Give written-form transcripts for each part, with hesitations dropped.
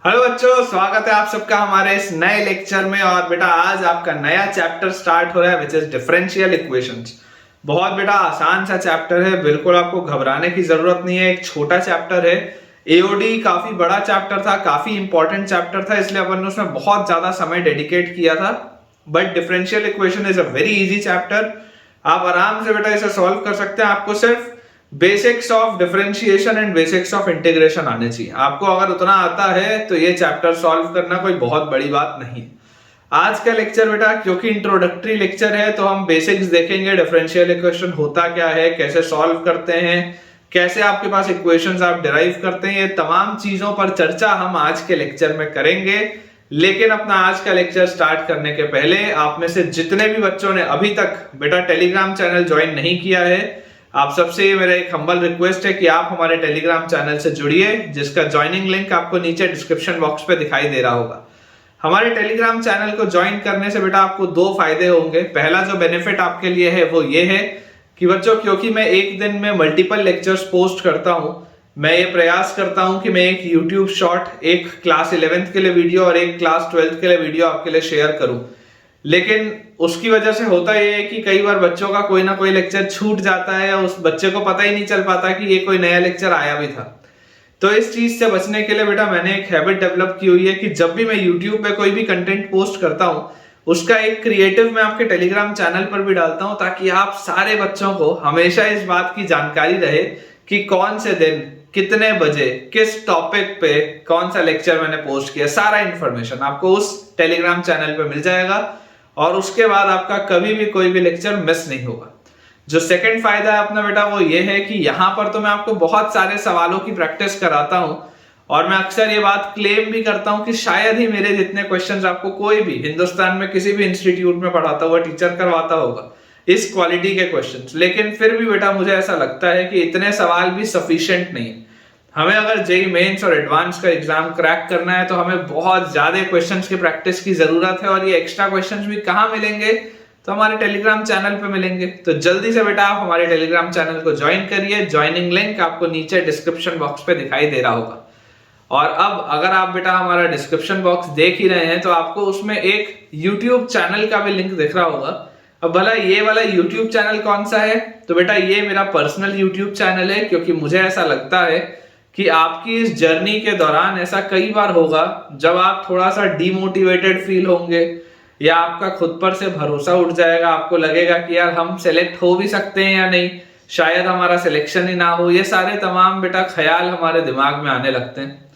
Hello बच्चों, स्वागत है आप सबका हमारे इस नए लेक्चर में। और बेटा आज आपका नया चैप्टर स्टार्ट हो रहा है विच इज डिफरेंशियल इक्वेशंस। बहुत बेटा आसान सा चैप्टर है, बिल्कुल आपको घबराने की जरूरत नहीं है। एक छोटा चैप्टर है। एओडी काफी बड़ा चैप्टर था, काफी इंपॉर्टेंट चैप्टर था, इसलिए अपन ने उसमें बहुत ज्यादा समय डेडिकेट किया था। But differential equation is a very easy chapter. आप आराम से बेटा इसे सॉल्व कर सकते हैं। आपको सिर्फ basics of differentiation and basics of integration आने चाहिए। आपको अगर उतना आता है तो ये चैप्टर सॉल्व करना कोई बहुत बड़ी बात नहीं। आज का लेक्चर बेटा क्योंकि इंट्रोडक्टरी लेक्चर है तो हम बेसिक्स देखेंगे। डिफरेंशियल इक्वेशन होता क्या है, कैसे सॉल्व करते हैं, कैसे आपके पास इक्वेशंस आप डिराइव करते हैं, ये तमाम चीजों पर चर्चा हम आज के लेक्चर में करेंगे। लेकिन अपना आज का लेक्चर स्टार्ट करने के पहले आप में से जितने भी बच्चों ने अभी तक बेटा टेलीग्राम चैनल ज्वाइन नहीं किया है, आप सबसे मेरा एक हम्बल रिक्वेस्ट है कि आप हमारे टेलीग्राम चैनल से जुड़िए, जिसका ज्वाइनिंग लिंक आपको नीचे डिस्क्रिप्शन बॉक्स पे दिखाई दे रहा होगा। हमारे टेलीग्राम चैनल को ज्वाइन करने से बेटा आपको दो फायदे होंगे। पहला जो बेनिफिट आपके लिए है वो ये है कि बच्चों, क्योंकि मैं एक दिन में मल्टीपल लेक्चर्स पोस्ट करता हूं, मैं ये प्रयास करता हूं कि मैं एक यूट्यूब शॉर्ट, एक क्लास 11th के लिए वीडियो और एक क्लास 12th के लिए वीडियो आपके लिए शेयर करूं। लेकिन उसकी वजह से होता यह है कि कई बार बच्चों का कोई ना कोई लेक्चर छूट जाता है या उस बच्चे को पता ही नहीं चल पाता कि ये कोई नया लेक्चर आया भी था। तो इस चीज से बचने के लिए बेटा मैंने एक हैबिट डेवलप की हुई है कि जब भी मैं यूट्यूब पे कोई भी कंटेंट पोस्ट करता हूं, उसका एक क्रिएटिव मैं आपके टेलीग्राम चैनल पर भी डालता हूं, ताकि आप सारे बच्चों को हमेशा इस बात की जानकारी रहे कि कौन से दिन, कितने बजे, किस टॉपिक पे कौन सा लेक्चर मैंने पोस्ट किया। सारा इंफॉर्मेशन आपको उस टेलीग्राम चैनल पे मिल जाएगा और उसके बाद आपका कभी भी कोई भी लेक्चर मिस नहीं होगा। जो सेकंड फायदा है अपना बेटा वो ये है कि यहाँ पर तो मैं आपको बहुत सारे सवालों की प्रैक्टिस कराता हूँ और मैं अक्सर ये बात क्लेम भी करता हूँ कि शायद ही मेरे जितने क्वेश्चंस आपको कोई भी हिंदुस्तान में किसी भी इंस्टीट्यूट में पढ़ाता हुआ टीचर करवाता होगा इस क्वालिटी के क्वेश्चंस। लेकिन फिर भी बेटा मुझे ऐसा लगता है कि इतने सवाल भी सफिशिएंट नहीं है। हमें अगर जेई मेंस और एडवांस का एग्जाम क्रैक करना है तो हमें बहुत ज्यादा क्वेश्चंस की प्रैक्टिस की जरूरत है। और ये एक्स्ट्रा क्वेश्चंस भी कहाँ मिलेंगे, तो हमारे टेलीग्राम चैनल पे मिलेंगे। तो जल्दी से बेटा आप हमारे टेलीग्राम चैनल को ज्वाइन करिए। ज्वाइनिंग लिंक आपको नीचे डिस्क्रिप्शन बॉक्स पे दिखाई दे रहा होगा। और अब अगर आप बेटा हमारा डिस्क्रिप्शन बॉक्स देख ही रहे हैं तो आपको उसमें एक यूट्यूब चैनल का भी लिंक दिख रहा होगा। अब भला ये वाला यूट्यूब चैनल कौन सा है, तो बेटा ये मेरा पर्सनल यूट्यूब चैनल है, क्योंकि मुझे ऐसा लगता है कि आपकी इस जर्नी के दौरान ऐसा कई बार होगा जब आप थोड़ा सा डीमोटिवेटेड फील होंगे या आपका खुद पर से भरोसा उठ जाएगा। आपको लगेगा कि यार हम सेलेक्ट हो भी सकते हैं या नहीं, शायद हमारा सिलेक्शन ही ना हो। ये सारे तमाम बेटा ख्याल हमारे दिमाग में आने लगते हैं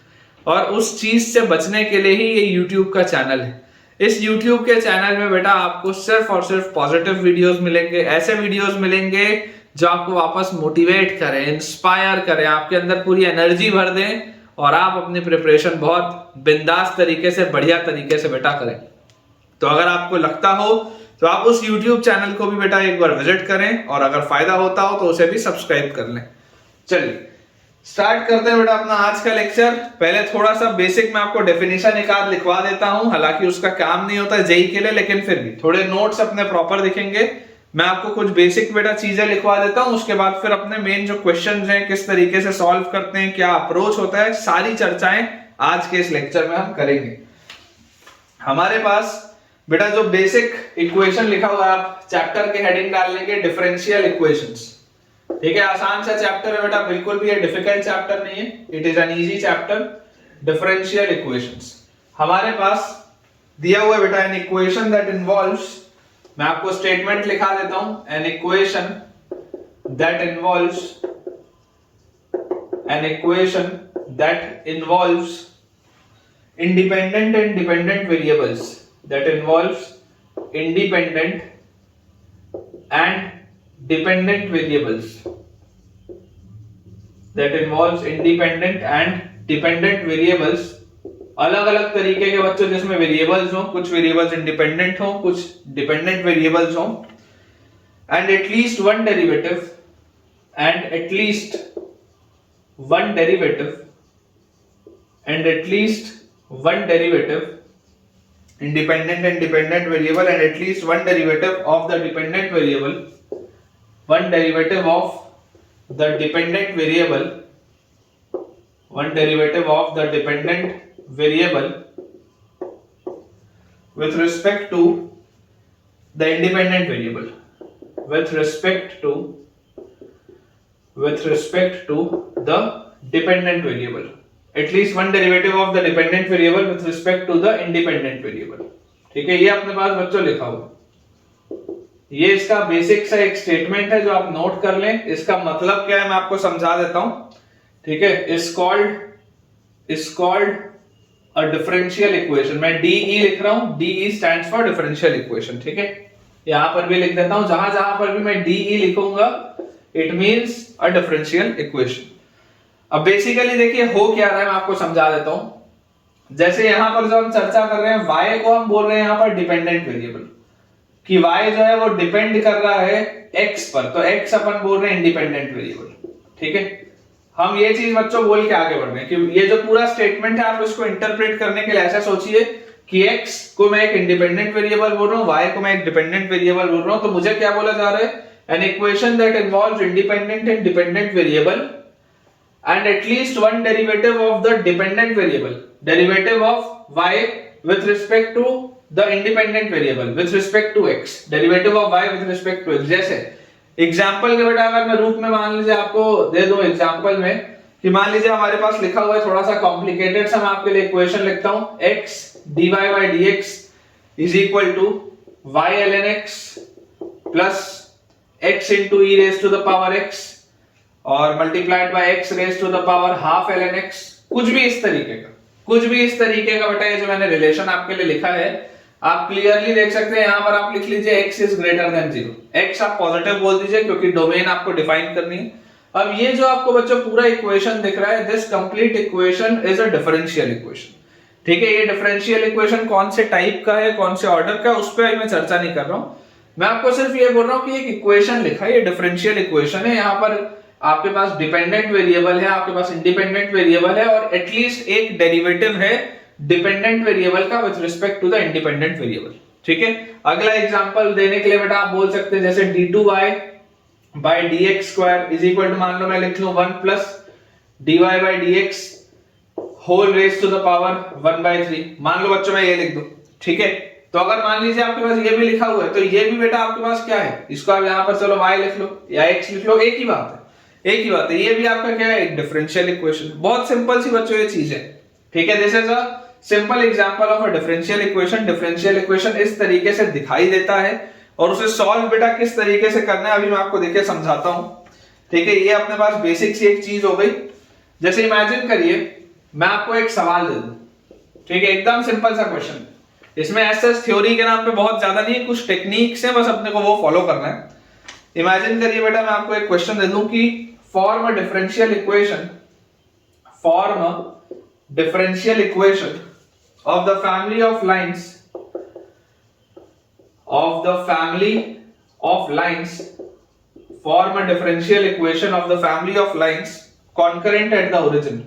और उस चीज से बचने के लिए ही ये यूट्यूब का चैनल है। इस यूट्यूब के चैनल में बेटा आपको सिर्फ और सिर्फ पॉजिटिव वीडियोस मिलेंगे, ऐसे वीडियोस मिलेंगे जो आपको वापस मोटिवेट करें, इंस्पायर करें, आपके अंदर पूरी एनर्जी भर दें और आप अपनी प्रिपरेशन बहुत बिंदास तरीके से, बढ़िया तरीके से बेटा करें। तो अगर आपको लगता हो तो आप उस YouTube चैनल को भी बेटा एक बार विजिट करें और अगर फायदा होता हो तो उसे भी सब्सक्राइब कर लें। चलिए स्टार्ट करते हैं बेटा अपना आज का लेक्चर। पहले थोड़ा सा बेसिक मैं आपको डेफिनेशन एक आध लिखवा देता हूं, हालांकि उसका काम नहीं होता जेई के लिए, लेकिन फिर भी थोड़े नोट्स अपने प्रॉपर दिखेंगे। मैं आपको कुछ बेसिक बेटा चीजें लिखवा देता हूं, उसके बाद फिर अपने मेन जो क्वेश्चंस हैं किस तरीके से सॉल्व करते हैं, क्या अप्रोच होता है, सारी चर्चाएं आज के इस लेक्चर में हम करेंगे। हमारे पास बेटा जो बेसिक इक्वेशन लिखा हुआ है, आप चैप्टर के हेडिंग डाल लेंगे डिफरेंशियल इक्वेशंस। ठीक है, आसान सा चैप्टर है बेटा, बिल्कुल भी ये डिफिकल्ट चैप्टर नहीं है। It is an easy chapter, differential equations. हमारे पास दिया हुआ है बेटा एन इक्वेशन दैट इन्वॉल्व्स, मैं आपको स्टेटमेंट लिखा देता हूं, an equation that involves independent and dependent variables, that involves independent and dependent variables, अलग अलग तरीके के बच्चों जिसमें वेरिएबल्स हो, कुछ वेरिएबल्स इंडिपेंडेंट हो, कुछ डिपेंडेंट वेरिएबल्स हो, and at least one derivative independent and dependent variable, and at least one derivative of the dependent variable, one derivative of the dependent variable variable with respect to the independent variable, with respect to the dependent variable, at least one derivative of the dependent variable with respect to the independent variable। ठीक है, ये अपने पास बच्चों लिखा हुआ, ये इसका बेसिक सा एक स्टेटमेंट है जो आप नोट कर लें। इसका मतलब क्या है मैं आपको समझा देता हूं। ठीक है, is called a differential equation. मैं डीई लिख रहा हूं, DE stands for differential equation. ठीक है, यहां पर भी लिख देता हूं, जहां जहां पर भी मैं डीई लिखूंगा it means a differential equation. अब बेसिकली देखिए हो क्या रहा है, मैं आपको समझा देता हूं। जैसे यहां पर जो हम चर्चा कर रहे हैं, y को हम बोल रहे हैं यहां पर डिपेंडेंट वेरिएबल, कि y जो है वो डिपेंड कर रहा है x पर, तो x अपन बोल रहे हैं इंडिपेंडेंट वेरिएबल। ठीक है, हम ये चीज बच्चों बोल के आगे बढ़ रहे हैं कि ये जो पूरा स्टेटमेंट है आप इसको इंटरप्रेट करने के लिए ऐसा सोचिए कि x को मैं एक इंडिपेंडेंट वेरिएबल बोल रहा हूं, y को मैं एक डिपेंडेंट वेरिएबल बोल रहा हूं। तो मुझे क्या बोला जा रहा है, an equation that involves independent and dependent variable and at least one derivative of the dependent variable, derivative of y with respect to the independent variable with respect to x, derivative of y with respect to x। जैसे example के बेटा अगर मैं रूप में मान लीजिए आपको दे दूं एग्जांपल में, कि मान लीजिए हमारे पास लिखा हुआ है थोड़ा सा कॉम्प्लिकेटेड सा, मैं आपके लिए इक्वेशन लिखता हूं, x dy by dx is equal to y ln x plus x into e raised to the power x और multiplied by x raise to the power half ln x। कुछ भी इस तरीके का बेटा ये जो मैंने रिलेशन आपके लिए लिखा है आप क्लियरली देख सकते हैं। यहां पर आप लिख लीजिए x is greater than 0, x आप पॉजिटिव बोल दीजिए क्योंकि डोमेन आपको डिफाइन करनी है। अब ये जो आपको बच्चों पूरा इक्वेशन दिख रहा है, this complete equation is a differential equation. ठीक है, ये डिफरेंशियल इक्वेशन कौन से टाइप का है, कौन से ऑर्डर का, उस पर मैं चर्चा नहीं कर रहा हूं। मैं आपको सिर्फ ये बोल रहा हूं कि एक इक्वेशन लिखा है, ये डिफरेंशियल इक्वेशन है। यहां पर आपके पास डिपेंडेंट वेरिएबल है, आपके पास इंडिपेंडेंट वेरिएबल है और एटलीस्ट एक डेरिवेटिव है डिपेंडेंट वेरिएबल का with respect to the independent variable. ठीक है, अगला एग्जांपल देने के लिए बेटा आप बोल सकते हैं जैसे d2y by dx square is equal to, मान लो मैं लिख लूं 1 plus dy by dx whole raise to the power 1/3। मान लो बच्चों मैं ये लिख दूं। ठीक है, तो अगर मान लीजिए आपके पास ये भी लिखा हुआ है तो ये भी बेटा आपके पास क्या है, इसको आप यहां पर चलो y लिख लो या x लिख लो, एक ही बात है। ये भी आपका क्या है, एक डिफरेंशियल इक्वेशन। बहुत सिंपल सी बच्चों ये चीज है। ठीक है, this is a simple example of a differential equation. Differential equation इस तरीके से दिखाई देता है और उसे सॉल्व बेटा किस तरीके से करना है अभी मैं आपको देखिए समझाता हूं। ठीक है, ये अपने पास बेसिक सी एक चीज हो गई। जैसे इमेजिन करिए मैं आपको एक सवाल दे दूं, ठीक है, एकदम सिंपल सा क्वेश्चन, इसमें एसएस थ्योरी के नाम पे बहुत ज्यादा नहीं है, कुछ टेक्निक्स है, बस अपने को वो फॉलो करना है। इमेजिन करिए बेटा मैं आपको एक क्वेश्चन दे दूं कि form a differential equation of the family of lines form a differential equation of the family of lines concurrent at the origin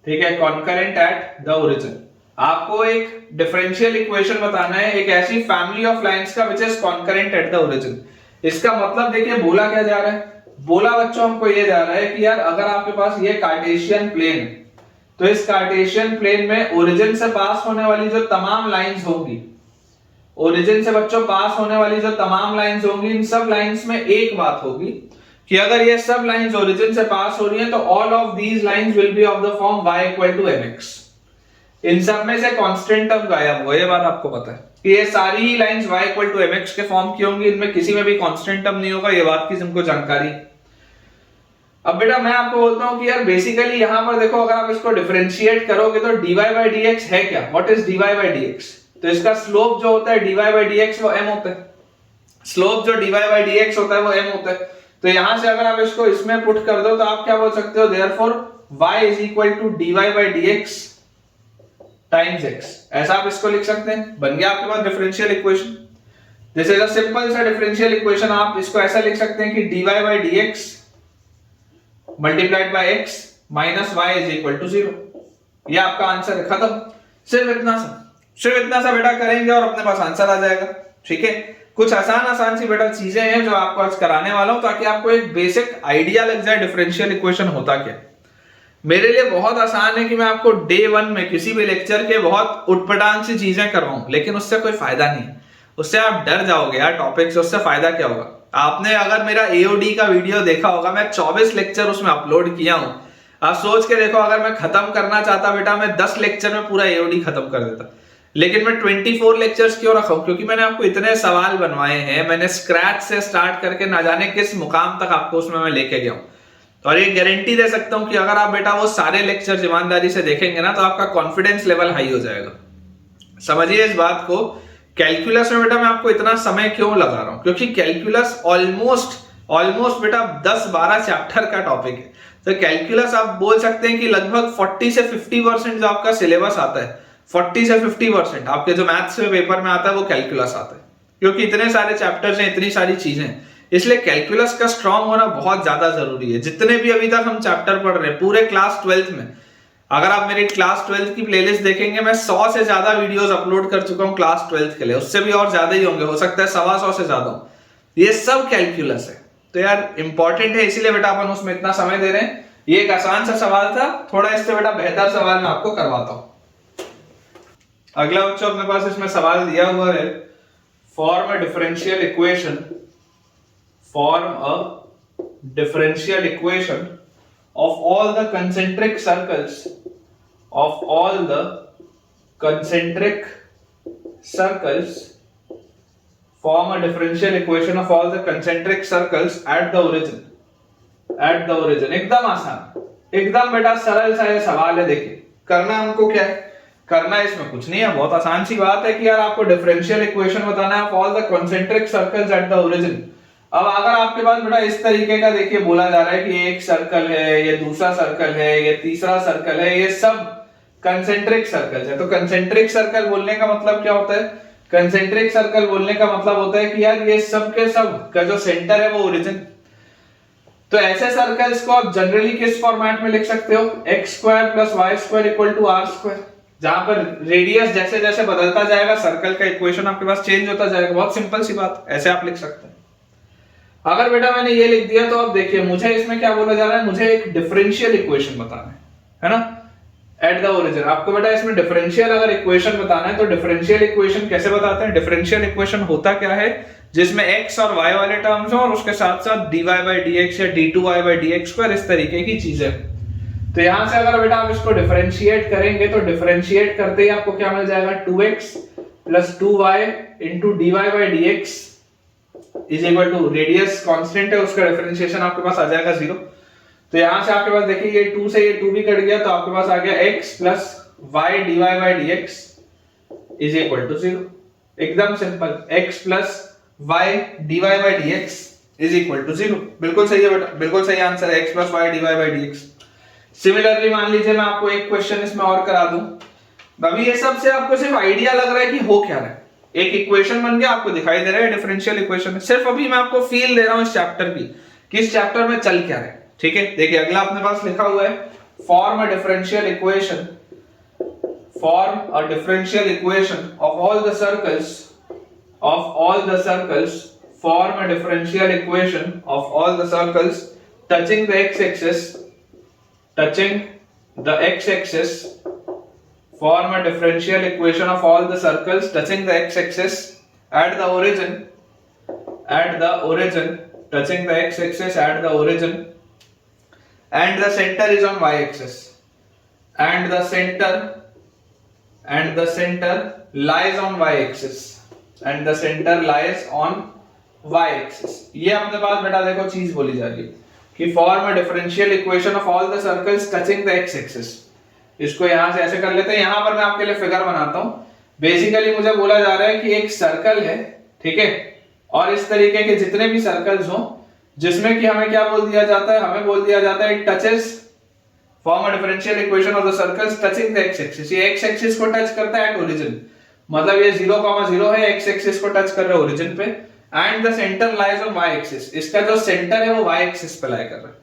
ठीक है, concurrent at the origin। आपको एक डिफरेंशियल इक्वेशन बताना है एक ऐसी फैमिली ऑफ लाइंस का which is concurrent at the origin. इसका मतलब देखिए बोला क्या जा रहा है, बोला बच्चों हमको ये जा रहा है कि यार अगर आपके पास ये कार्टेशियन प्लेन है तो इस कार्टेशियन प्लेन में ओरिजिन से पास होने वाली जो तमाम लाइंस होंगी, ओरिजिन से बच्चों पास होने वाली जो तमाम लाइंस होंगी, इन सब लाइंस में एक बात होगी कि अगर ये सब लाइंस ओरिजिन से पास हो रही हैं तो all of these lines will be of the form y equal to mx। इन सब में से कांस्टेंट टर्म गायब हुआ, ये बात आपको पता है कि ये सारी ही lines y equal to mx के फॉर्म की होंगी, इनमें किसी में भी कांस्टेंट टर्म नहीं होगा, ये बात की तुमको जानकारी। अब बेटा मैं आपको बोलता हूं कि यार बेसिकली यहां पर देखो अगर आप इसको डिफरेंशिएट करोगे तो dy by dx है क्या, what is dy by dx? तो इसका स्लोप जो होता है dy by dx वो m होता है, स्लोप जो dy by dx होता है वो m होता है। तो यहां से अगर आप इसको इसमें पुट कर दो तो आप क्या बोल सकते हो, therefore y is equal to dy by dx times x, ऐसा आप इसको लिख सकते हैं। बन गया आपके पास differential equation. This is a simple सा डिफरेंशियल इक्वेशन। आप इसको ऐसा लिख सकते हैं कि dy by dx multiplied by x minus y is equal to 0। ये आपका आंसर है, खत्म। सिर्फ इतना सा बेटा करेंगे और अपने पास आंसर आ जाएगा। ठीक है, कुछ आसान आसान सी बेटा चीजें हैं जो आपको आज कराने वाला हूं ताकि आपको एक बेसिक आइडिया लग जाए डिफरेंशियल इक्वेशन होता क्या। मेरे लिए बहुत आसान है कि मैं आपको डे 1 में किसी भी लेक्चर के बहुत उटपटांग सी चीजें करवाऊं, लेकिन उससे कोई फायदा नहीं है, उससे आप डर जाओगे यार टॉपिक से। उससे फायदा क्या होगा? आपने अगर मेरा एओडी का वीडियो देखा होगा, मैं 24 लेक्चर उसमें अपलोड किया हूं। आप सोच के देखो, अगर मैं खत्म करना चाहता बेटा, मैं 10 लेक्चर में पूरा एओडी खत्म कर देता, लेकिन मैं 24 लेक्चर्स क्यों रखा हूं? क्योंकि मैंने आपको इतने सवाल बनवाए हैं, मैंने स्क्रैच से स्टार्ट करके ना जाने किस मुकाम तक आपको उसमें मैं लेके गया हूं। और ये गारंटी दे सकता हूं कि अगर आप बेटा वो सारे लेक्चर ईमानदारी से देखेंगे ना, तो आपका कॉन्फिडेंस लेवल हाई हो जाएगा। समझिए इस बात को। कैलकुलस में बेटा मैं आपको इतना समय क्यों लगा रहा हूं? क्योंकि कैलकुलस ऑलमोस्ट बेटा 10-12 चैप्टर का टॉपिक है। तो कैलकुलस आप बोल सकते हैं कि लगभग 40 से 50% जो आपका सिलेबस आता है, 40 से 50% आपके जो मैथ्स में पेपर में आता है वो कैलकुलस आता है, क्योंकि इतने सारे चैप्टर्स हैं, इतनी सारी चीजें हैं। इसलिए कैलकुलस का स्ट्रांग होना बहुत ज्यादा जरूरी है। जितने भी अभी तक हम चैप्टर पढ़ रहे हैं पूरे क्लास 12th में, अगर आप मेरी क्लास 12th की प्लेलिस्ट देखेंगे, मैं 100 से ज्यादा वीडियोस अपलोड कर चुका हूं क्लास 12th के लिए, उससे भी और ज्यादा ही होंगे, हो सकता है 125 से ज्यादा हो। ये सब कैलकुलस है, तो यार इंपॉर्टेंट है, इसीलिए बेटा अपन उसमें इतना समय दे रहे हैं। ये एक आसान सा सवाल था, थोड़ा इससे बेटा बेहतर सवाल मैं आपको करवाता हूं। अगला बच्चों अपने पास इसमें सवाल दिया हुआ है, form a differential equation of all the concentric circles form a differential equation of all the concentric circles at the origin। एकदम आसान, एकदम बेटा सरल सा ये सवाल है। देखिए करना हमको क्या है, करना इसमें कुछ नहीं है, बहुत आसान सी बात है कि यार आपको डिफरेंशियल इक्वेशन बताना है of all the concentric circles at the origin. अब अगर आपके पास बेटा इस तरीके का देखिए बोला जा रहा है कि एक सर्कल है, ये दूसरा सर्कल है, ये तीसरा सर्कल है, ये सब कंसेंट्रिक सर्कल्स है, तो कंसेंट्रिक सर्कल बोलने का मतलब क्या होता है? कंसेंट्रिक सर्कल बोलने का मतलब होता है कि यार ये सब के सब का जो सेंटर है वो ओरिजिन। तो ऐसे सर्कल्स को आप जनरली किस फॉर्मेट में लिख सकते हो? x square plus Y square equal to R square, जहां पर रेडियस जैसे जैसे बदलता जाएगा सर्कल का इक्वेशन आपके पास चेंज होता जाएगा। बहुत सिंपल सी बात, ऐसे आप लिख सकते हैं। अगर बेटा मैंने ये लिख दिया तो अब देखिए मुझे इसमें क्या बोला जा रहा है, मुझे एक डिफरेंशियल इक्वेशन बताना है ना, एट द ओरिजिन। आपको बेटा इसमें डिफरेंशियल अगर इक्वेशन बताना है तो डिफरेंशियल इक्वेशन कैसे बताते हैं? डिफरेंशियल इक्वेशन होता क्या है, जिसमें x और y वाले टर्म्स हो और उसके साथ साथ dy by dx या d2y by dx स्क्वायर, इस तरीके की चीजें। तो यहां से अगर बेटा आप इसको डिफरेंशिएट करेंगे तो डिफरेंशिएट करते ही आपको क्या मिल जाएगा? 2x plus 2y into dy by dx is equal to radius constant है, उसका डिफरेंशिएशन आपके पास आ जाएगा 0। तो यहां से आपके पास देखिए ये 2 से ये 2 भी कट गया, तो आपके पास आ गया x plus y dy by dx is equal to 0। एकदम simple, x plus y dy by dx is equal to 0। बिल्कुल सही है बेटा, बिल्कुल सही आंसर है, x plus y dy by dx। Similarly मान लीजिए मैं आपको एक क्वेश्चन इसमें और करा दूं। अभी ये सब से आपको सिर्फ आइडिया लग रहा है कि हो क्या रहा है, एक इक्वेशन बन गया, आपको दिखाई दे रहा है डिफरेंशियल इक्वेशन है। सिर्फ अभी मैं आपको फील दे रहा हूं इस चैप्टर की कि इस चैप्टर में चल क्या रहा है। ठीक है, देखिए अगला अपने पास लिखा हुआ है, form a differential equation of all the circles form a differential equation of all the circles touching the x-axis form a differential equation of all the circles touching the x-axis at the origin touching the x-axis at the origin and the center is on y-axis and the center lies on y-axis and the center lies on y-axis। ये अपने पास बेटा देखो चीज बोली जा रही है कि form a differential equation of all the circles touching the x-axis। इसको यहां से ऐसे कर लेते हैं, यहां पर मैं आपके लिए फिगर बनाता हूं। बेसिकली मुझे बोला जा रहा है कि एक सर्कल है, ठीक है, और इस तरीके के जितने भी सर्कल्स हो जिसमें कि हमें क्या बोल दिया जाता है, हमें बोल दिया जाता है it touches form a differential equation of the circles touching the x-axis। ये x-axis को टच करता है एट ओरिजिन, मतलब ये 0,0 है, x-axis को टच कर रहा है ओरिजिन पे, and the centre lies on y-axis। इसका जो सेंटर है वो y-axis पे लाई कर रहा है।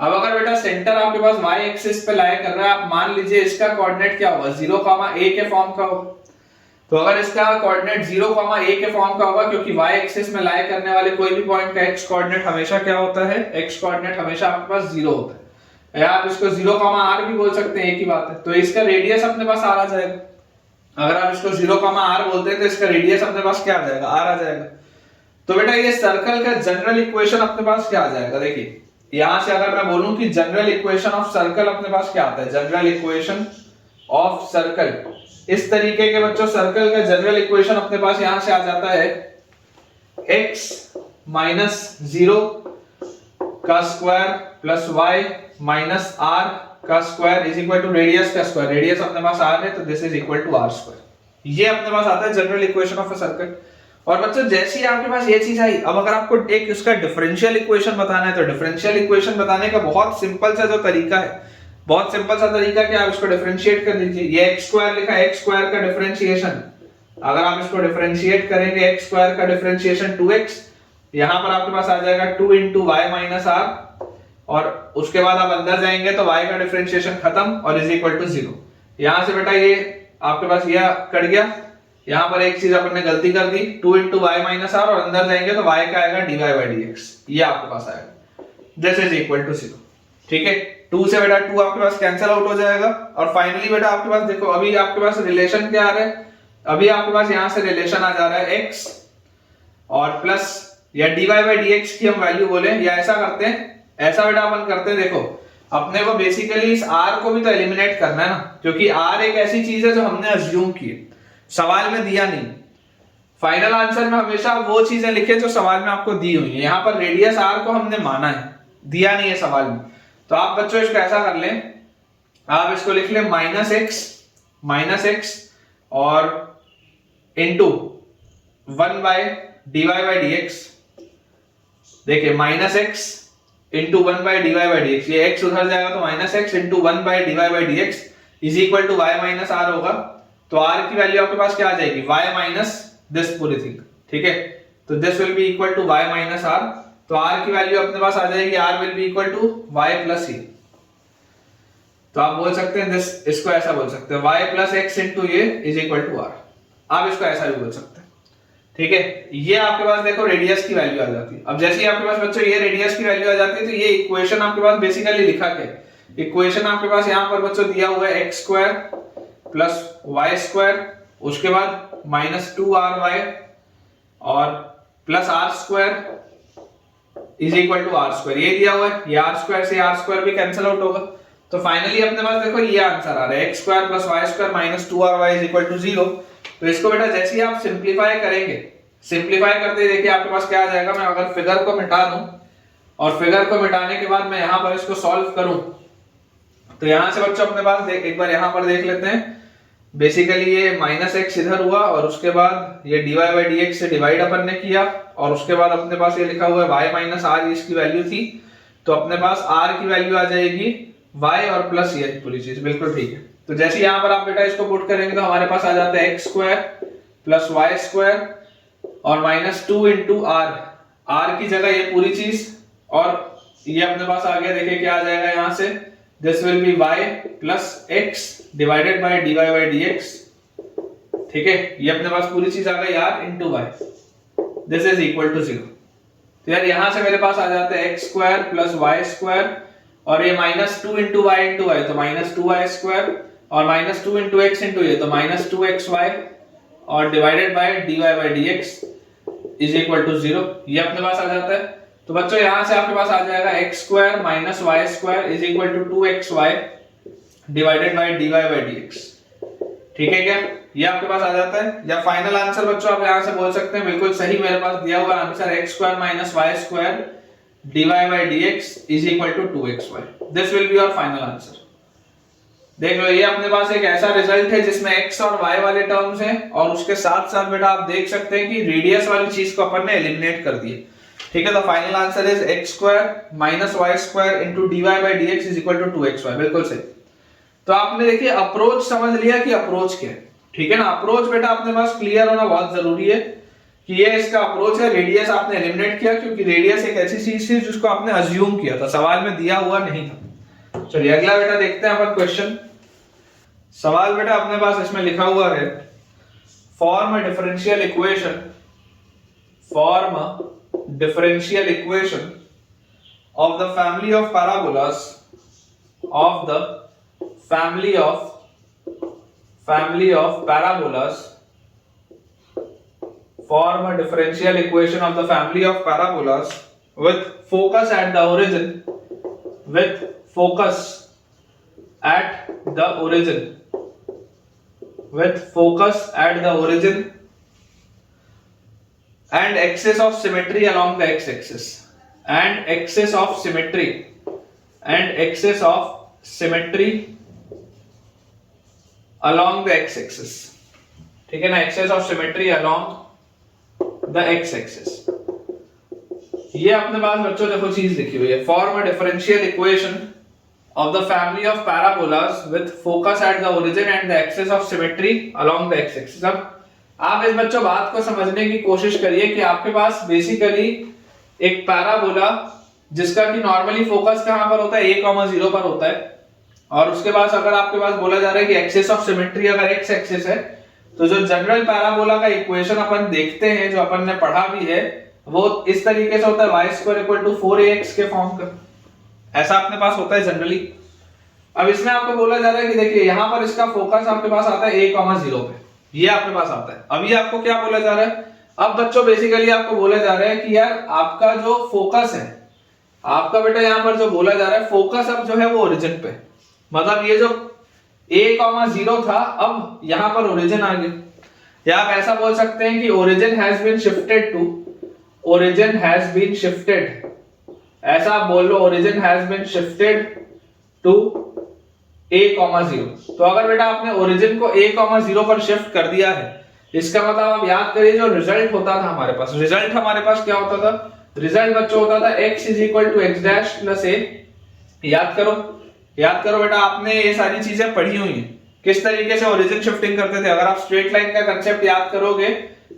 अब अगर बेटा सेंटर आपके पास y-axis पे लाई कर रहा है, आप मान लीजिए इसका कोऑर्डिनेट क्या होगा, 0, a के फॉर्म का होगा। तो अगर इसका कोऑर्डिनेट 0, a के फॉर्म का होगा, क्योंकि y एक्सिस में लाई करने वाले कोई भी पॉइंट का x कोऑर्डिनेट हमेशा क्या होता है, x कोऑर्डिनेट हमेशा आपके पास 0 होता है, या आप इसको 0, r भी बोल सकते हैं, एक ही बात है। तो इसका रेडियस अपने पास r आ जाएगा। अगर आप इसको 0, r बोलते हैं तो इसका रेडियस अपने पास क्या आ जाएगा, r आ जाएगा। तो बेटा ये सर्कल का जनरल इक्वेशन अपने पास क्या आ जाएगा, देखिए यहां से अगर मैं बोलूं कि जनरल इक्वेशन ऑफ सर्कल अपने पास क्या आता है, जनरल इक्वेशन ऑफ सर्कल, इस तरीके के बच्चों सर्कल का जनरल इक्वेशन अपने पास यहां से आ जाता है x माइनस 0 का square plus y minus r का square is equal to radius का स्क्वायर, रेडियस अपने पास r है तो this is equal to r square. ये अपने पास आता है general equation of a circle. और बच्चों जैसे ही आपके पास ये चीज आई, अब अगर आपको एक इसका डिफरेंशियल इक्वेशन बताना है तो डिफरेंशियल इक्वेशन बताने का बहुत सिंपल सा जो तरीका है, बहुत सिंपल सा तरीका कि आप इसको डिफरेंशिएट कर लीजिए। ये x स्क्वायर लिखा है, x स्क्वायर का डिफरेंशिएशन, अगर आप इसको डिफरेंशिएट करेंगे x स्क्वायर का डिफरेंशिएशन 2x, यहां पर आपके पास आ जाएगा 2 into y minus r, और उसके बाद आप अंदर जाएंगे तो y का डिफरेंशिएशन खत्म और इज इक्वल टू 0। यहां से बेटा ये आपके पास ये कट गया, यहां पर एक चीज अपन ने गलती कर दी, 2 into y minus r, और अंदर जाएंगे तो y का आएगा dy by dx, ये आपके पास आएगा, दिस इज इक्वल टू 0। ठीक है, 2 से बेटा 2 आपके पास कैंसिल आउट हो जाएगा, और फाइनली बेटा आपके पास देखो अभी आपके पास रिलेशन क्या आ रहा है, अभी आपके पास यहां से रिलेशन आ जा रहा है x और प्लस या dy by dx की हम वैल्यू बोले, या ऐसा करते हैं, ऐसा बेटा अपन करते हैं, देखो अपने को बेसिकली इस r को भी तो एलिमिनेट करना है ना, क्योंकि r एक ऐसी चीज है जो हमने अज्यूम की है, सवाल में दिया नहीं। फाइनल आंसर में हमेशा वो चीजें लिखे जो सवाल में आपको दी हुई है, यहाँ पर रेडियस r को हमने माना है, दिया नहीं है सवाल में। तो आप बच्चों इसको ऐसा कर लें, आप इसको लिख लें माइनस एक्स और into 1 by dy by dx। देखिए minus x into 1 by dy by dx, ये x उधर जाएगा तो minus x into 1 by dy by dx is equal to y minus r होगा। तो r की वैल्यू आपके पास क्या आ जाएगी, y माइनस दिस पूरी थिंग। ठीक है, तो this will be equal to y minus r, तो r की वैल्यू अपने पास आ जाएगी, r will be equal to y plus e। तो आप बोल सकते हैं दिस, इसको ऐसा बोल सकते हैं y प्लस एक्स इंटू ये इज इक्वल टू r, आप इसको ऐसा भी बोल सकते हैं। ठीक है, ये आपके पास देखो रेडियस की वैल्यू आ जाती है। अब जैसे ही आपके पास बच्चों ये रेडियस की वैल्यू आ जाती है तो ये इक्वेशन आपके पास बेसिकली लिखा क्या, इक्वेशन आपके पास यहाँ पर बच्चों दिया हुआ है x square plus Y square, उसके बाद माइनस 2ry और plus r square is equal to r square, ये दिया हुआ है, ये r स्क्वायर से r स्क्वायर भी कैंसिल आउट होगा। तो फाइनली अपने पास देखो ये आंसर आ रहा है x square plus Y square minus 2ry is equal to 0। तो इसको बेटा जैसे ही आप सिंप्लीफाई करेंगे, सिंप्लीफाई करते देखिए आपके पास क्या आ जाएगा। मैं अगर फिगर को मिटा दूं और फिगर को मिटाने के बाद मैं यहां पर इसको सॉल्व करूं तो यहां से बच्चों अपने पास एक बार यहां पर देख लेते हैं। बेसिकली ये माइनस एक्स इधर हुआ और उसके बाद ये dy बाई dx से डिवाइड अपन ने किया और उसके बाद अपने पास ये लिखा हुआ है y माइनस r, इसकी वैल्यू थी, तो अपने पास r की वैल्यू आ जाएगी y और प्लस ये पूरी चीज, बिल्कुल ठीक है। तो जैसे यहाँ पर आप बेटा इसको पुट करेंगे तो हमारे पास आ जाता है x square plus Y square और माइनस 2 इंटू r की जगह ये पूरी चीज, और ये अपने पास आ गया, देखिए क्या आ जाएगा यहाँ से, this will be y plus x divided by dy by dx। ठीक है, ये अपने पास पूरी चीज आ गई r into y, this is equal to 0। तो यार यहां से मेरे पास आ जाता है x square plus Y square और ये माइनस 2 इंटू वाई तो माइनस 2y स्क्वायर और माइनस 2 इंटू एक्स इंटू ये तो माइनस 2xy और divided by dy by dx is equal to 0, ये अपने पास आ जाता है। तो बच्चों यहां से आपके पास आ जाएगा x square minus y square is equal to 2xy divided by dy by dx। ठीक है क्या, ये आपके पास आ जाता है। या फाइनल आंसर बच्चों आप यहां से बोल सकते हैं, बिल्कुल सही मेरे पास दिया हुआ answer x square minus y square dy by dx is equal to 2xy, this will be your final answer. देख लो ये अपने पास एक ऐसा रिजल्ट है जिसमें x और y वाले टर्म्स हैं और उसके साथ साथ बेटा आप देख सकते हैं कि रेडियस वाली चीज को अपन ने एलिमिनेट कर दिया। ठीक है, तो final answer is x square minus y square into dy by dx is equal to 2xy, बिल्कुल सही। तो आपने देखिए अप्रोच समझ लिया कि अप्रोच क्या है। ठीक है ना, अप्रोच बेटा अपने पास क्लियर होना बहुत जरूरी है कि ये इसका अप्रोच है। रेडियस आपने एलिमिनेट किया क्योंकि रेडियस एक ऐसी चीज थी जिसको आपने अज्यूम किया था, सवाल में दिया हुआ नहीं था। चलिए अगला बेटा देखते हैं अपन क्वेश्चन। सवाल बेटा अपने पास इसमें लिखा हुआ है form a differential equation of the family of parabolas form a differential equation of the family of parabolas with focus at the origin and axis of symmetry along the x-axis along the x-axis, ठीक है ना, axis of symmetry along the x-axis। ये अपने पास बच्चों देखो चीज लिखी हुई है, form a differential equation of the family of parabolas with focus at the origin and the axis of symmetry along the x-axis। अब आप इस बच्चों बात को समझने की कोशिश करिए कि आपके पास बेसिकली एक पैराबोला जिसका कि नॉर्मली फोकस कहां पर होता है, a, 0 पर होता है, और उसके बाद अगर आपके पास बोला जा रहा है कि एक्सिस ऑफ सिमेट्री अगर x एक्सिस है, तो जो जनरल पैराबोला का इक्वेशन अपन देखते हैं, जो अपन ने पढ़ा भी है, वो इस तरीके से होता है y² = 4ax के फॉर्म का, ऐसा अपने पास होता है जनरली। अब इसमें आपको बोला जा रहा है कि देखिए यहां पर इसका फोकस आपके पास आता है a, 0 पे, ये आपके पास आता है। अभी आपको क्या बोला जा रहा है, अब बच्चों बेसिकली आपको बोला जा रहा है कि यार आपका जो फोकस है, आपका बेटा यहां पर जो बोला जा रहा है फोकस अब जो है वो ओरिजिन पे, मतलब ये जो a, 0 था अब यहां पर ओरिजिन आ गया, या आप ऐसा बोल सकते हैं कि ओरिजिन हैज बीन शिफ्टेड, ऐसा आप बोल लो, origin has been shifted to a, 0। तो अगर बेटा आपने ओरिजिन को a, 0 पर शिफ्ट कर दिया है, इसका मतलब आप याद करिए जो रिजल्ट होता था हमारे पास, रिजल्ट हमारे पास क्या होता था, रिजल्ट बच्चों होता था x = x' + a। याद करो बेटा, आपने ये सारी चीजें पढ़ी हुई हैं, किस तरीके से ओरिजिन शिफ्टिंग करते थे। अगर आप स्ट्रेट लाइन का कांसेप्ट याद करोगे,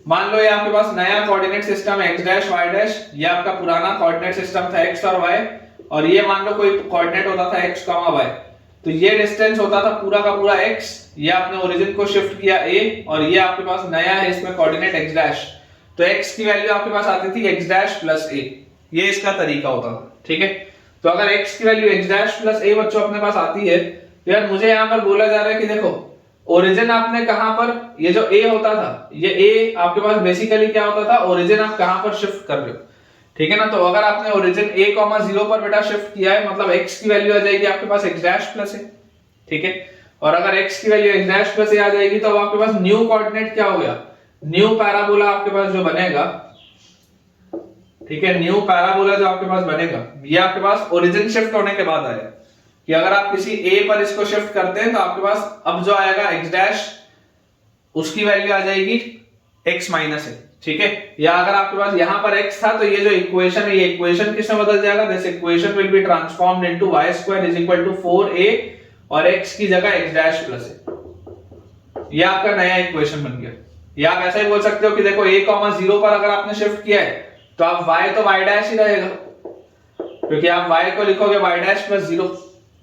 मान लो ये आपके पास नया कोऑर्डिनेट सिस्टम है x', y', ये आपका पुराना कोऑर्डिनेट सिस्टम था x और y, और ये मान लो कोई कोऑर्डिनेट होता था x, y, तो ये डिस्टेंस होता था पूरा का पूरा x, ये आपने ओरिजिन को शिफ्ट किया a, और ये आपके पास नया है इसमें कोऑर्डिनेट x', तो x की वैल्यू आपके पास आती थी x' + a, ये इसका तरीका होता था, ठीक है। तो अगर x की वैल्यू x' + a बच्चों अपने पास आती है, तो यार मुझे यहां पर बोला जा रहा है कि देखो ओरिजिन आपने कहां पर, ये जो a होता था, ये a आपके पास बेसिकली क्या होता था, ओरिजिन आप कहां पर शिफ्ट कर रहे हो, ठीक है ना। तो अगर आपने ओरिजिन a, 0 पर बेटा शिफ्ट किया है, मतलब x की वैल्यू आ जाएगी आपके पास x' + a, ठीक है। और अगर x की वैल्यू x' + a आ जाएगी, तो अब आपके पास न्यू कोऑर्डिनेट क्या हो गया, न्यू पैराबोला आपके पास जो बनेगा, ठीक है, न्यू पैराबोला जो आपके पास बनेगा, ये आपके पास ओरिजिन शिफ्ट होने के बाद आया, कि अगर आप किसी a पर इसको शिफ्ट करते हैं, तो आपके पास अब जो आएगा x', उसकी वैल्यू आ जाएगी x - a, ठीक है। या अगर आपके पास यहां पर x था, तो ये जो इक्वेशन है, ये इक्वेशन किसमें बदल जाएगा, this equation will be transformed into y² = 4a, और x की जगह x' + a, ये आपका नया इक्वेशन बन गया। या आप ऐसा ही बोल सकते हो कि देखो a, 0 पर अगर आपने शिफ्ट किया है, तो आप y तो y' ही रहेगा, क्योंकि आप y को लिखोगे y' + 0।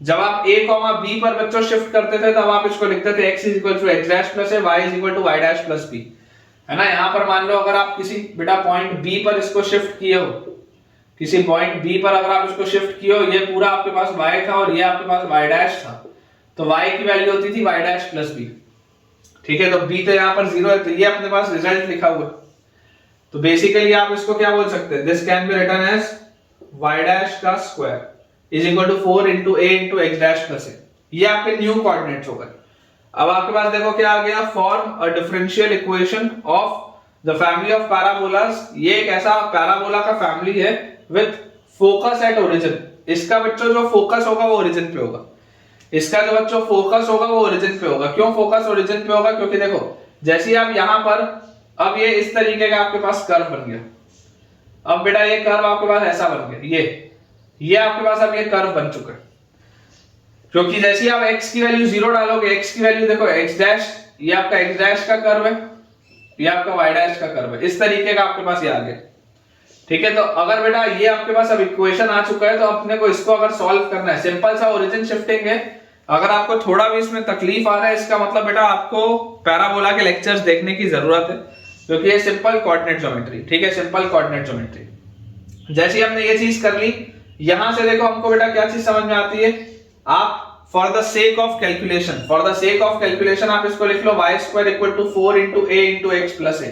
जब आप a, b पर बच्चों शिफ्ट करते थे, तब आप इसको लिखते थे x = x' + a, y = y' + b, है ना। यहां पर मान लो अगर आप किसी बेटा पॉइंट b पर इसको शिफ्ट किए हो, किसी पॉइंट b पर अगर आप इसको शिफ्ट किए हो, ये पूरा आपके पास y था और ये आपके पास y' था, तो y की वैल्यू होती थी y' + b, ठीक है। तो b तो यहां पर 0 है, तो ये अपने पास रिजल्ट लिखा हुआ है। तो बेसिकली आप इसको क्या बोल सकते हैं, this can be written as y' = 4 * a * x' + a, ये आपके न्यू कोऑर्डिनेट्स हो गए। अब आपके पास देखो क्या आ गया, form a differential equation of the family of parabolas, ये एक ऐसा पैराबोला का फैमिली है विद फोकस एट ओरिजिन। इसका बच्चों जो फोकस होगा वो ओरिजिन पे होगा, इसका जो बच्चों फोकस होगा वो ओरिजिन पे होगा। क्यों फोकस ओरिजिन पे होगा, क्योंकि देखो जैसे आप यहां पर, अब ये इस तरीके का आपके पास कर्व बन गया, अब बेटा ये कर्व आपके पास ऐसा बन गया, ये आपके पास अब ये कर्व बन चुका है, क्योंकि जैसे आप x की वैल्यू 0 डालोगे, x की वैल्यू देखो x', ये आपका x' का कर्व है, ये आपका y' का कर्व है, इस तरीके का आपके पास ये आ गया, ठीक है। तो अगर बेटा ये आपके पास अब इक्वेशन आ चुका है, तो अपने को इसको अगर सॉल्व करना है, सिंपल सा ओरिजिन शिफ्टिंग है। अगर आपको थोड़ा भी इसमें तकलीफ आ रहा है, इसका मतलब बेटा आपको पैराबोला के लेक्चर्स देखने की जरूरत है, क्योंकि ये सिंपल कोऑर्डिनेट ज्योमेट्री, ठीक है, सिंपल कोऑर्डिनेट ज्योमेट्री। जैसे ही हमने ये चीज कर ली, यहां से देखो हमको बेटा क्या चीज समझ में आती है, आप for the sake of calculation आप इसको लिख लो y square equal to 4 into a into x plus a,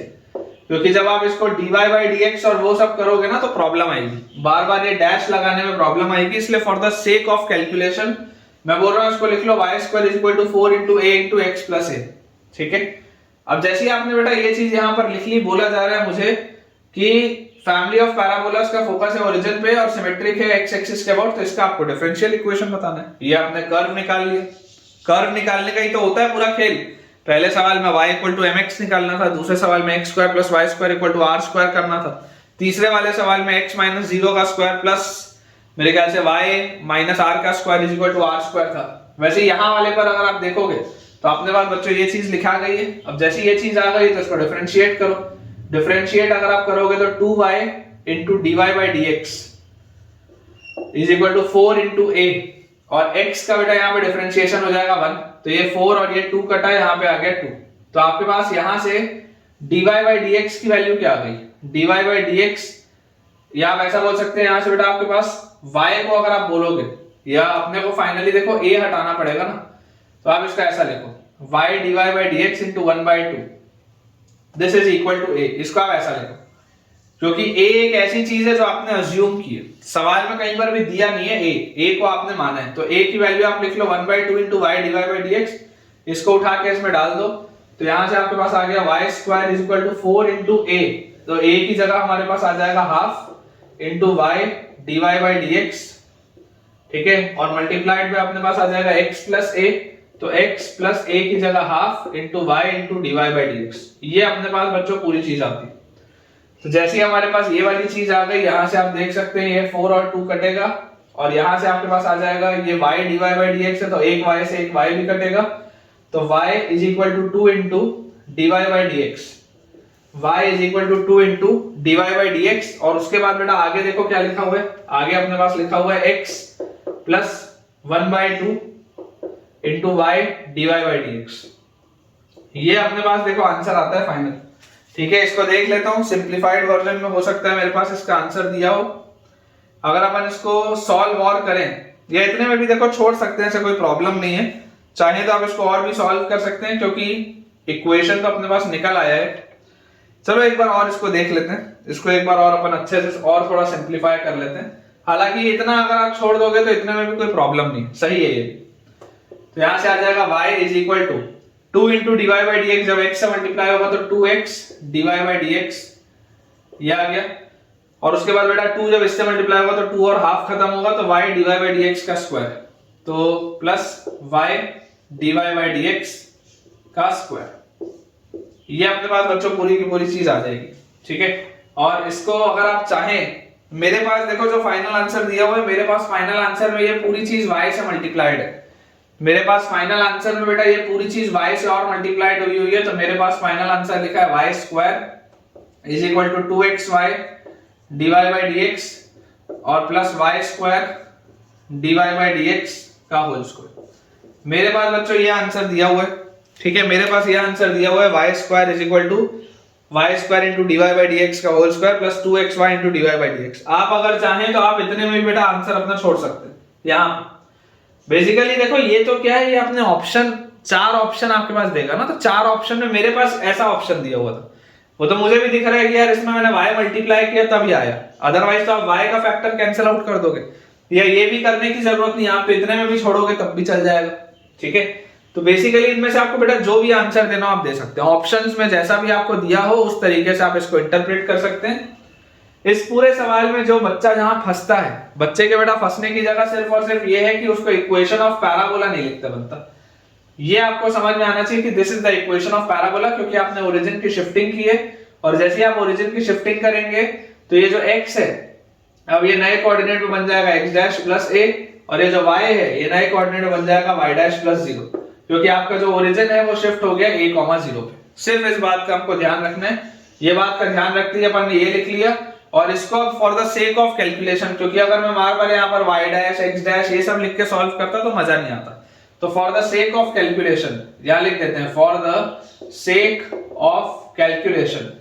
क्योंकि जब आप इसको dy बाई dx और वो सब करोगे ना तो प्रॉब्लम आएगी, बार बार ये डैश लगाने में प्रॉब्लम आएगी, इसलिए for the sake of calculation मैं बोल रहा हूं इसको लिख लो y square equal to 4 into a into x plus a, ठीक है। अब जैसे ही आपने बेटा ये चीज यहां पर लिख ली, बोला जा रहा है मुझे कि फैमिली ऑफ पैराबोलास का फोकस है ओरिजिन पे और सिमेट्रिक है एक्स एक्सिस के अबाउट, तो इसका आपको डिफरेंशियल इक्वेशन बताना है। ये आपने कर्व निकाल लिया, कर्व निकालने का ही तो होता है पूरा खेल। पहले सवाल में y इक्वल टू mx निकालना था, दूसरे सवाल में x square plus y square equal to r square करना था, तीसरे वाले सवाल में x माइनस 0 का स्क्वायर प्लस मेरे ख्याल से y माइनस r का square is equal to r square था। वैसे यहाँ वाले पर अगर आप देखोगे तो अपने पास बच्चों ये चीज लिखा गई है। अब जैसे ये चीज आ गई तो इसको डिफरेंशिएट करो, डिफरेंशिएट अगर आप करोगे तो 2y into dy by dx is equal to 4 into a, और x का बेटा यहाँ पे डिफरेंशिएशन हो जाएगा 1, तो ये 4 और ये 2 कटा, यहाँ पे आ गया 2, तो आपके पास यहाँ से dy बाई dx की वैल्यू क्या आ गई, dy बाई dx, या आप ऐसा बोल सकते हैं यहाँ से बेटा आपके पास y को अगर आप बोलोगे, या अपने को फाइनली देखो a हटाना पड़ेगा ना, तो आप इसका ऐसा लिखो y dy by dx into 1/2 this is equal to a, इसको आप ऐसा लिखो, क्योंकि a एक ऐसी चीज है जो आपने अज्यूम की है, सवाल में कहीं पर भी दिया नहीं है, a को आपने माना है, तो a की वैल्यू आप लिख लो 1/2 into y dy by dx, इसको उठा के इसमें डाल दो, तो यहां से आपके पास आ गया y square is equal to 4 into a, तो a की जगह हमारे पास आ जाएगा half into y dy by dx, ठीक है, और मल्टीप्लाइड में अपने पास आ जाएगा x प्लस a, तो x प्लस a की जगह half into y into dy by dx, ये अपने पास बच्चों पूरी चीज आती है। तो जैसे ही हमारे पास ये वाली चीज आ गई, यहां से आप देख सकते हैं ये 4 और 2 कटेगा, और यहां से आपके पास आ जाएगा ये y dy बाई dx है, तो एक y से एक y भी कटेगा, तो y is equal to 2 into dy by dx, y is equal to 2 into dy by dx, और उसके बाद बेटा आगे देखो क्या लिखा हुआ है, आगे अपने पास लिखा हुआ है x plus 1/2 into y dy by dx, ये अपने पास देखो आंसर आता है फाइनल, ठीक है। इसको देख लेता हूं, सिंप्लीफाइड वर्जन में हो सकता है मेरे पास इसका आंसर दिया हो, अगर अपन इसको सॉल्व और करें, या इतने में भी देखो छोड़ सकते हैं, ऐसा कोई प्रॉब्लम नहीं है, चाहे तो आप इसको और भी सॉल्व कर सकते हैं, क्योंकि इक्वेशन तो अपने पास निकल आया है। चलो एक बार और इसको देख लेते हैं, इसको एक बार और अपन अच्छे से और थोड़ा सिंप्लीफाई कर लेते हैं, हालांकि इतना अगर आप छोड़ दोगे तो इतने में भी कोई प्रॉब्लम नहीं, सही है ये। तो यहां से आ जाएगा y is equal to 2 into dy by dx, जब x से मल्टीप्लाई होगा तो 2x dy बाई dx, ये आ गया, और उसके बाद बेटा 2 जब इससे मल्टीप्लाई होगा तो 2 और हाफ खत्म होगा, तो y dy बाई dx का स्क्वायर, तो plus y dy by dx का स्क्वायर, ये अपने पास बच्चों पूरी की पूरी चीज आ जाएगी, ठीक है। और इसको अगर आप चाहें, मेरे पास देखो जो फाइनल आंसर दिया हुआ है, मेरे पास फाइनल आंसर में ये पूरी चीज y से मल्टीप्लाइड है, मेरे पास फाइनल आंसर में बेटा ये पूरी चीज y से और मल्टीप्लाइड हुई है, तो मेरे पास फाइनल आंसर लिखा है y square is equal to 2xy dy by dx और plus y square dy by dx का होल स्क्वायर। मेरे पास बच्चों ये आंसर दिया हुआ है, ठीक है, मेरे पास ये आंसर दिया हुआ है y square is equal to y square into dy by dx का whole square plus 2xy into dy by dx। आप अगर चाहें तो आप इतने में भी बेटा आंसर अपना छोड़ सकते हैं। यहाँ बेसिकली देखो ये तो क्या है, ये अपने ऑप्शन 4 ऑप्शन आपके पास देगा ना, तो 4 ऑप्शन में मेरे पास ऐसा ऑप्शन दिया हुआ था, वो तो मुझे भी दिख रहा है कि यार इसमें मैंने y मल्टीप्लाई किया तभी आया, अदरवाइज तो आप y का फैक्टर कैंसिल आउट कर दोगे, या ये भी करने की जरूरत नहीं, आप तो इतने में भी छोड़ोगे तब भी चल जाएगा, ठीक है। तो बेसिकली इनमें से आपको बेटा जो भी आंसर देना आप दे सकते हैं, ऑप्शंस में जैसा भी आपको दिया हो उस तरीके से आप इसको इंटरप्रेट कर सकते हैं। इस पूरे सवाल में जो बच्चा जहां फंसता है, बच्चे के बेटा फंसने की जगह सिर्फ और सिर्फ ये है कि उसको इक्वेशन ऑफ पैराबोला नहीं लिखता बनता, ये आपको समझ में आना चाहिए कि this is the equation of parabola, क्योंकि आपने ओरिजिन की शिफ्टिंग की है, और जैसे ही आप ओरिजिन की शिफ्टिंग करेंगे तो ये जो x है अब ये नए कोऑर्डिनेट में बन जाएगा x डैश प्लस a, और ये जो y है ये नए कोऑर्डिनेट में बन जाएगा y डैश प्लस 0, क्योंकि आपका जो ओरिजिन है वो शिफ्ट हो गया a, 0 पे। सिर्फ इस बात का हमको ध्यान रखना है, ये बात का ध्यान रखते ही अपन ने ये लिख लिया, और इसको for the sake of calculation, क्योंकि अगर मैं बार बार यहाँ पर y डैश x डैश ये सब लिख के सॉल्व करता तो मजा नहीं आता, तो for the sake of calculation यहां लिख देते हैं, for the sake of calculation,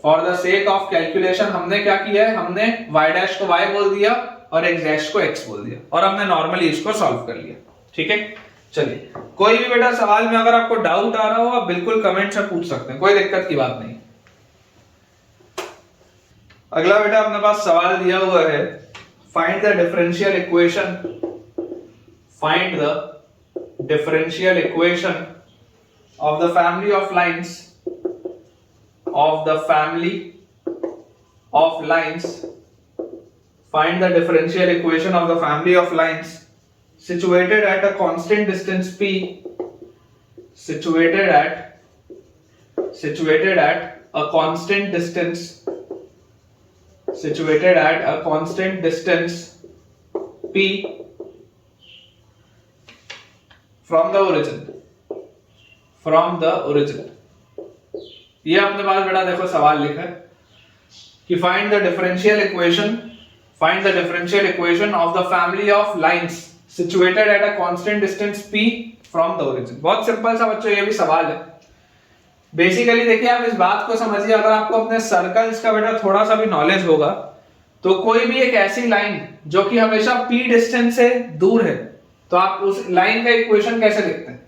for the sake of calculation हमने क्या किया है, हमने y डैश को y बोल दिया और x डैश को x बोल दिया और हमने नॉर्मली इसको सॉल्व कर लिया। ठीक है, चलिए कोई भी बेटा सवाल में अगर आपको डाउट आ रहा हो आप बिल्कुल कमेंट से पूछ सकते हैं, कोई दिक्कत की बात नहीं। अगला बेटा अपने पास सवाल दिया हुआ है, find the differential equation, find the differential equation of the family of lines, of the family of lines, find the differential equation of the family of lines situated at a constant distance p, situated at a constant distance, situated at a constant distance p from the origin, from the origin। ये अपने पास बेटा देखो सवाल लिखा है कि find the differential equation, find the differential equation of the family of lines situated at a constant distance p from the origin. बहुत simple सा बच्चों ये भी सवाल है। बेसिकली देखिए आप इस बात को समझिए, अगर आपको अपने सर्कल्स का बेटा थोड़ा सा भी नॉलेज होगा तो कोई भी एक ऐसी लाइन जो कि हमेशा p डिस्टेंस से दूर है तो आप उस लाइन का इक्वेशन कैसे लिखते हैं।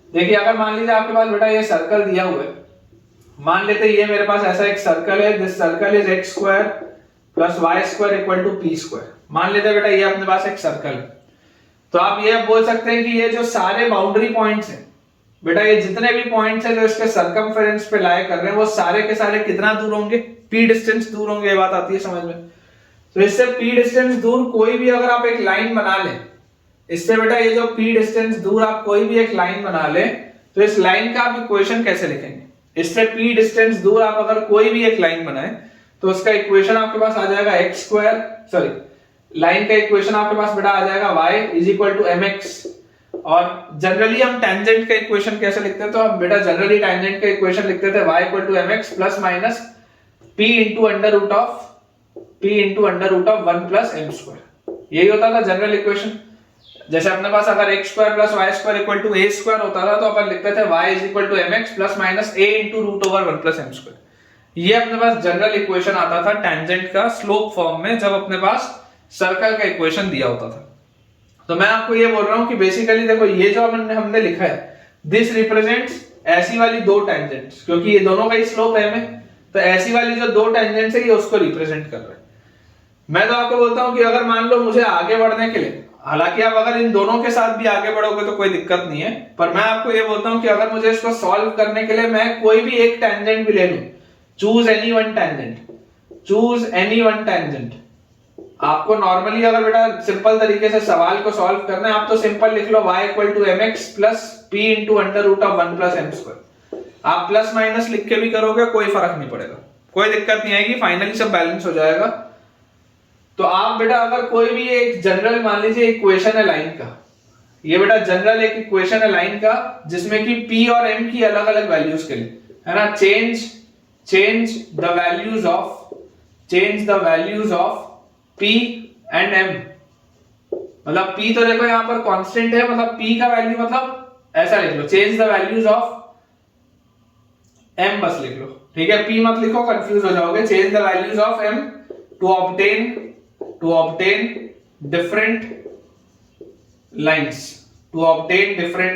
देखिए अगर मान लीजिए आपके पास बेटा ये सर्कल दिया हुआ है, मान लेते हैं ये मेरे पास ऐसा एक सर्कल है, this circle is x square plus y square equal to p square. मान लेते हैं बेटा ये अपने पास एक सर्कल है, तो आप ये बोल सकते हैं कि ये जो सारे बाउंड्री पॉइंट्स हैं बेटा, ये जितने भी पॉइंट्स हैं जो इसके सर्कमफेरेंस पे लाई कर रहे हैं वो सारे के सारे कितना दूर होंगे, p डिस्टेंस दूर होंगे। ये बात आती है समझ में। तो इससे p डिस्टेंस दूर कोई भी अगर आप एक लाइन बना लें, इससे बेटा ये जो p डिस्टेंस दूर आप कोई भी एक लाइन बना लें तो इस लाइन का आप इक्वेशन कैसे लिखेंगे। इससे p डिस्टेंस दूर आप अगर कोई भी एक लाइन बनाए तो उसका इक्वेशन आपके पास आ जाएगा x स्क्वायर, सॉरी लाइन का इक्वेशन आपके पास बेटा आ जाएगा y is equal to mx। और जनरली हम टेंजेंट का इक्वेशन कैसे लिखते हैं, तो हम बेटा जनरली टेंजेंट का इक्वेशन लिखते थे y equal to mx plus minus p into under root of 1 plus m square. यही होता था जनरल इक्वेशन। जैसे अपने पास अगर x square plus y square equal to a square होता था तो अपन लिखते थे y is equal to mx plus minus a into root over 1 plus m square. ये अपने पास जनरल इक्वेशन आता था टेंजेंट का स्लोप फॉर्म में जब अपने पास सर्कल का इक्वेशन दिया होता था। तो मैं आपको ये बोल रहा हूं कि बेसिकली देखो ये जो हमने लिखा है दिस रिप्रेजेंट्स ऐसी वाली दो टेंजेंट्स, क्योंकि ये दोनों का ही स्लोप m है, तो ऐसी वाली जो दो टेंजेंट्स है ये उसको रिप्रेजेंट कर रहा है। मैं तो आपको बोलता हूं कि अगर मान लो मुझे आगे बढ़ने के लिए, हालांकि आप अगर इन दोनों के साथ भी आगे बढ़ोगे तो कोई दिक्कत नहीं है, पर मैं आपको ये बोलता हूं कि अगर मुझे इसको सॉल्व करने के लिए मैं कोई भी एक टेंजेंट भी ले लूं, choose any one tangent, choose any one tangent. आपको नॉर्मली अगर बेटा सिंपल तरीके से सवाल को सॉल्व करना है, आप तो सिंपल लिख लो y equal to mx plus p into under root of 1 plus m square. आप प्लस माइनस लिख के भी करोगे कोई फर्क नहीं पड़ेगा, कोई दिक्कत नहीं आएगी, फाइनली सब बैलेंस हो जाएगा। तो आप बेटा अगर कोई भी एक जनरल मान लीजिए इक्वेशन है लाइन का, ये बेटा जनरल एक इक्वेशन है लाइन का जिसमें कि p और m की अलग अलग वैल्यूज के लिए है ना, change the values of p and m। मतलब p तो देखो यहां पर कांस्टेंट है, मतलब p का वैल्यू मतलब ऐसा लिख लो, change the values of m बस लिख लो, ठीक है, p मत लिखो कंफ्यूज हो जाओगे। Change the values of m to obtain different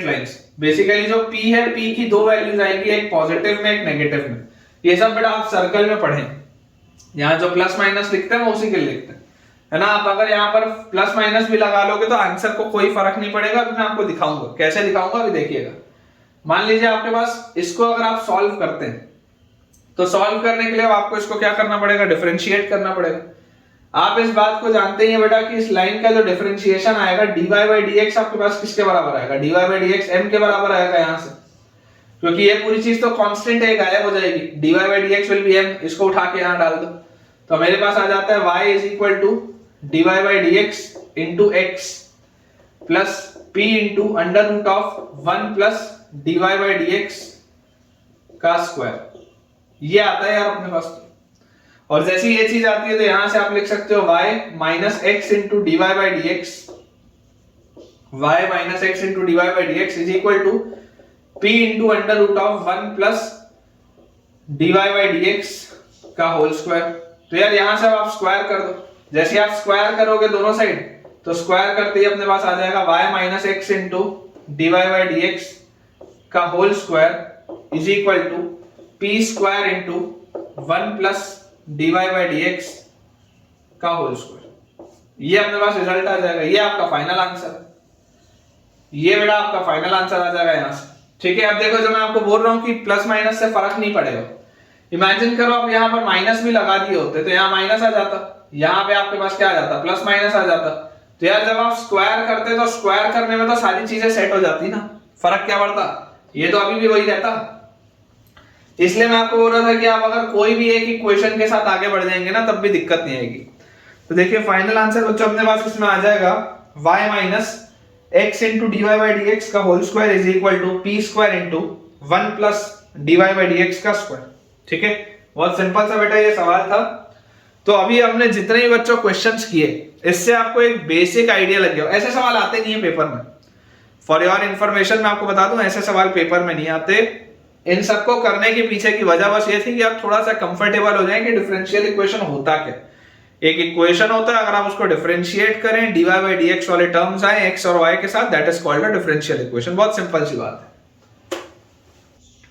lines, basically जो p है p की दो वैल्यूज आएगी, एक पॉजिटिव में एक नेगेटिव में। ये सब बेटा आप सर्कल में पढ़ें, यहां जो प्लस माइनस लिखते हैं वो उसी के लिए लिखते हैं, है ना। आप अगर यहाँ पर प्लस माइनस भी लगा लोगे तो आंसर को कोई फर्क नहीं पड़ेगा। अभी मैं आपको दिखाऊंगा कैसे दिखाऊंगा, अभी देखिएगा। मान लीजिए आपके पास इसको अगर आप सॉल्व करते हैं तो सॉल्व करने के लिए आपको इसको क्या करना पड़ेगा, डिफरेंशिएट करना पड़ेगा। आप इस बात को जानते ही हैं बेटा कि इस लाइन का जो डिफरेंशिएशन आएगा dy by dx आपके पास किसके बराबर आएगा, dy by dx m के बराबर आएगा यहां से, क्योंकि ये पूरी चीज तो कांस्टेंट है, गायब हो जाएगी। dy by dx will be m, इसको उठा के यहां डाल दो तो मेरे पास आ जाता है y is equal to dy by dx into x plus p into under root of 1 plus dy by dx का स्क्वायर। ये आता है यार अपने पास। और जैसे ये चीज आती है तो यहां से आप लिख सकते हो y minus x into dy by dx, y minus x into d y by d x is equal to p into under root of 1 plus d y by d x का होल स्क्वायर। तो यार यहां से आप square कर दो, जैसे आप स्क्वायर करोगे दोनों साइड तो स्क्वायर करते ही अपने पास आ जाएगा y minus x into d y by d x का whole square is equal to p square into 1 plus d y by d x का होल स्क्वायर। ये अपने पास रिजल्ट आ जाएगा, ये आपका फाइनल आंसर, ये बेटा आपका फाइनल आंसर आ जाएगा यहां से। ठीक है, अब देखो जो मैं आपको बोल रहा हूं कि प्लस माइनस से फर्क नहीं पड़ेगा। इमेजिन करो आप यहां पर माइनस भी लगा दिए होते तो यहां माइनस आ जाता, यहां पे आपके पास क्या आ जाता, प्लस माइनस आ जाता। तो यार जब आप स्क्वायर करते तो स्क्वायर करने में तो सारी चीजें सेट हो जाती ना, फर्क क्या पड़ता, ये तो अभी भी वही रहता। इसलिए मैं आपको बोल रहा था कि आप अगर कोई भी एक इक्वेशन के साथ आगे बढ़ जाएंगे ना तब भी दिक्कत नहीं आएगी। तो देखिए फाइनल आंसर बच्चों अपने पास इसमें आ जाएगा y minus x into d y by d x का whole square is equal to p square into 1 plus d y by d x का स्क्वायर। ठीक है, बहुत सिंपल सा बेटा ये सवाल था। तो अभी हमने जितने भी बच्चों क्वेश्चंस किए इससे आपको एक बेसिक आइडिया लग गया। ऐसे सवाल आते नहीं है पेपर में, फॉर योर इन्फॉर्मेशन मैं आपको बता दूं ऐसे सवाल पेपर में नहीं आते। इन सबको करने के पीछे की वजह बस ये थी कि आप थोड़ा सा कंफर्टेबल हो जाएं कि डिफरेंशियल इक्वेशन होता क्या। एक इक्वेशन होता है, अगर आप उसको डिफरेंशिएट करें d y by d x वाले टर्म्स आए एक्स और वाई के साथ, that is called a differential equation. बहुत सिंपल सी बात है।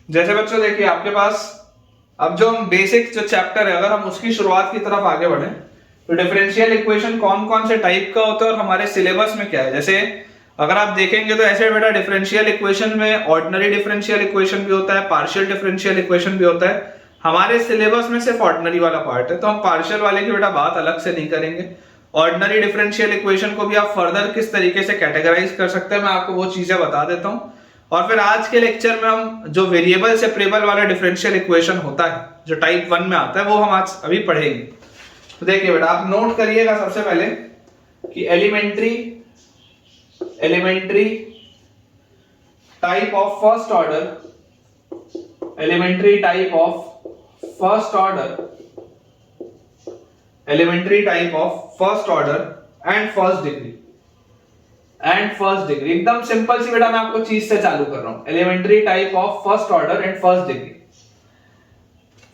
जैसे बच्चों देखिए आपके पास अब जो हम बेसिक जो चैप्टर है अगर हम उसकी शुरुआत की तरफ आगे बढ़े तो डिफरेंशियल इक्वेशन कौन कौन से टाइप का होता है और हमारे सिलेबस में क्या है। जैसे अगर आप देखेंगे तो ऐसे बेटा डिफरेंशियल इक्वेशन में ऑर्डिनरी डिफरेंशियल इक्वेशन भी होता है, पार्शियल डिफरेंशियल इक्वेशन भी होता है। हमारे सिलेबस में सिर्फ ऑर्डिनरी वाला पार्ट है तो हम पार्शियल वाले की बेटा बात अलग से नहीं करेंगे। ऑर्डिनरी डिफरेंशियल इक्वेशन को भी आप फर्दर किस तरीके से कैटेगराइज कर सकते हैं मैं आपको वो चीजें बता देता हूं। और फिर आज के लेक्चर में हम जो वेरिएबल सेपरेबल वाला डिफरेंशियल इक्वेशन होता है जो टाइप 1 में आता है वो हम आज अभी पढ़ेंगे। तो देखिए बेटा आप नोट करिएगा सबसे पहले कि elementary type of first order, elementary type of first order and first degree एकदम सिंपल सी बेटा मैं आपको चीज से चालू कर रहा हूं। Elementary type of first order and first degree.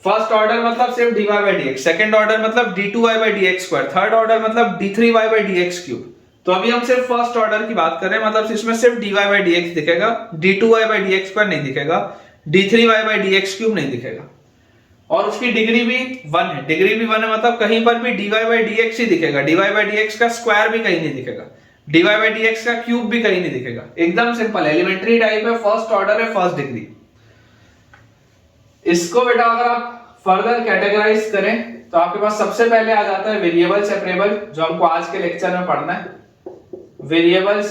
First order मतलब सिर्फ dy by dx, second order मतलब d2y by dx square, third order मतलब d3y by dx क्यूब। तो अभी हम सिर्फ फर्स्ट ऑर्डर की बात कर रहे हैं, मतलब इसमें सिर्फ dy by dx दिखेगा, d2y by dx स्क्वायर नहीं दिखेगा, d3y by dx क्यूब नहीं दिखेगा। और उसकी डिग्री भी 1 है, डिग्री भी 1 है मतलब कहीं पर भी dy by dx ही दिखेगा, dy by dx का स्क्वायर भी कहीं नहीं दिखेगा, dy by dx का क्यूब भी कहीं नहीं दिखेगा। एकदम सिंपल एलिमेंट्री टाइप है, फर्स्ट ऑर्डर है, फर्स्ट डिग्री। इसको बेटा अगर आप फर्दर कैटेगराइज करें तो आपके पास सबसे पहले आ जाता है वेरिएबल सेपरेबल, जो हमको आज के लेक्चर में पढ़ना है। वेरिएबल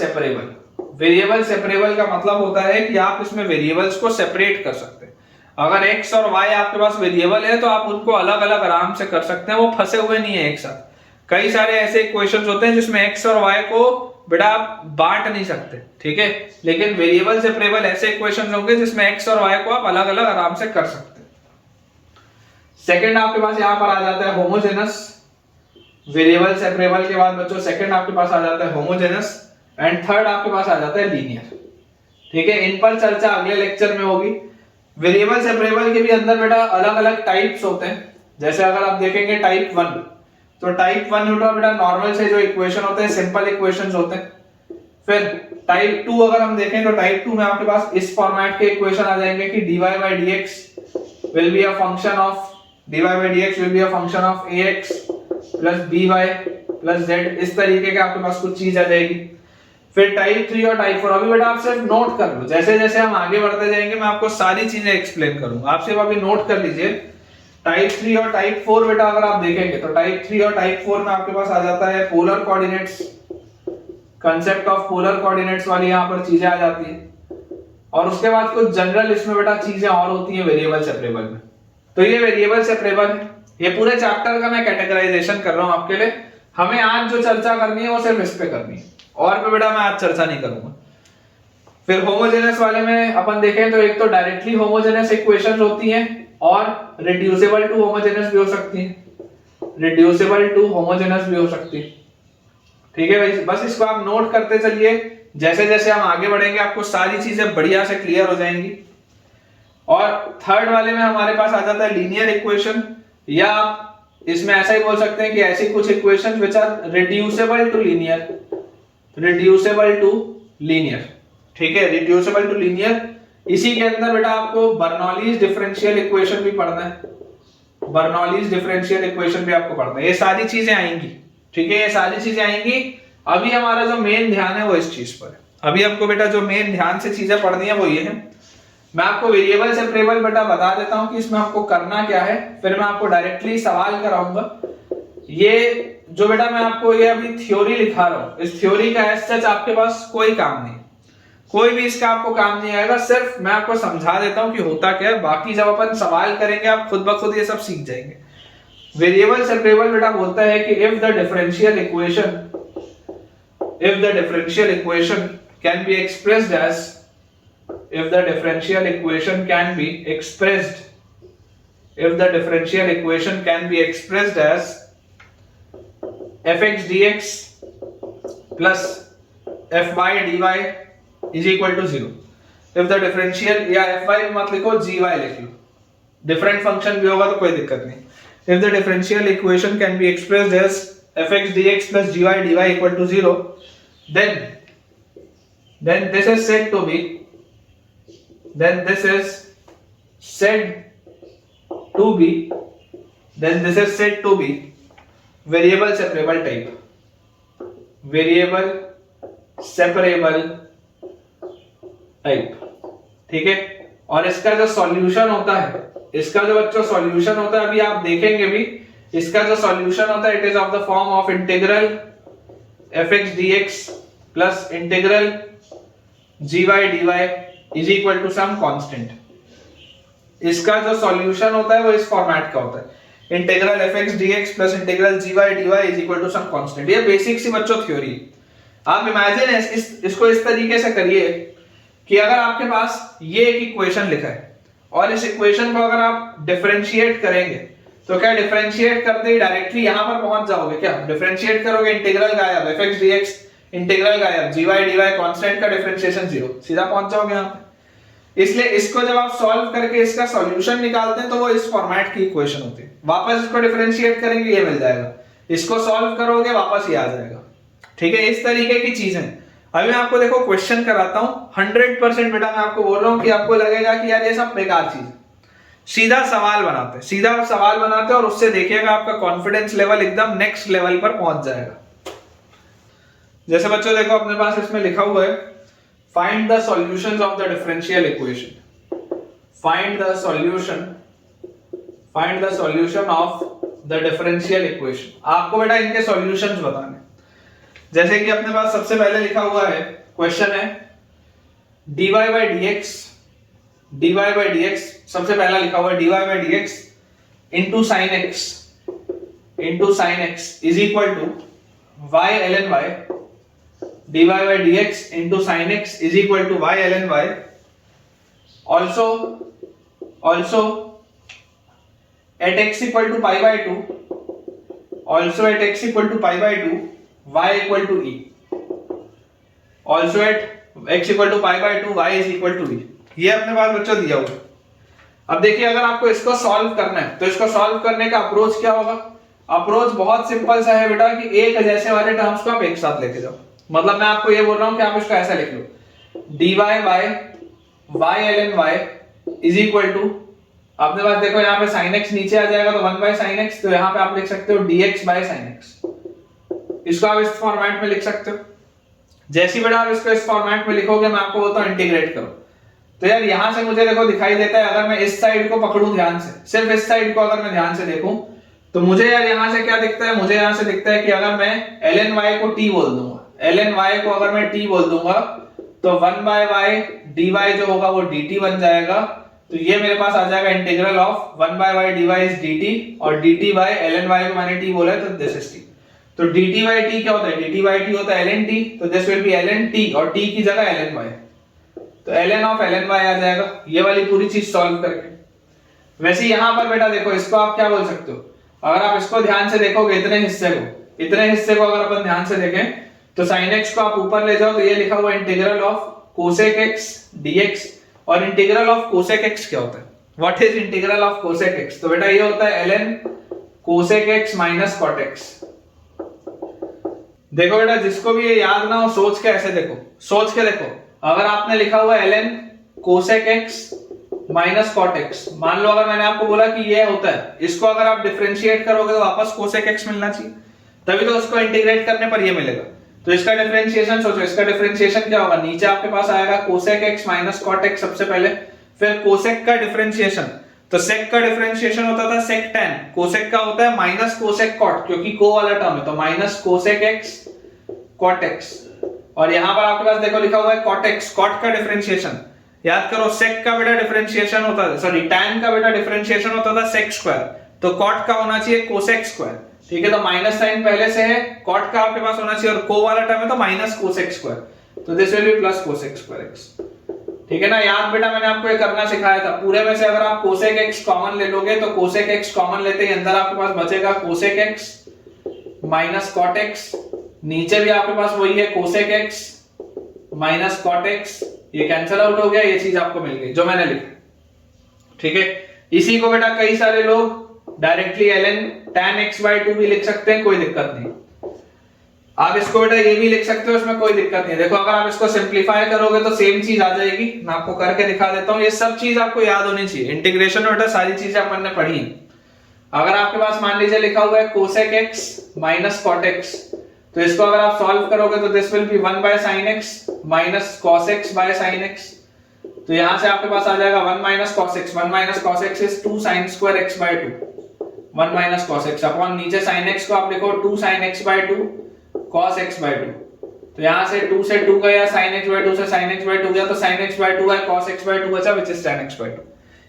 सेपरेबल का मतलब होता है कि आप इसमें वेरिएबल्स को सेपरेट कर सकते हैं। अगर x और y आपके पास वेरिएबल है तो आप उनको अलग अलग आराम से कर सकते हैं, वो फंसे हुए नहीं है एक साथ। कई सारे ऐसे इक्वेशंस होते हैं जिसमें x और y को बेटा आप बांट नहीं सकते, ठीक है, लेकिन वेरिएबल सेपरेबल ऐसे इक्वेशंस होंगे जिसमें x और y को आप अलग अलग आराम से कर सकते हैं। सेकंड आपके पास यहां पर आ जाता है होमोजेनस। वेरिएबल सेपरेबल के बाद बच्चों सेकंड आपके पास आ जाता है होमोजेनस एंड थर्ड आपके पास आ जाता है लीनियर। ठीक है, इन पर चर्चा अगले लेक्चर में होगी। वेरिएबल सेपरेबल के भी अंदर बेटा अलग अलग टाइप्स होते हैं। जैसे अगर आप देखेंगे टाइप 1, तो टाइप 1 होता बेटा नॉर्मल से जो इक्वेशन होते हैं सिंपल इक्वेशंस होते हैं। फिर टाइप 2 अगर हम देखें तो टाइप 2 में आपके पास इस फॉर्मेट के इक्वेशन आ जाएंगे कि dy by dx will be a function of ax plus by plus z, इस तरीके के आपके पास कुछ चीज आ जाएगी। फिर टाइप 3 और टाइप 4 अभी बेटा आप सिर्फ नोट कर लो, जैसे जैसे हम आगे बढ़ते जाएंगे मैं आपको सारी चीजें एक्सप्लेन करूंगा, आप सिर्फ अभी नोट कर लीजिए। टाइप 3 और टाइप 4 बेटा अगर आप देखेंगे तो टाइप 3 और टाइप 4 में आपके पास आ जाता है polar coordinates, concept of polar coordinates वाली यहाँ पर चीजें आ जाती है। और उसके बाद कुछ जनरल इसमें बेटा चीजें और होती हैं वेरिएबल सेपरेबल में। तो ये वेरिएबल सेपरेबल है, ये पूरे चैप्टर का मैं कैटेगराइजेशन कर रहा हूं आपके लिए। हमें आज जो चर्चा करनी है वो सिर्फ इस पे करनी है, और पे बेटा मैं आज चर्चा नहीं करूंगा। फिर होमोजेनस वाले में अपन देखें तो एक तो डायरेक्टली होमोजेनस इक्वेशंस होती हैं और रिड्यूसिबल टू होमोजेनस भी हो सकती है, ठीक है भाई, बस इसको आप नोट करते चलिए जैसे जैसे हम आगे बढ़ेंगे आपको सारी चीजें बढ़िया से क्लियर हो जाएंगी। और थर्ड वाले में हमारे पास आ जाता है लीनियर इक्वेशन, या आप इसमें ऐसा ही बोल सकते हैं कि ऐसी कुछ equation which are reducible to linear, reducible to linear, ठीक है, रिड्यूसेबल टू लीनियर। इसी के अंदर बेटा आपको बर्नौलीज डिफरेंशियल इक्वेशन भी पढ़ना है, बर्नौलीज डिफरेंशियल इक्वेशन भी आपको पढ़ना है। ये सारी चीजें आएंगी, ठीक है, ये सारी चीजें आएंगी। अभी हमारा जो मेन ध्यान है वो इस चीज पर है। अभी हमको बेटा जो मेन ध्यान से चीजें पढ़नी है वो ये है। मैं आपको वेरिएबल सेपरेबल बेटा बता देता हूं कि इसमें आपको करना क्या है, फिर मैं आपको डायरेक्टली सवाल कराऊंगा। ये जो बेटा मैं आपको ये अभी थ्योरी लिखा रहा हूं, इस थ्योरी का एज सच आपके पास कोई काम नहीं, कोई भी इसका आपको काम नहीं आएगा, सिर्फ मैं आपको समझा देता हूं कि होता क्या है। बाकी जब अपन सवाल करेंगे आप खुद ब खुद ये सब सीख जाएंगे। वेरिएबल सेपरेबल बेटा बोलता है कि if the differential equation can be expressed as, if the differential equation can be expressed, if the differential equation can be expressed as fx dx plus fy dy is equal to 0, if the differential, या fy मत लिखो gy लिख लो, different function भी होगा तो कोई दिक्कत नहीं। if the differential equation can be expressed as fx dx plus gy dy equal to 0, then this is said to be, then this is said to be variable separable type, variable separable type, ठीक है। और इसका जो solution होता है, इसका जो बच्चों सॉल्यूशन होता है, अभी आप देखेंगे भी, इसका जो सॉल्यूशन होता है it is of the form of integral fx dx plus integral gy dy is equal to some constant. इसका जो सॉल्यूशन होता है वो इस फॉर्मेट का होता है, integral fx dx plus integral gy dy is equal to some constant. ये बेसिक सी बच्चों थ्योरी। आप इमेजिन इसको इस तरीके से करिए कि अगर आपके पास ये एक इक्वेशन लिखा है और इस इक्वेशन को अगर आप डिफरेंशिएट करेंगे तो क्या डिफरेंशिएट करते ही डायरेक्टली यहां पर पहुंच जाओगे? क्या डिफरेंशिएट करोगे, इंटीग्रल गायब, fx dx इंटीग्रल गायब, gy dy कांस्टेंट का डिफरेंशिएशन 0, सीधा पहुंच जाओगे यहां पे। इसलिए इसको जब आप सॉल्व करके इसका सॉल्यूशन निकालते हैं तो वो इस फॉर्मेट की इक्वेशन होती है। वापस इसको डिफरेंशिएट करेंगे ये मिल जाएगा, इसको सॉल्व करोगे वापस ये आ जाएगा, ठीक है। इस तरीके की चीजें अभी मैं आपको देखो क्वेश्चन कराता हूं। 100% बेटा मैं आपको बोल रहा हूं कि आपको लगेगा कि यार ये सब बेकार चीज है। सीधा सवाल बनाते हैं, सीधा सवाल बनाते हैं और उससे देखिएगा आपका कॉन्फिडेंस लेवल एकदम नेक्स्ट लेवल पर पहुंच जाएगा। जैसे बच्चों देखो अपने पास इसमें लिखा हुआ है find the solutions of the differential equation, find the solution of the differential equation. आपको बेटा इनके सॉल्यूशंस बताने। जैसे कि अपने पास सबसे पहले लिखा हुआ है, क्वेश्चन है dy by dx, सबसे पहला लिखा हुआ है dy by dx into sin x is equal to y ln y, dy by dx into sin x is equal to y ln y, also at x equal to pi by 2, also at x equal to pi by 2 y equal to e, also at x equal to pi by 2 y is equal to e। ये अपने पास बच्चों दिया हुआ है। अब देखिए अगर आपको इसको सॉल्व करना है तो इसको सॉल्व करने का अप्रोच क्या होगा? अप्रोच बहुत सिंपल सा है बेटा कि एक जैसे वाले टर्म्स को आप एक साथ लेके जाओ। मतलब मैं आपको ये बोल रहा हूं कि आप इसको ऐसा लिख लो dy by y ln y is equal to, अपने पास देखो यहाँ पे sin x नीचे आ जाएगा तो 1 by sin x, तो यहाँ पे आप लिख सकते हो dx by sin x। इसको आप इस फॉर्मेट में लिख सकते हो। जैसी बेटा आप इसको इस फॉर्मेट में लिखोगे मैं आपको बोलता हूं इंटीग्रेट करो। तो यार यहां से मुझे देखो दिखाई देता है, अगर मैं इस साइड को पकड़ूं ध्यान से, सिर्फ इस साइड को अगर मैं ध्यान से देखूं तो मुझे यार यहां से क्या दिखता है? मुझे यहां से दिखता है कि अगर मैं ln y को t बोल दूंगा, ln y को अगर मैं t बोल दूंगा तो 1 by y dy जो होगा वो dt बन जाएगा। तो ये मेरे पास आ जाएगा integral of 1 by y dy is dt, और dt by ln y को मैंने t बोला है तो दिस इज t। तो dt by t क्या होता है? dt by t होता है ln t, तो this will B ln t और t की जगह ln y, तो ln ऑफ ln y आ जाएगा। ये वाली पूरी चीज सॉल्व करके। वैसे यहां पर बेटा देखो इसको आप क्या बोल सकते हो? अगर आप इसको ध्यान से देखोगे इतने हिस्से को अगर अपन ध्यान से देखें तो sin x को आप ऊपर ले जाओ तो ये लिखा हुआ integral of cosec x dx। और इंटीग्रल ऑफ कोसेक x क्या होता है? What is integral of cosec x? तो बेटा ये होता है ln cosec x minus cot x। देखो बेटा, जिसको भी ये याद ना हो सोच के ऐसे देखो, सोच के देखो। अगर आपने लिखा हुआ ln cosec x minus cot x, मान लो अगर मैंने आपको बोला कि ये होता है, इसको अगर आप डिफरेंशिएट करोगे तो वापस कोसेक x मिलना चाहिए, तभी तो उसको इंटीग्रेट करने पर ये मिलेगा। तो इसका डिफरेंशिएशन सोचो, इसका डिफरेंशिएशन क्या होगा? नीचे आपके पास आएगा cosec x minus cot x सबसे पहले, फिर कोसेक का डिफरेंशिएशन। तो सेक का डिफरेंशिएशन होता था सेक tan, कोसेक का होता है माइनस कोसेक कॉट, क्योंकि को वाला टर्म है, तो minus cosec x cot x। और यहां पर आपके पास देखो लिखा हुआ है कॉट x, कॉट का डिफरेंशिएशन याद करो। सेक का बेटा डिफरेंशिएशन होता था, सॉरी tan का बेटा डिफरेंशिएशन होता था सेक स्क्वायर, तो कॉट का होना चाहिए कोसेक स्क्वायर। ठीक है, तो माइनस साइन पहले से है, कॉट का आपके पास होना चाहिए, और को वाला टर्म है तो माइनस कोसेक स्क्वायर, तो this will B plus cosec square x। ठीक है ना, याद बेटा मैंने आपको ये करना सिखाया था। पूरे में से अगर आप कोसेक x कॉमन ले लोगे तो कोसेक x कॉमन लेते ही अंदर आपके पास बचेगा cosec x minus cot x, नीचे भी आपके पास वही है cosec x minus cot x, ये कैंसिल आउट हो गया, ये चीज आपको मिल गई जो मैंने लिखी। ठीक है, इसी को बेटा कई सारे लोग डायरेक्टली ln tan x/2 भी लिख सकते हैं, कोई दिक्कत नहीं। आप इसको बेटा ये भी लिख सकते हो, इसमें कोई दिक्कत नहीं। देखो अगर आप इसको सिंपलीफाई करोगे तो सेम चीज आ जाएगी, मैं आपको करके दिखा देता हूं। ये सब चीज आपको याद होनी चाहिए, इंटीग्रेशन में बेटा सारी चीजें अपन ने पढ़ी। अगर आपके पास मान लीजिए लिखा हुआ है cosec x minus cot x, तो इसको अगर आप सॉल्व करोगे तो this will be 1 by sin x minus cos x by sin x। तो यहां से आपके पास आ जाएगा 1 minus cos x, 1 minus cos x is 2 sin square x by 2, 1 minus cos x upon नीचे sin x को आप लिखो 2 sin x by 2 cos x by 2। तो यहां से 2 से 2 गया, sin x बाय 2 से sin x बाय 2 गया, तो sin x बाय 2 है, cos x बाय 2 बचा, which is tan x by 2।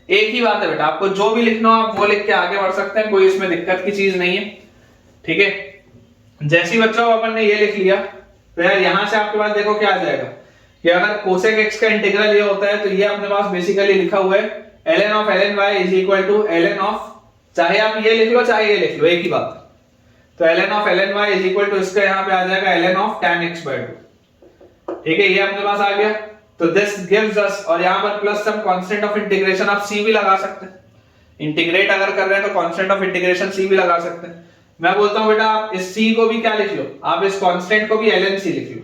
एक ही बात है बेटा, आपको जो भी लिखना हो आप वो लिख के आगे बढ़ सकते हैं, कोई इसमें दिक्कत की चीज नहीं है। ठीक है, जैसी बच्चों अपन ने ये लिख लिया तो यार यहां से आपके पास देखो क्या आ जाएगा कि अगर कोसेक x का इंटीग्रल ये होता है तो ये अपने पास बेसिकली लिखा हुआ है ln of ln y is equal to ln of, चाहे आप ये लिख लो चाहे ये लिख लो, एक ही बात। तो ln of ln y is equal to इसका यहां पे आ जाएगा ln ऑफ tan x/2। ठीक है, ये अपने पास आ गया। तो दिस गिव्स अस, और यहां पर plus some constant of integration, आप c भी लगा सकते हैं, इंटीग्रेट अगर कर रहे हैं तो कांस्टेंट ऑफ इंटीग्रेशन c भी लगा सकते हैं। मैं बोलता हूं बेटा आप इस c को भी क्या लिख लो, आप इस कांस्टेंट को भी ln c लिख लो,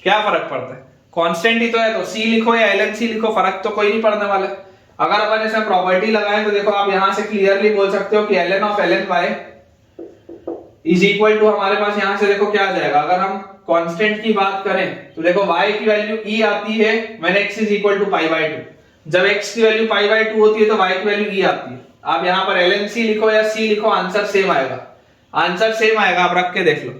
क्या फर्क पड़ता है? कांस्टेंट ही तो है, तो c लिखो या ln c लिखो, फर्क तो कोई नहीं पड़ने वाला। अगर अपन इसमें प्रॉपर्टी लगाएं तो देखो आप यहां से क्लियरली बोल सकते हो कि ln of ln y is equal to, हमारे पास यहां से देखो क्या आ जाएगा, अगर हम कांस्टेंट की बात करें तो देखो y की वैल्यू e आती है when x is equal to π/2, जब x की वैल्यू π/2 होती है तो y की वैल्यू e आती है। आप यहां पर ln c लिखो या c लिखो, आंसर सेम आएगा, आंसर सेम आएगा, आप रख के देख लो।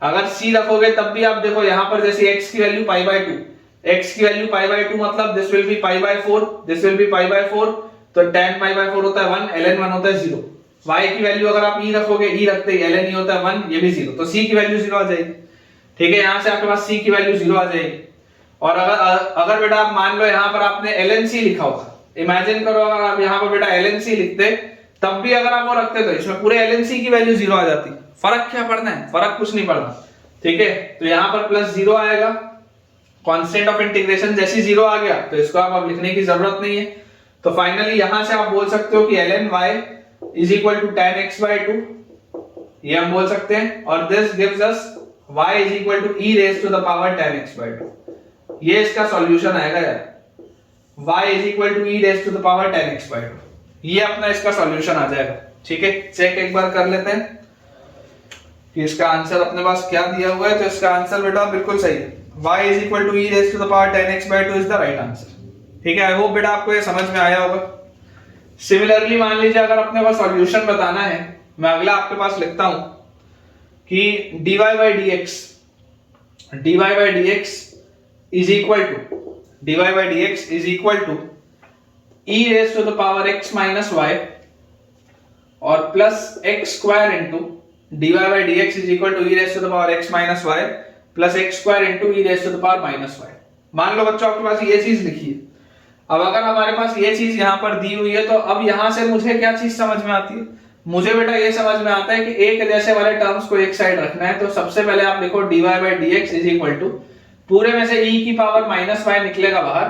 अगर c रखोगे तब भी आप देखो यहां पर जैसे x की वैल्यू π/2, x की वैल्यू π/2 मतलब this will be π/4, this will be π/4, तो tan π/4 होता है 1, ln 1 होता है 0। y की वैल्यू अगर आप e रखोगे, e रखते ही ln e होता है 1, ये भी 0, तो c की वैल्यू 0 आ जाएगी। ठीक है, यहां से आपके पास c की वैल्यू 0 आ जाएगी। और अगर बेटा आप मान लो यहां पर आपने ln c लिखा होगा, इमेजिन करो अगर आप यहां पर बेटा ln c लिखते तब भी अगर आप वो रखते तो इसमें पूरे ln c की वैल्यू 0 आ जाती। फर्क क्या पड़ना है? फर्क कुछ नहीं पड़ना। ठीक है, तो यहां पर प्लस 0 आएगा, कांस्टेंट ऑफ इंटीग्रेशन जैसी 0 आ गया तो इसको आप अब लिखने की जरूरत नहीं है। तो फाइनली यहां से आप बोल सकते हो कि ln y is equal to tan x/2, ये हम बोल सकते हैं, और this gives us y is equal to e raise to the power tan x/2। ये इसका सॉल्यूशन आएगा यार, y is equal to e raise to the power tan x/2, ये अपना इसका सॉल्यूशन आ जाएगा। ठीक है, चेक एक बार कर लेते हैं कि इसका आंसर अपने पास क्या दिया हुआ है। तो इसका आंसर बेटा बिल्कुल सही है, y is equal to e raise to the power tan x/2 is the right answer. ठीक है, आई होप बेटा आपको ये समझ में आया होगा। सिमिलरली मान लीजिए अगर अपने को सॉल्यूशन बताना है, मैं अगला आपके पास लिखता हूं कि dy by dx is equal to e raise to the power x minus y और plus x square into dy by dx is equal to e raise to the power x minus y plus x square into e raise to the power minus y। मान लो बच्चों आपके पास ये चीज लिखी है। अब अगर हमारे पास ये चीज यहां पर दी हुई है तो अब यहां से मुझे क्या चीज समझ में आती है, मुझे बेटा ये समझ में आता है कि एक जैसे वाले टर्म्स को एक साइड रखना है, तो सबसे पहले आप लिखो dy by d x is equal to, पूरे में से e की पावर माइनस वाई निकलेगा बाहर,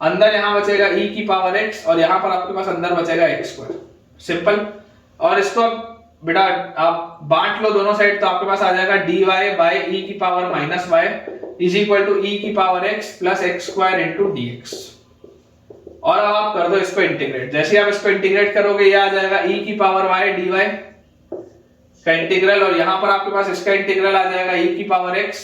अंदर यहां बचेगा e की पावर x और यहां पर आपके पास अंदर बचेगा x स्क्वायर, सिंपल। और इसको बेटा आप बांट लो दोनों साइड, तो आपके पास आ जाएगा dy बाई e की power minus y is equal to e की power x plus x square into dx। और अब आप कर दो इसको इंटीग्रेट, जैसे आप इसको इंटीग्रेट करोगे ये आ जाएगा e की पावर y dy का इंटीग्रल, और यहां पर आपके पास इसका इंटीग्रल आ जाएगा e की power x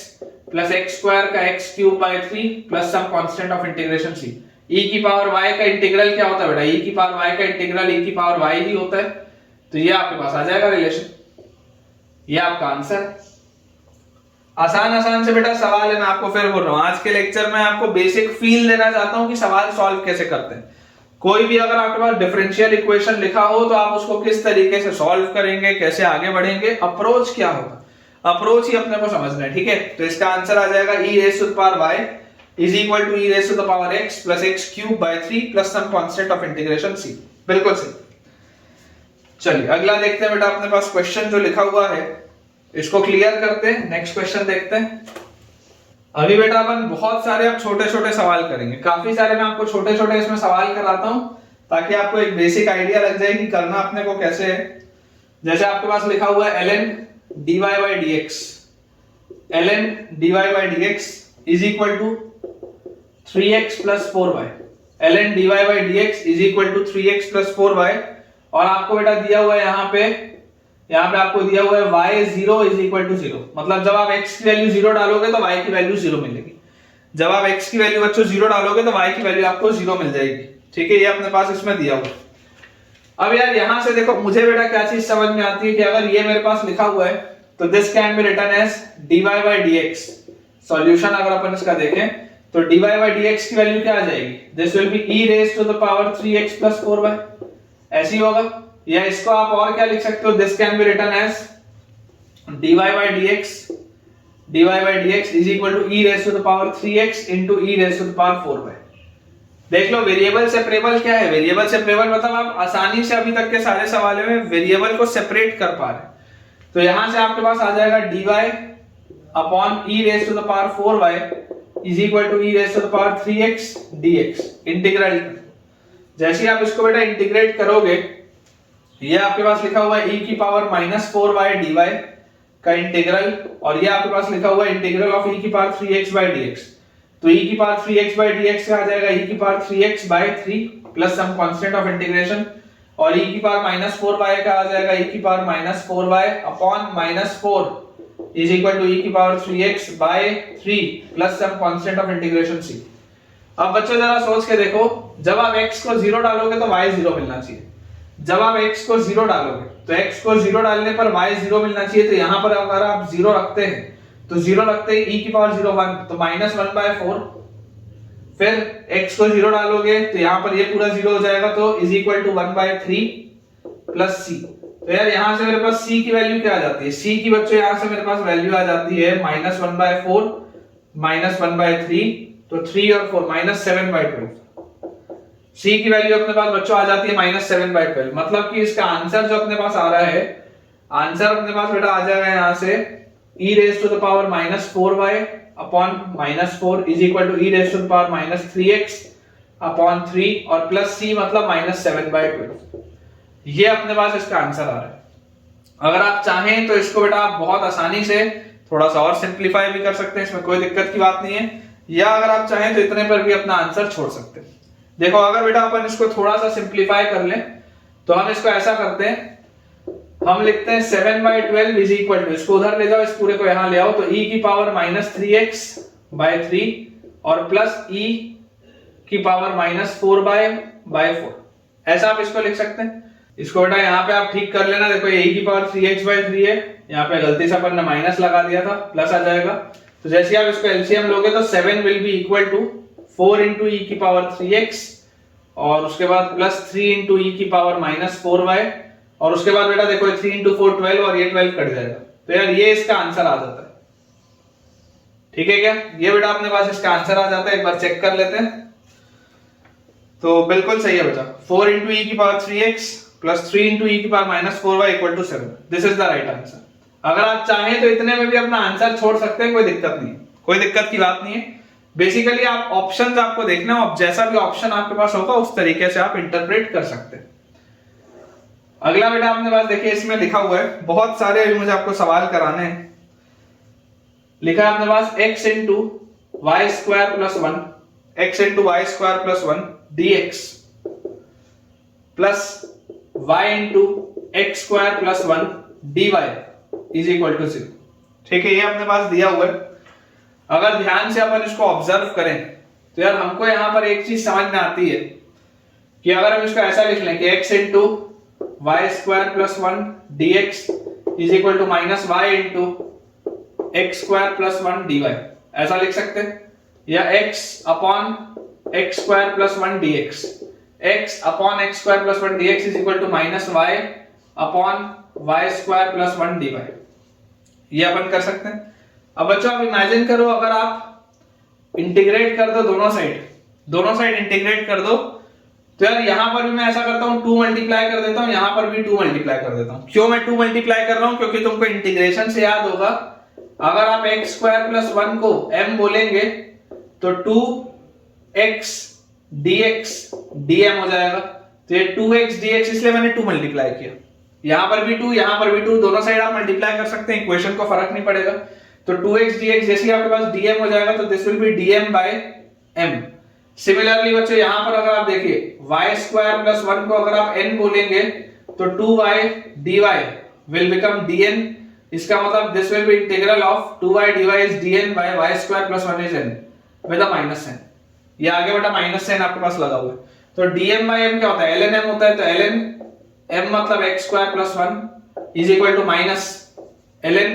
plus x square का x cube by 3 plus some constant of integration c। e की पावर y का इंटीग्रल क्या होता है बेटा, e की पावर y का इंटीग्रल e की पावर y ही होता है, तो ये आपके पास आ जाएगा रिलेशन, ये आपका आंसर है। आसान आसान से बेटा सवाल है, मैं आपको फिर बोल रहा हूं, आज के लेक्चर में आपको बेसिक फील देना चाहता हूं कि सवाल सॉल्व कैसे करते हैं। कोई भी अगर आपके पास डिफरेंशियल इक्वेशन लिखा हो तो आप उसको किस तरीके से सॉल्व करेंगे, कैसे आगे बढ़ेंगे, अप्रोच क्या होगा, अप्रोच ही अपने को समझना है, ठीक है। तो इसका आंसर आ जाएगा e raise to the power y is equal to e raise to the power x plus x cube by 3 plus some constant of integration c, बिल्कुल सही। चलिए अगला देखते हैं बेटा, अपने पास क्वेश्चन जो लिखा हुआ है इसको क्लियर करते हैं, नेक्स्ट क्वेश्चन देखते हैं। अभी बेटा अपन बहुत सारे अब छोटे छोटे सवाल करेंगे, काफी सारे मैं आपको छोटे छोटे इसमें सवाल कराता हूं ताकि आपको एक बेसिक आइडिया लग जाए कि करना अपने को कैसे है। जैसे आपके पास लिखा हुआ है ln dy by dx, ln dy by dx is equal to 3x plus 4y, ln dy by dx is equal to 3x plus 4y, और आपको बेटा दिया हुआ है यहाँ पे आपको दिया हुआ है y 0 इज इक्वल टू 0, मतलब जब आप x की वैल्यू 0 डालोगे तो y की वैल्यू 0 मिलेगी, जब आप x की वैल्यू बच्चों 0 डालोगे तो y की वैल्यू आपको 0 मिल जाएगी, ठीक है। ये अपने पास इसमें दिया हुआ है। अब यार यहां से देखो मुझे बेटा क्या चीज समझ में आती है कि अगर ये मेरे पास लिखा हुआ है तो this can be written as dy by dx। Solution अगर अपन इसका देखें तो dy by dx की वैल्यू क्या आ जाएगी, this will be e raise to the power 3x plus 4y, ऐसी होगा। या इसको आप और क्या लिख सकते हो, this can be written as dy by dx is equal to e raise to the power 3x into e raise to the power 4y। देख लो वेरिएबल सेपरेबल क्या है, वेरिएबल सेपरेबल मतलब आप आसानी से अभी तक के सारे सवालों में वेरिएबल को सेपरेट कर पा रहे। तो यहां से आपके पास आ जाएगा dy upon e raise to the power 4y is equal to e raise to the power 3x dx, integral. जैसे ही आप इसको बेटा इंटीग्रेट करोगे ये आपके पास लिखा हुआ है e की पावर माइनस 4y dy का इंटीग्रल, और ये आपके पास लिखा हुआ है इंटीग्रल ऑफ e की पावर 3x बाय dx, तो e की पावर 3x बाय dx का आ जाएगा e की power 3x by 3 plus some constant of integration, और e की पावर माइनस 4y का आ जाएगा e की power minus 4y upon minus 4 is equal to e की power 3x by 3 plus some constant of integration c। अब बच्चों जरा सोच के देखो, जब आप x को 0 डालोगे तो y 0 मिलना चाहिए, जब आप x को 0 डालोगे तो x को 0 डालने पर y 0 मिलना चाहिए, तो यहां पर अगर आप 0 रखते हैं तो 0 रखते ही e की पावर 0 1 तो माइनस 1 बाय 4, फिर x को 0 डालोगे तो यहां पर ये पूरा 0 हो जाएगा, तो is equal to 1 by 3 plus c। तो यार यहां से मेरे पास c की वैल्यू क्या आ जाती है, c की बच्चों यहां से मेरे पास वैल्यू आ जाती है माइनस 1 बाय 4 माइनस 1 बाय 3, तो 3 और 4 माइनस 7 बाय 12। c की वैल्यू अपने पास बच्चों आ जाती है माइनस 7 बाय 12, मतलब कि इसका आंसर जो अपने पास आ रहा है, आंसर अपने पास बेटा आ जाएगा यहां से e raise to the power minus 4y upon minus 4 is equal to e raise to the power minus 3x upon 3 और प्लस c मतलब माइनस 7 बाय 12। ये अपने पास इसका आंसर आ रहा है। अगर आप चाहें तो इसको बेटा आप बहुत आसानी से थोड़ा सा और सिंप्लीफाई भी कर सकते हैं, इसमें कोई दिक्कत की बात नहीं है, या अगर आप चाहें तो इतने पर भी अपना आंसर छोड़ सकते हैं। देखो अगर बेटा अपन इसको थोड़ा सा सिंप्लीफाई कर लें तो हम इसको ऐसा करते हैं, हम लिखते हैं 7 बाय 12 इज इक्वल टू, इसको उधर ले जाओ, इस पूरे को यहां ले आओ, तो e की पावर माइनस 3x बाय 3 और प्लस e की पावर माइनस 4 बाय 4, ऐसा आप इसको लिख सकते हैं। इसको बेटा यहाँ पे आप ठीक कर लेना, देखो e की पावर 3x बाय 3 है, यहाँ पे गलती से अपन ने माइनस लगा दिया था, प्लस आ जाएगा। तो जैसे आप इसको एलसीएम लोगे तो 7 will be equal to 4 into e की पावर 3x और उसके बाद प्लस 3 इंटू e की पावर माइनस 4y, और उसके बाद बेटा देखो 3 इंटू 4 12 और ये 12 कट जाएगा, तो यार ये इसका आंसर आ जाता है। ठीक है क्या, ये बेटा अपने पास इसका आंसर आ जाता है, एक बार चेक कर लेते हैं। तो बिल्कुल सही है बेटा, 4 इंटू e की power 3x plus 3 into e की power minus 4y equal to 7। This is the right answer. अगर आप चाहें तो इतने में भी अपना आंसर छोड़ सकते हैं, कोई दिक्कत नहीं है, कोई दिक्कत की बात नहीं है। बेसिकली आप ऑप्शंस आपको देखना, आप जैसा भी ऑप्शन आपके पास होगा उस तरीके से आप इंटरप्रेट कर सकते हैं। अगला बेटा आपने पास देखिए, इसमें लिखा हुआ है, बहुत सारे अभी मुझे आपको सवाल कराने हैं। लिखा है अपने पास x into y square plus 1 x into y square plus 1 dx plus y into x square plus 1 dy is equal to 0। ठीक है, ये अपने पास दिया हुआ है। अगर ध्यान से अपन इसको ऑब्जर्व करें तो यार हमको यहां पर एक चीज समझ में आती है कि अगर हम इसको ऐसा लिख लें कि x into y square plus 1 dx is equal to minus y into x square plus 1 dy, ऐसा लिख सकते हैं। या x upon x square plus 1 dx, x upon x square plus 1 dx is equal to minus y upon y square plus 1 dy, ये अपन कर सकते हैं। अब बच्चों आप इमेजिन करो, अगर आप इंटीग्रेट कर दो दोनों साइड इंटीग्रेट कर दो, तो यार यहां पर भी मैं ऐसा करता हूं 2 मल्टीप्लाई कर देता हूं, यहां पर भी 2 मल्टीप्लाई कर देता हूं। क्यों मैं 2 मल्टीप्लाई कर रहा हूं? क्योंकि तुमको इंटीग्रेशन से याद होगा, अगर आप एक्स स्क्वायर प्लस 1 को m बोलेंगे तो 2x dx dm हो जाएगा। तो ये 2x dx, इसलिए मैंने 2 मल्टीप्लाई किया। यहां पर भी 2, यहां पर भी 2, दोनों साइड आप मल्टीप्लाई कर सकते हैं, इक्वेशन को फर्क नहीं पड़ेगा। तो 2x dx जैसे ही आपके पास dm हो जाएगा तो this will be dm by m। Similarly बच्चों यहां पर अगर आप देखिए y स्क्वायर प्लस 1 को अगर आप n बोलेंगे तो 2y dy will become dn। इसका मतलब this will be integral of 2y dy is dn by y square plus 1 is n with a minus n। ये आगे बेटा माइनस n आपके पास लगा हुआ है। तो dm बाय m क्या होता है? ln m होता है। तो ln m मतलब x square plus 1 is equal to minus ln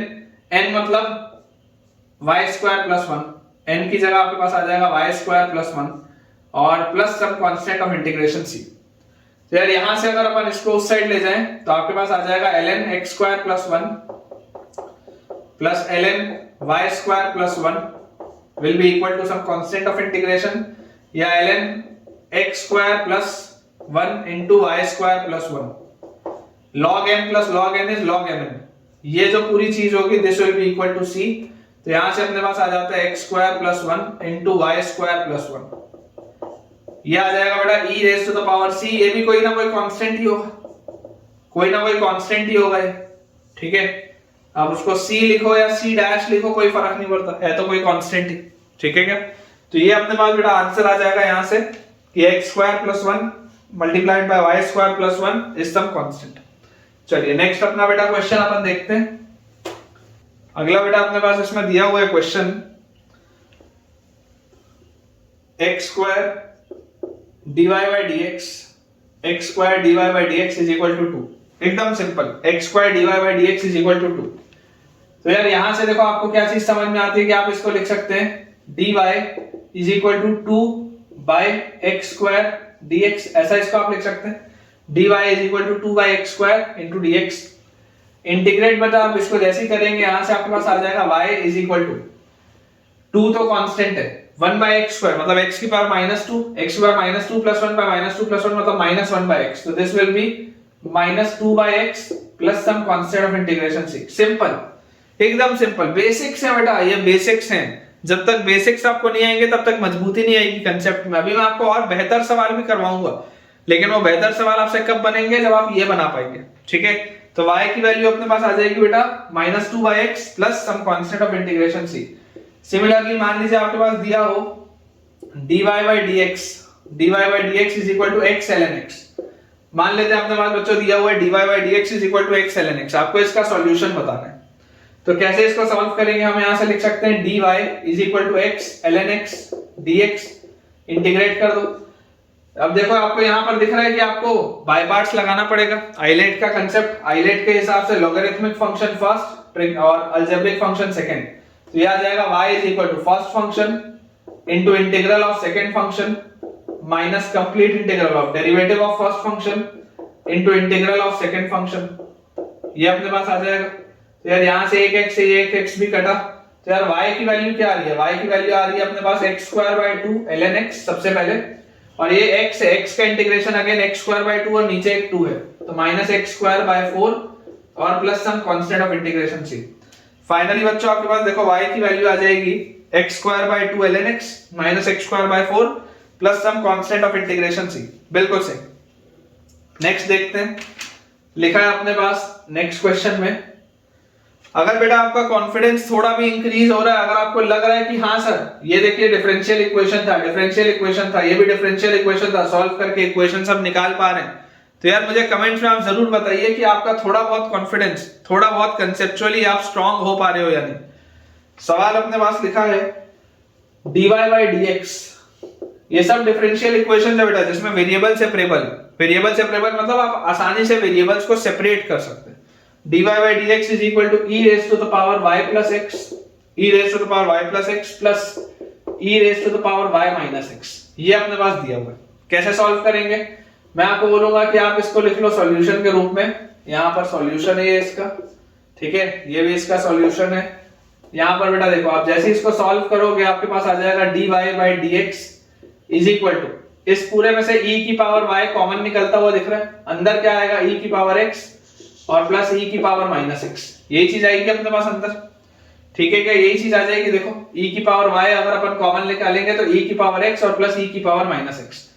n मतलब y स्क्वायर प्लस 1, n की जगह आपके पास आ जाएगा y स्क्वायर प्लस 1 और plus some constant of integration c। तो यार यहां से अगर अपन इसको उस साइड ले जाएं तो आपके पास आ जाएगा ln x square plus 1 plus ln y square plus 1 will be equal to some constant of integration, या ln x square plus 1 into y square plus 1 log m plus log n is log mn। ये जो पूरी चीज होगी this will be equal to c। तो यहां से अपने पास आ जाता है x square plus 1 into y square plus 1, ये आ जाएगा बेटा e raise to the power c। ये भी कोई ना कोई कांस्टेंट ही होगा, कोई ना कोई कांस्टेंट ही होगा ये। ठीक है, अब उसको c लिखो या c डैश लिखो कोई फर्क नहीं पड़ता, है तो कोई कांस्टेंट ही। ठीक है क्या? तो ये अपने पास बेटा आंसर आ जाएगा यहां से कि x square plus 1 multiplied by y square plus 1 is some constant. चलिए नेक्स्ट अपना बेटा क्वेश्चन अपन देखते हैं। अगला बेटा अपने पास इसमें दिया हुआ है question, x square dy by dx, x square dy by dx is equal to 2। एकदम simple, x square dy by dx is equal to 2। तो यार यहां से देखो आपको क्या चीज समझ में आती है कि आप इसको लिख सकते हैं dy is equal to 2 by x square dx, ऐसा इसको आप लिख सकते हैं। dy is equal to 2 by x square into dx। Integrate बता आप इसको जैसे ही करेंगे यहां से आपके पास आ जाएगा y इज इक्वल टू 2 तो कांस्टेंट है 1 बाय x स्क्वायर मतलब x की पावर -2, x की पावर -2 प्लस 1 बाय -2 प्लस 1 मतलब -1 बाय x। तो this will be -2 by x plus some constant of integration c। Simple, एकदम सिंपल, बेसिक्स है बेटा, ये बेसिक्स हैं। जब तक बेसिक्स आपको नहीं आएंगे तब तक मजबूती नहीं आएगी कंसेप्ट में। अभी मैं आपको और बेहतर सवाल भी करवाऊंगा, लेकिन वो बेहतर सवाल आपसे कब बनेंगे? जब आप ये बना पाएंगे। ठीक है, तो y की वैल्यू अपने पास आ जाएगी बेटा -2 by x plus some constant of integration c। Similarly मान लीजिए आपके पास दिया हो dy by dx is equal to x ln x। मान लेते हैं अपने पास बच्चों दिया हुआ है dy by dx is equal to x ln x। आपको इसका सॉल्यूशन बताना है, तो कैसे इसको सॉल्व करेंगे? हम यहां से लिख सकते हैं dy is equal to x ln x dx। Integrate कर दो। अब देखो आपको यहां पर दिख रहा है कि आपको बाय पार्ट्स लगाना पड़ेगा। आइलेट का कंसेप्ट, आइलेट के हिसाब से लॉगरिथमिक फंक्शन फर्स्ट और अलजेब्रिक फंक्शन सेकंड। तो ये आ जाएगा y is equal to first function into integral of second function minus complete integral of derivative of first function into integral of second function. ये अपने पास आ जाएगा। तो यार यहां से एक x से एक x भी कटा, तो यार y की वैल्यू क्या आ रही है? y की वैल्यू आ रही है अपने पास x square by 2 ln x सबसे पहले, और ये x है, x का integration again x square by 2 और नीचे एक 2 है, तो माइनस एक्स स्क्वायर बाय 4 और plus some constant of integration c. Finally बच्चों आपके पास देखो y की वैल्यू आ जाएगी x square by 2 ln x minus x square by 4 plus some constant of integration c. बिल्कुल सही। नेक्स्ट देखते हैं, लिखा है अपने पास नेक्स्ट क्वेश्चन में, अगर बेटा आपका कॉन्फिडेंस थोड़ा भी इंक्रीज हो रहा है, अगर आपको लग रहा है कि हाँ सर ये देखिए डिफरेंशियल इक्वेशन था, ये भी डिफरेंशियल इक्वेशन था, सॉल्व करके इक्वेशन सब निकाल पा रहे हैं, तो यार मुझे कमेंट्स में आप जरूर बताइए कि आपका थोड़ा बहुत कॉन्फिडेंस, थोड़ा बहुत कंसेप्चुअली आप स्ट्रांग हो पा रहे हो या नहीं। सवाल अपने पास लिखा है dy by dx, ये सब डिफरेंशियल इक्वेशन है बेटा जिसमें वेरिएबल सेपरेबल मतलब आप आसानी से वेरिएबल्स को सेपरेट कर सकते हैं। dy by dx is equal to e raised to the power y plus x plus e raised to the power y minus x, ये अपने पास दिया हुआ है। कैसे सॉल्व करेंगे, मैं आपको बोलूंगा कि आप इसको लिख लो सॉल्यूशन के रूप में। यहाँ पर सॉल्यूशन है ये इसका, ठीक है, ये भी इसका सॉल्यूशन है। यहाँ पर बेटा देखो आप जैसे इसको सॉल्व करोगे आपके पास आ जाएगा dy by dx is equal to, इस पूरे में से e की पावर y कॉमन निकलता हुआ दिख रहा है, अंदर क्या आएगा e की पावर x और प्लस e की पावर माइनस x, यही चीज आएगी अपने पास अंदर, ठीक है क्या, यही चीज आ जाएगी। देखो e की पावर y अगर अपन कॉमन निकालेंगे तो e की पावर x और प्लस e की पावर माइनस x।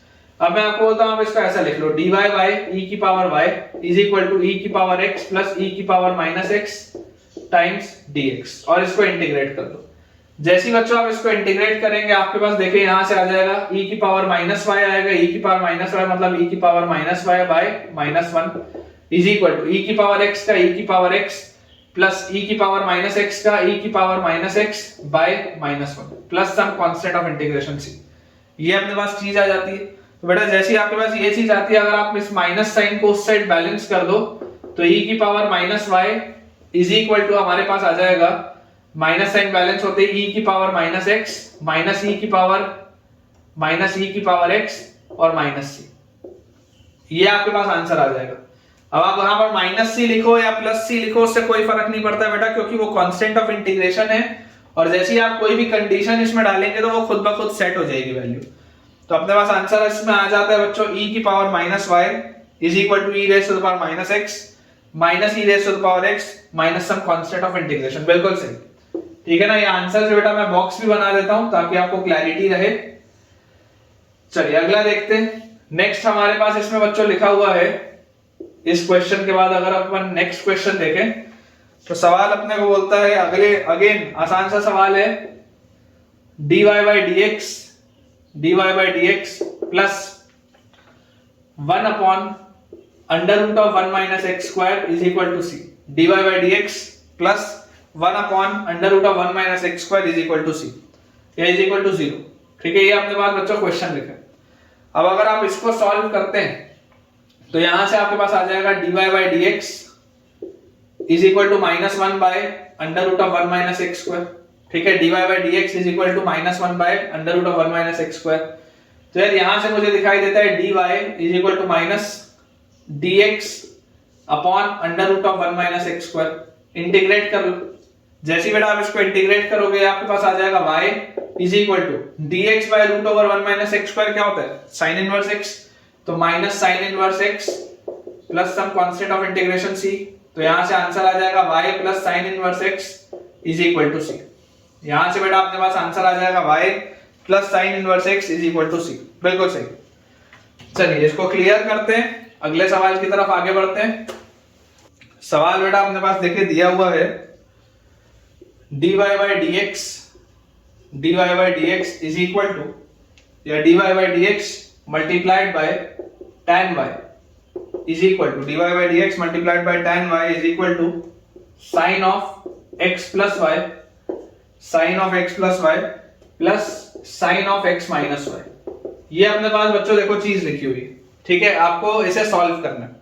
अब मैं आपको बोलता हूं आप इसको ऐसा लिख लो dy by e की power y is equal to e की पावर x प्लस e की power minus x times dx, और इसको इंटीग्रेट कर दो। जैसे ही बच्चों आप इसको इंटीग्रेट करेंगे आपके पास देखिए यहां से आ जाएगा e की पावर माइनस y आएगा, e की पावर माइनस y मतलब e की power minus y by minus 1 is equal to e की पावर x का e की पावर x प्लस e की पावर माइनस x का e की power minus x by minus 1 plus some constant of integration c। ये अपने पास चीज आ जाती है। तो बेटा जैसे ही आपके पास ये चीज आती है, अगर आप इस माइनस साइन को उस साइड बैलेंस कर दो तो e की power minus y is equal to हमारे पास आ जाएगा, माइनस साइन बैलेंस होते ही e की power minus x minus e की पावर x और माइनस c, ये आपके पास आंसर आ जाएगा। अब आप वहां पर माइनस c लिखो या प्लस c लिखो उससे कोई फर्क नहीं पड़ता बेटा, क्योंकि वो कांस्टेंट ऑफ इंटीग्रेशन है और जैसे ही आप कोई भी कंडीशन इसमें डालेंगे तो वो खुद ब खुद सेट हो जाएगी वैल्यू। तो अपने पास आंसर इसमें आ जाता है बच्चों e की power minus y is equal to e raise to the power minus x minus e raise to the power x minus some constant of integration. बिल्कुल सही, ठीक है ना। ये आंसर से बेटा मैं बॉक्स भी बना देता हूं ताकि आपको क्लैरिटी रहे। चलिए अगला देखते हैं। नेक्स्ट हमारे पास इसमें बच्चों लिखा हुआ है, इस क्वेश्चन के बाद अगर अपन नेक्स्ट क्वेश्चन देखें तो सवाल अपने को बोलता है अगले, अगेन आसान सा सवाल है, dy by dx plus 1 upon under root of 1 minus x square is equal to c। dy by dx plus 1 upon under root of 1 minus x square is equal to c, या is equal to 0, ठीक है। ये अपने पास बच्चों question लिखा है। अब अगर आप इसको सॉल्व करते हैं तो यहां से आपके पास आ जाएगा dy by dx is equal to minus 1 by under root of 1 minus x square, ठीक है। dy by dx is equal to minus 1 by under root of 1 minus x square. तो यार यहां से मुझे दिखाई देता है dy is equal to minus dx upon under root of 1 minus x square. Integrate कर लो, जैसे ही बेटा आप इसको इंटीग्रेट करोगे आपके पास आ जाएगा y is equal to dx by root over 1 minus x square क्या होता है, साइन इनवर्स x, तो minus sine inverse x plus some constant of integration c। तो यहां से आंसर आ जाएगा y plus sine inverse x is equal to c। यहां से बेटा अपने पास आंसर आ जाएगा y plus sine inverse x is equal to c। बिल्कुल सही। चलिए इसको क्लियर करते हैं, अगले सवाल की तरफ आगे बढ़ते हैं। सवाल बेटा अपने पास देखिए दिया हुआ है dy by dx is equal to, या dy by dx multiplied by tan y is equal to, dy by dx multiplied by tan y is equal to sine of x plus y, sine of x plus y plus sine of x minus y। ये अपने पास बच्चों देखो चीज लिखी हुई है, ठीक है। आपको इसे सॉल्व करना है।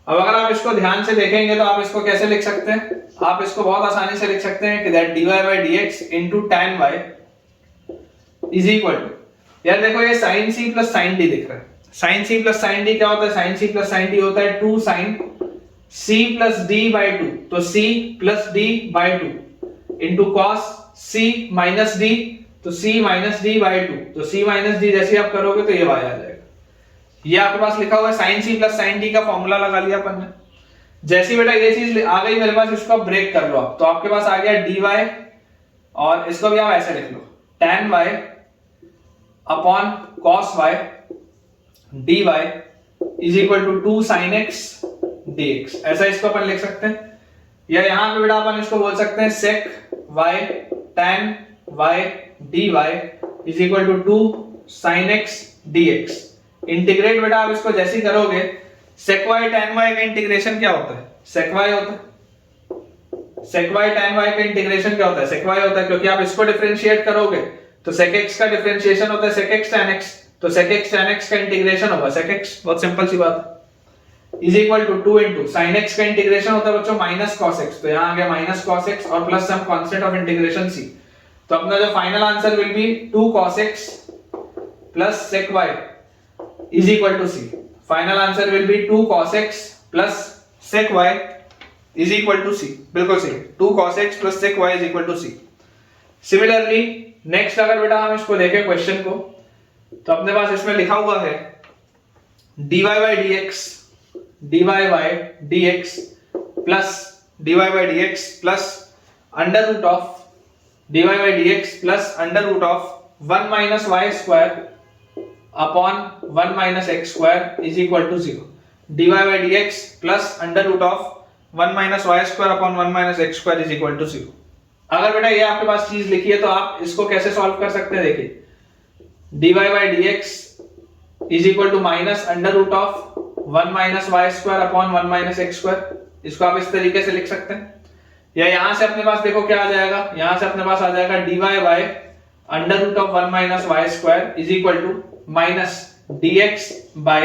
अब अगर आप इसको ध्यान से देखेंगे तो आप इसको कैसे लिख सकते हैं, आप इसको बहुत आसानी से लिख सकते हैं कि that dy by dx into tan y is equal to, यार देखो ये sin c plus sin d दिख रहा है। sin c plus sin d क्या होता है, sin c plus sin d होता है 2 sin c plus d by 2, तो c plus d by 2 into cos c minus d, तो c माइनस d by 2, तो c माइनस d जैसे आप करोगे तो ये y आ जाएगा। ये आपके पास लिखा हुआ है sin c plus sin d का फॉर्मूला लगा लिया अपन ने। जैसी बेटा ये चीज आ गई मेरे पास, इसको ब्रेक कर लो आप, तो आपके पास आ गया dy, और इसको भी आप ऐसे लिख लो tan y upon cos y dy is equal to 2 sin x dx, ऐसा इसको अपन लिख सकते हैं। या यहां पे बेटा अपन इसको बोल सकते हैं sec y tan y dy is equal to 2 sin x dx। Integrate बेटा आप इसको जैसे करोगे, sec y tan y का इंटीग्रेशन क्या होता है, sec y होता है। sec y tan y का इंटीग्रेशन क्या होता है, sec y होता है, क्योंकि आप इसको डिफरेंशिएट करोगे तो sec x का डिफरेंशिएशन होता है sec x tan x, तो sec x tan x का इंटीग्रेशन होगा sec x, बहुत सिंपल सी बात है। Is equal to 2 into sin x का इंटीग्रेशन होता है बच्चों माइनस cos x, तो यहां आ गया माइनस cos x और plus some constant of integration c, तो अपना जो final answer will be 2 cos x plus sec y is equal to c। Final answer will be 2 cos x plus sec y is equal to c, बिल्कुल सही, 2 cos x plus sec y is equal to c। Similarly next अगर बेटा हम इसको देखें question को, तो अपने पास इसमें लिखा हुआ है dy by dx plus under root of dy by dx plus under root of 1 minus y square upon 1 minus x square is equal to 0। dy by dx plus under root of 1 minus y square upon 1 minus x square is equal to 0। अगर बेटा ये आपके पास चीज लिखी है तो आप इसको कैसे सॉल्व कर सकते हैं, देखिए dy by dx is equal to minus under root of 1 minus y square upon 1 minus x square, इसको आप इस तरीके से लिख सकते हैं। या यहां से अपने पास देखो क्या आ जाएगा, यहां से अपने पास आ जाएगा dy by under root of 1 minus y square is equal to minus dx by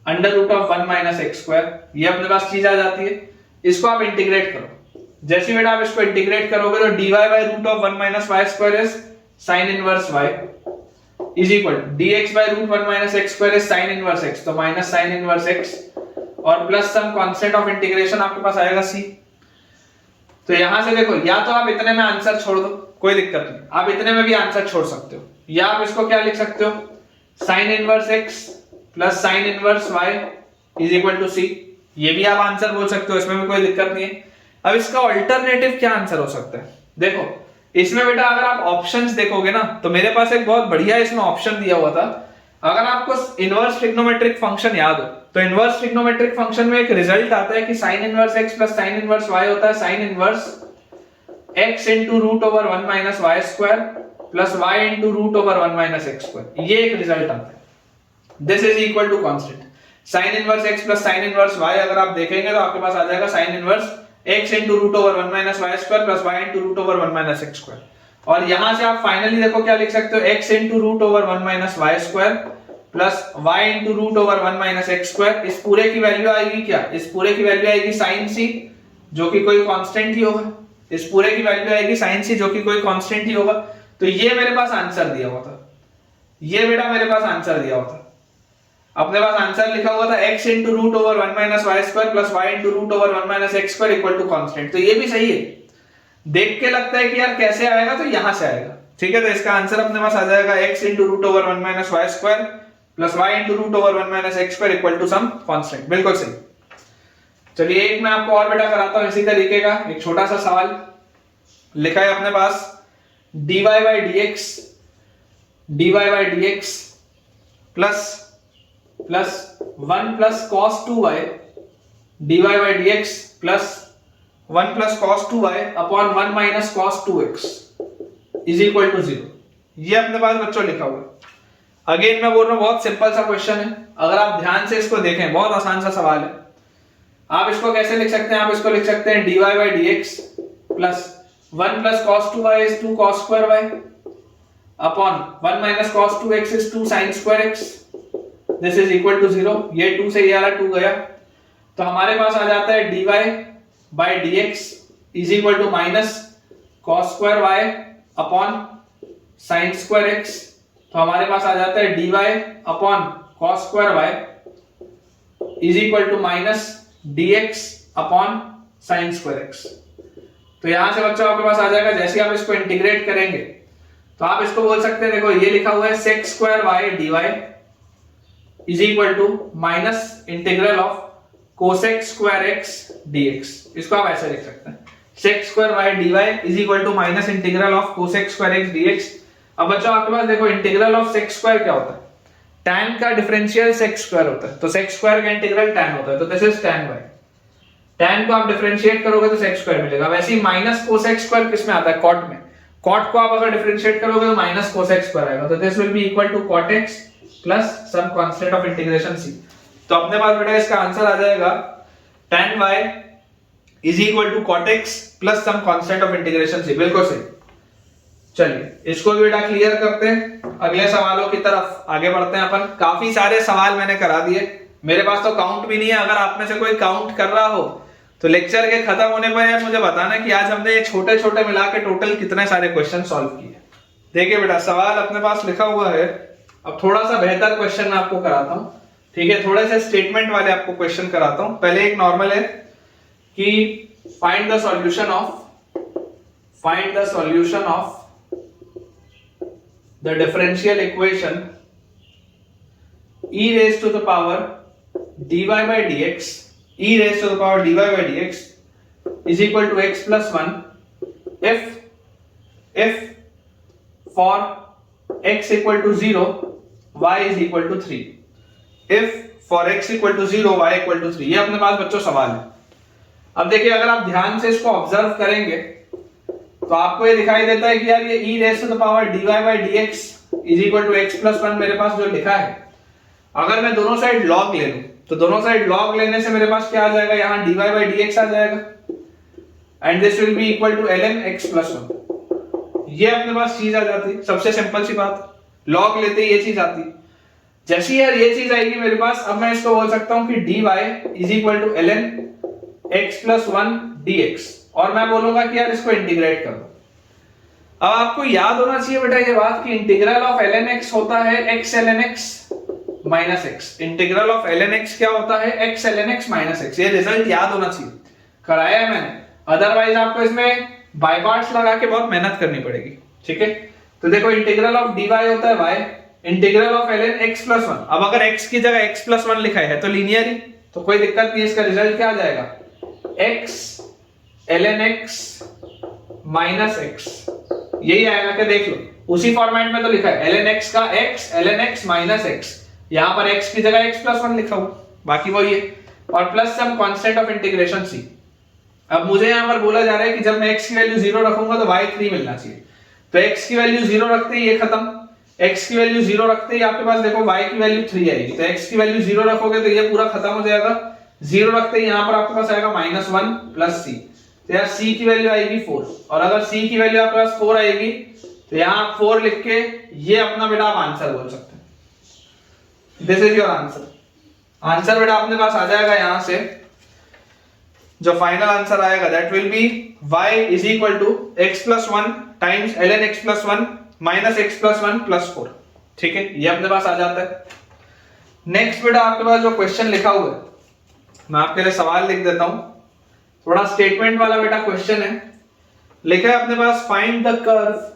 under root of 1 minus x square, ये अपने पास चीज आ जाती है। इसको आप इंटीग्रेट करो, जैसे बेटा आप इसको इंटीग्रेट करोगे तो dy by root of 1 minus y square is sin inverse y is equal to dx by root 1 minus x square is sin inverse x, तो माइनस sin इनवर्स x और plus some constant of integration आपके पास आएगा c। तो यहां से देखो, या तो आप इतने में आंसर छोड़ दो, कोई दिक्कत नहीं, आप इतने में भी आंसर छोड़ सकते हो, या आप इसको क्या लिख सकते हो sin inverse x plus sin inverse y is equal to c, ये भी आप आंसर बोल सकते हो, इसमें भी कोई दिक्कत नहीं है। अब इसका अल्टरनेटिव क्या आंसर हो सकता है, देखो इसमें बेटा अगर आप ऑप्शंस देखोगे ना, तो मेरे पास एक बहुत बढ़िया इसमें ऑप्शन दिया हुआ था। अगर आपको इनवर्स ट्रिग्नोमेट्रिक फंक्शन याद हो, तो इनवर्स ट्रिग्नोमेट्रिक फंक्शन में एक रिजल्ट आता है कि sin inverse x plus sin inverse y होता है sin inverse x into root over 1 minus y square plus y into root over 1 minus x square, ये एक रिजल्ट आता है। This is equal to constant sin inverse x plus sin inverse y, अगर आप देखेंगे तो आपके पास आ जाएगा sin inverse x into root over 1 minus y square plus y into root over 1 minus x square, और यहां से आप फाइनली देखो क्या लिख सकते हो, x into root over 1 minus y square plus y into root over 1 minus x square. इस पूरे की वैल्यू आएगी क्या, इस पूरे की वैल्यू आएगी sin c जो कि कोई कांस्टेंट ही होगा, इस पूरे की वैल्यू आएगी sin c जो कि कोई कांस्टेंट ही होगा। तो ये मेरे पास आंसर दिया हुआ था, ये बेटा मेरे पास आंसर दिया हुआ था, अपने पास आंसर लिखा हुआ था x into root over 1 minus y square plus y into root over 1 minus x square equal to constant. तो ये भी सही है, देख के लगता है कि यार कैसे आएगा, तो यहां से आएगा, ठीक है। तो इसका आंसर अपने पास आ जाएगा x into root over 1 minus y square plus y into root over 1 minus x square equal to some constant, बिल्कुल सही। चलिए एक मैं आपको और बेटा कराता हूं इसी तरीके का एक छोटा सा सवाल। लिखा है अपने पास dy by dx plus 1 plus cos 2y dy by dx plus 1 plus cos 2y upon 1 minus cos 2x is equal to 0, ये अपने पास बच्चों लिखा हुआ है। अगेन मैं बोल रहा हूं बहुत सिंपल सा क्वेश्चन है, अगर आप ध्यान से इसको देखें बहुत आसान सा सवाल है। आप इसको कैसे लिख सकते हैं, आप इसको लिख सकते हैं dy by dx plus 1 plus cos 2y is 2 cos square y upon 1 minus cos 2x is 2 sin square x, this is equal to 0, ये 2 से ये वाला 2 गया, तो हमारे पास आ जाता है dy by dx is equal to minus cos square y upon sin square x, तो हमारे पास आ जाता है dy upon cos square y is equal to minus dx upon sin square x। तो यहां से बच्चों आपके पास आ जाएगा, जैसे आप इसको इंटीग्रेट करेंगे तो आप इसको बोल सकते हैं, देखो ये लिखा हुआ है sec square y dy is equal to minus integral of cosec square x dx. इसको आप ऐसे लिख सकते हैं, sec square y d y is equal to minus integral of cosec square x dx. अब बच्चों आपके पास देखो इंटीग्रल ऑफ सेक स्क्वायर क्या होता है, tan का डिफरेंशियल सेक स्क्वायर होता है, तो सेक स्क्वायर का इंटीग्रल tan होता है, तो this is tan y। tan को आप डिफरेंशिएट करोगे तो सेक स्क्वायर मिलेगा। वैसे ही माइनस कोसेक स्क्वायर किस में आता है, कॉट में। कॉट को आप अगर डिफरेंशिएट करोगे तो माइनस कोसेक स्क्वायर आएगा, तो this will be equal to cot x plus some constant of integration c। तो अपने पास बेटा इसका आंसर आ जाएगा tan y is equal to cot x plus some constant of integration c। बिल्कुल सही। चलिए इसको भी बेटा क्लियर करते हैं, अगले सवालों की तरफ आगे बढ़ते हैं अपन। काफी सारे सवाल मैंने करा दिए, मेरे पास तो काउंट भी नहीं है। अगर आप में से कोई काउंट कर रहा हो तो लेक्चर के खत्म होने पर यार मुझे बताना कि आज हमने ये छोटे छोटे मिला के टोटल कितने सारे क्वेश्चन सॉल्व किए। देखिए बेटा सवाल अपने पास लिखा हुआ है, अब थोड़ा सा बेहतर क्वेश्चन मैं आपको कराता हूँ, ठीक है। थोड़े से स्टेटमेंट वाले आपको क्वेश्चन कराता हूँ। पहले एक नॉर्मल है कि find the solution of the differential equation e raised to the power dy by dx is equal to x plus 1 if for x equal to 0 y is equal to 3। if for x equal to 0 y equal to 3, ये अपने पास बच्चों सवाल है। अब देखिए अगर आप ध्यान से इसको ऑब्जर्व करेंगे तो आपको ये दिखाई देता है कि यार ये e raise to the power dy by dx is equal to x plus 1 मेरे पास जो लिखा है, अगर मैं दोनों साइड log ले लूं तो दोनों साइड log लेने से मेरे पास क्या आ जाएगा, यहां dy by dx आ जाएगा and this will be equal to ln x plus 1। ये अपने पास चीज आ जाती, सबसे सिंपल सी बात, log लेते ही ये चीज आती। जैसी यार ये चीज आएगी मेरे पास, अब मैं इसको बोल सकता हूं कि dy is equal to ln x plus 1 dx, और मैं बोलूंगा कि यार इसको इंटीग्रेट कर दो। अब आपको याद होना चाहिए बेटा ये बात कि इंटीग्रल ऑफ ln x होता है x ln x minus x। Integral of ln x क्या होता है, x ln x minus x। ये रिजल्ट याद होना चाहिए, कराया है मैंने, अदरवाइज आपको इसमें बाय पार्ट्स लगा के बहुत मेहनत करनी पड़ेगी, ठीक है। तो देखो इंटीग्रल ऑफ dy होता है y, integral of ln x plus 1। अब अगर x की जगह x प्लस 1 लिखा है तो लीनियर ही, तो कोई दिक्कत नहीं। इसका रिजल्ट क्या आ जाएगा, x ln x minus x, यही आएगा। क्या देख लो, उसी फॉर्मेट में तो लिखा है ln x का x ln x minus x, यहां पर x की जगह x प्लस 1 लिखा हुआ, बाकी वही है, और plus some constant of integration c। अब मुझे यहां पर बोला जा रहा है कि जब मैं x की वैल्यू 0 रखूंगा तो y 3 मिलना चाहिए, तो x की वैल्यू 0 रखते ही ये खत्म, x की वैल्यू 0 रखते ही आपके पास देखो y की वैल्यू 3 आएगी, तो x की वैल्यू 0 रखोगे तो ये पूरा खत्म हो जाएगा। 0 रखते ही यहां पर आपके पास आएगा -1 प्लस c, तो यार c की वैल्यू आएगी 4, और अगर c की वैल्यू आपके पास 4 आएगी तो यहां 4 लिख के ये अपना बेटा आप आंसर बोल सकते हैं। This is your answer. Answer बेटा अपने पास आ जाएगा यहां से, जो फाइनल आंसर आएगा that will be y is equal to x plus 1 times ln x plus 1 minus x plus 1 plus 4, ठीक है। ये अपने पास आ जाता है। नेक्स्ट बेटा आपके पास जो क्वेश्चन लिखा हुआ है, मैं आपके लिए सवाल लिख देता हूं, थोड़ा स्टेटमेंट वाला बेटा क्वेश्चन है। लिखा है अपने पास find the curve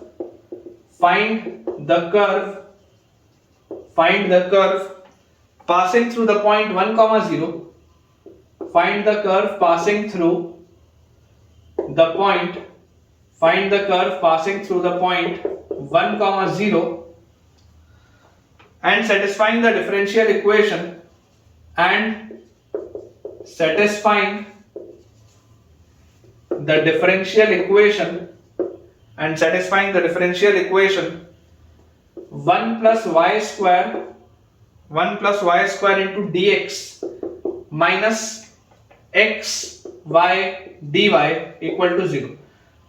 passing through the point 1, 0, find the curve passing through the point 1, 0 and satisfying the differential equation the differential equation 1 plus y square into dx minus x y dy equal to 0।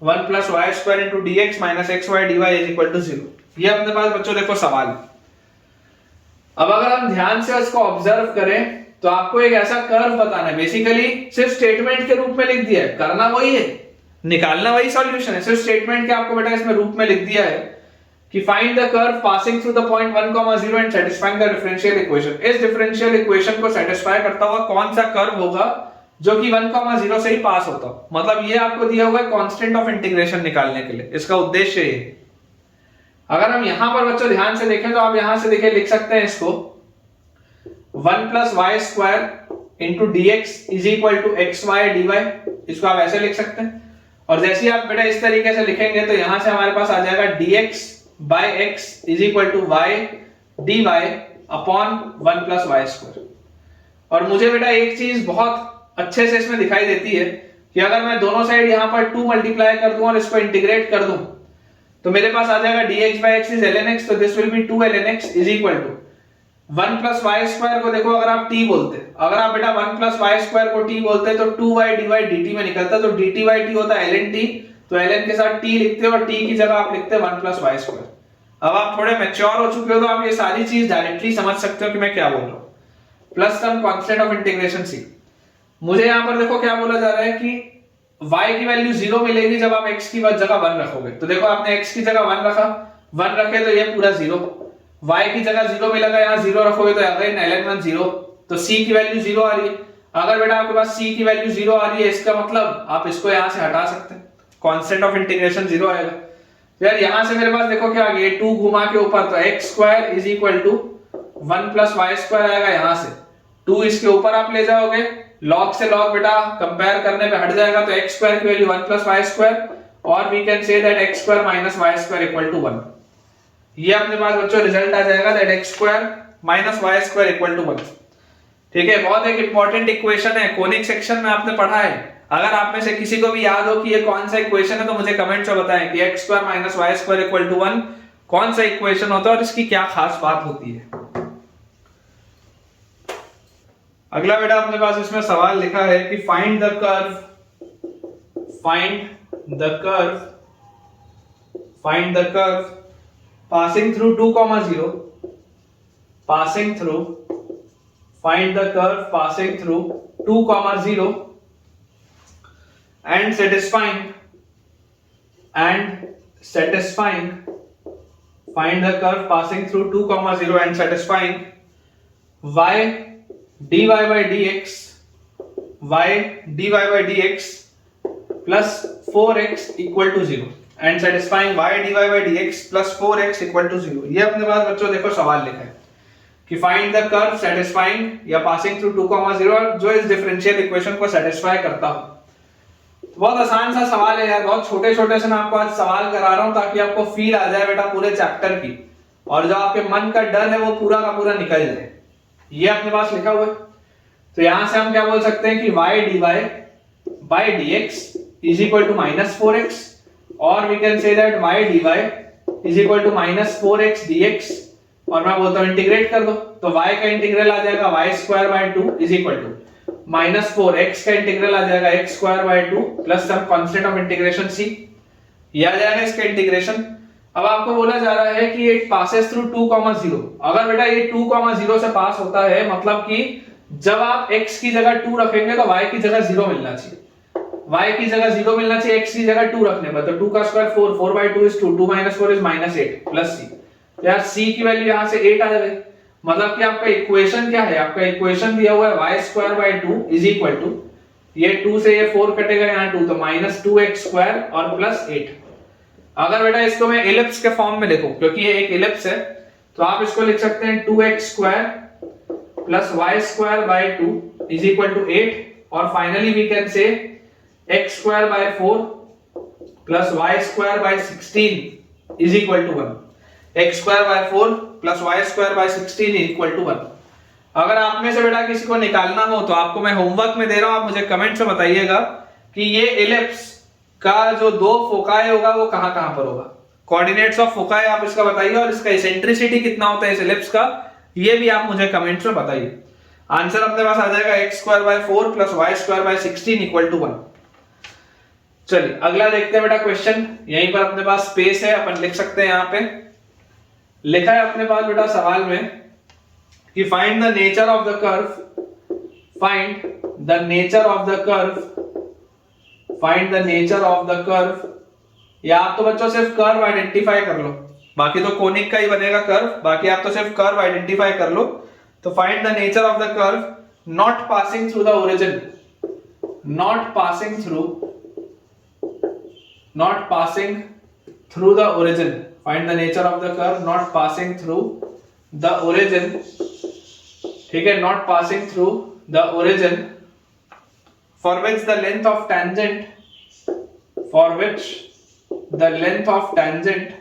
1 plus y square into dx minus x y dy is equal to 0। ये अपने पास बच्चों देखो सवाल है। अब अगर हम ध्यान से इसको ऑब्जर्व करें तो आपको एक ऐसा कर्व बताना है। बेसिकली सिर्फ स्टेटमेंट के रूप में लिख दिया है, करना वही है, निकालना वही सॉल्यूशन है, सिर्फ स्टेटमेंट के आपको बेटा इसमें रूप में लिख दिया है कि find the curve passing through the point 1, 0 and satisfying the differential equation. इस डिफरेंशियल इक्वेशन को सैटिस्फाई करता हुआ कौन सा कर्व होगा जो कि 1, 0 से ही पास होता हो। मतलब ये आपको दिया हुआ है कांस्टेंट ऑफ इंटीग्रेशन निकालने के लिए, इसका उद्देश्य ये है। अगर हम यहां पर बच्चों ध्यान से देखें तो आप यहां से देखिए लिख सकते हैं इसको 1 plus Y square into d x is equal to x y d y, इसको आप ऐसे लिख सकते हैं। और जैसे ही आप बेटा इस तरीके से लिखेंगे तो यहां से हमारे पास आ जाएगा dx by x is equal to y dy upon 1 plus Y square. और मुझे बेटा एक चीज बहुत अच्छे से इसमें दिखाई देती है कि अगर मैं दोनों साइड यहां पर 2 मल्टीप्लाई कर दूं और इसको इंटीग्रेट कर दूं तो मेरे पास आ जाएगा dx by x is ln x, तो this will be 2 ln x is equal to 1 plus Y square को देखो अगर आप t बोलते, अगर आप बेटा 1 प्लस वाई स्क्वायर को t बोलते तो 2y dy dt में निकलता, तो dt बाय t होता है ln t, तो ln के साथ t लिखते हो और t की जगह आप लिखते 1 प्लस वाई स्क्वायर। अब आप थोड़े मैच्योर हो चुके हो तो आप ये सारी चीज डायरेक्टली समझ सकते हो कि मैं क्या बोल रहा हूं। Plus some constant of integration c, मुझे यहां पर देखो क्या बोला जा रहा है कि y की वैल्यू 0 मिलेगी जब आप x की जगह 1 रखोगे। तो देखो आपने x की जगह 1 रखा, 1 रखे तो ये पूरा 0, y की जगह 0 मिलेगा, यहाँ 0 रखोगे तो अगेन ln 1 0, तो c की वैल्यू 0 आ रही है। अगर बेटा आपके पास c की वैल्यू 0 आ रही है इसका मतलब आप इसको यहाँ से हटा सकते हैं, कांस्टेंट ऑफ इंटीग्रेशन 0 आएगा। यार यहां से मेरे पास देखो क्या आ गया, 2 घुमा के ऊपर, तो x square is equal to 1 plus Y square आएगा, यहां से 2 इसके ऊपर आप ले जाओगे, log से log बेटा कंपेयर करने पे हट जाएगा, तो x स्क्वायर की वैल्यू 1 प्लस वाई स्क्वायर, और we can say that x square minus y square equal to 1। ये अपने पास बच्चों रिजल्ट आ जाएगा that x square minus y square equal to 1। ठीक है, बहुत एक इंपॉर्टेंट इक्वेशन है, कोनिक सेक्शन में आपने पढ़ा है। अगर आप में से किसी को भी याद हो कि ये कौन सा इक्वेशन है तो मुझे कमेंट्स में बताएं कि x square minus y square equal to 1 कौन सा इक्वेशन होता है और इसकी क्या खास बात होती है। अगला बेटा अपने पास इसमें सवाल लिखा है कि find the curve passing through 2, 0, passing through, find the curve passing through 2, 0 and satisfying, find the curve passing through 2, 0 and satisfying y dy by dx plus 4x equal to 0 and satisfying y dy by dx plus 4x equal to 0। ये अपने पास बच्चों देखो सवाल लिखा है कि find the curve satisfying या पासिंग थ्रू 2, 0 जो इस डिफरेंशियल इक्वेशन को सैटिस्फाई करता हो। बहुत आसान सा सवाल है यार, बहुत छोटे छोटे से मैं आपको आज सवाल करा रहा हूं ताकि आपको फील आ जाए बेटा पूरे चैप्टर की, और जो आपके मन का डर है वो पूरा का पूरा निकल जाए। ये अपने पास लिखा हुआ है, तो यहां से हम क्या बोल सकते हैं कि y dy by dx is equal to minus 4x, और we can say that y dy is equal to minus 4x dx, और मैं बोलता हूं इंटीग्रेट कर दो, तो y का इंटीग्रल आ जाएगा y square by 2 is equal to minus 4x का इंटीग्रल आ जाएगा x square by 2 plus some constant of integration c, ये आ जाएगा इसका इंटीग्रेशन। अब आपको बोला जा रहा है कि इट पासेस थ्रू 2, 0। अगर बेटा ये 2, 0 से पास होता है मतलब कि जब आप x की जगह 2 रखेंगे तो y की जगह 0 मिलना चाहिए, y की जगह 0 मिलना चाहिए x की जगह 2 रखने पर, तो 2 का square 4, 4 by 2 is 2, 2 minus 4 is minus 8 plus c, तो यार c की वैल्यू यहां से 8 आ जाएगी। मतलब कि आपका इक्वेशन क्या है, आपका इक्वेशन दिया हुआ है y square by 2 is equal to, ये 2 से ये 4 कटेगा यहां 2, तो माइनस 2x स्क्वायर और प्लस 8। अगर बेटा इसको मैं इलिप्स के फॉर्म में लिखूं, क्योंकि ये एक इलिप्स है, तो आप इसको लिख सकते हैं 2x square plus y square by 2 is equal to 8, और finally we can say x square by 4 plus y square by 16 is equal to 1, x square by 4 plus y square by 16 equal to 1। अगर आप में से बेटा किसी को निकालना हो तो आपको मैं होमवर्क में दे रहा हूं, आप मुझे कमेंट में बताइएगा कि ये इलिप्स का जो 2 फोकाई होगा वो कहां कहां पर होगा, कोऑर्डिनेट्स ऑफ फोकाई आप इसका बताइए, और इसका एसेंट्रिसिटी कितना होता है इस इलिप्स का ये भी आप मुझे कमेंट्स में बताइए। आंसर अपने पास आ जाएगा x square by 4 plus y square by 16 equal to 1। चलिए अगला देखते हैं बेटा क्वेश्चन, यहीं पर अपने पास स्पेस है, अपन लिख सकते हैं। यहाँ पे लिखा है अपने पास बेटा सवाल में कि find the nature of the curve, find the nature of the curve, find the nature of the curve, या आप तो बच्चों सिर्फ कर्व आइडेंटिफाई कर लो, बाकी तो कोनिक का ही बनेगा कर्व, बाकी आप तो सिर्फ कर्व आइडेंटिफाई कर लो। तो find the nature of the curve not passing through the origin, not passing through, not passing through the origin, find the nature of the curve not passing through the origin ठीक है, not passing through the origin for which the length of tangent for which the length of tangent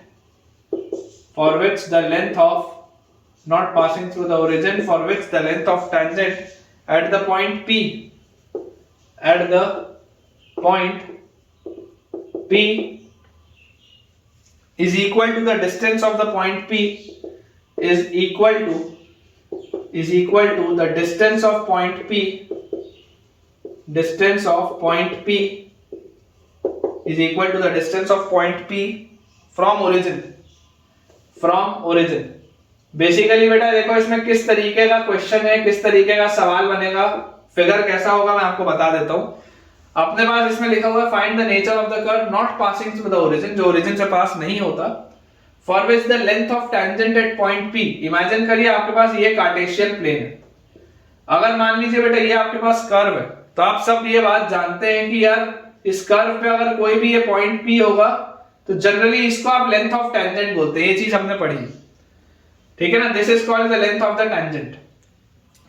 not passing through the origin for which the length of tangent at the point P is equal to the distance of the point P is equal to the distance of point P is equal to the distance of point P from origin. Basically बेटा देखो इसमें किस तरीके का question है, किस तरीके का सवाल बनेगा, फिगर कैसा होगा मैं आपको बता देता हूं। अपने पास इसमें लिखा हुआ है find the nature of the curve not passing through the origin, जो ओरिजिन से पास नहीं होता, for which the length of tangent eight point P। Imagine करिए आपके पास ये कार्टेशियन प्लेन है। अगर मान लीजिए बेटा ये आपके पास कर्व है, तो आप सब ये बात जानते हैं कि यार इस कर्व पे अगर कोई भी ये पॉइंट P होगा तो जनरली इसको आप लेंथ ऑफ टेंजेंट बोलते हैं। ये चीज हमने पढ़ी है, ठीक है ना, this is called the length of the tangent.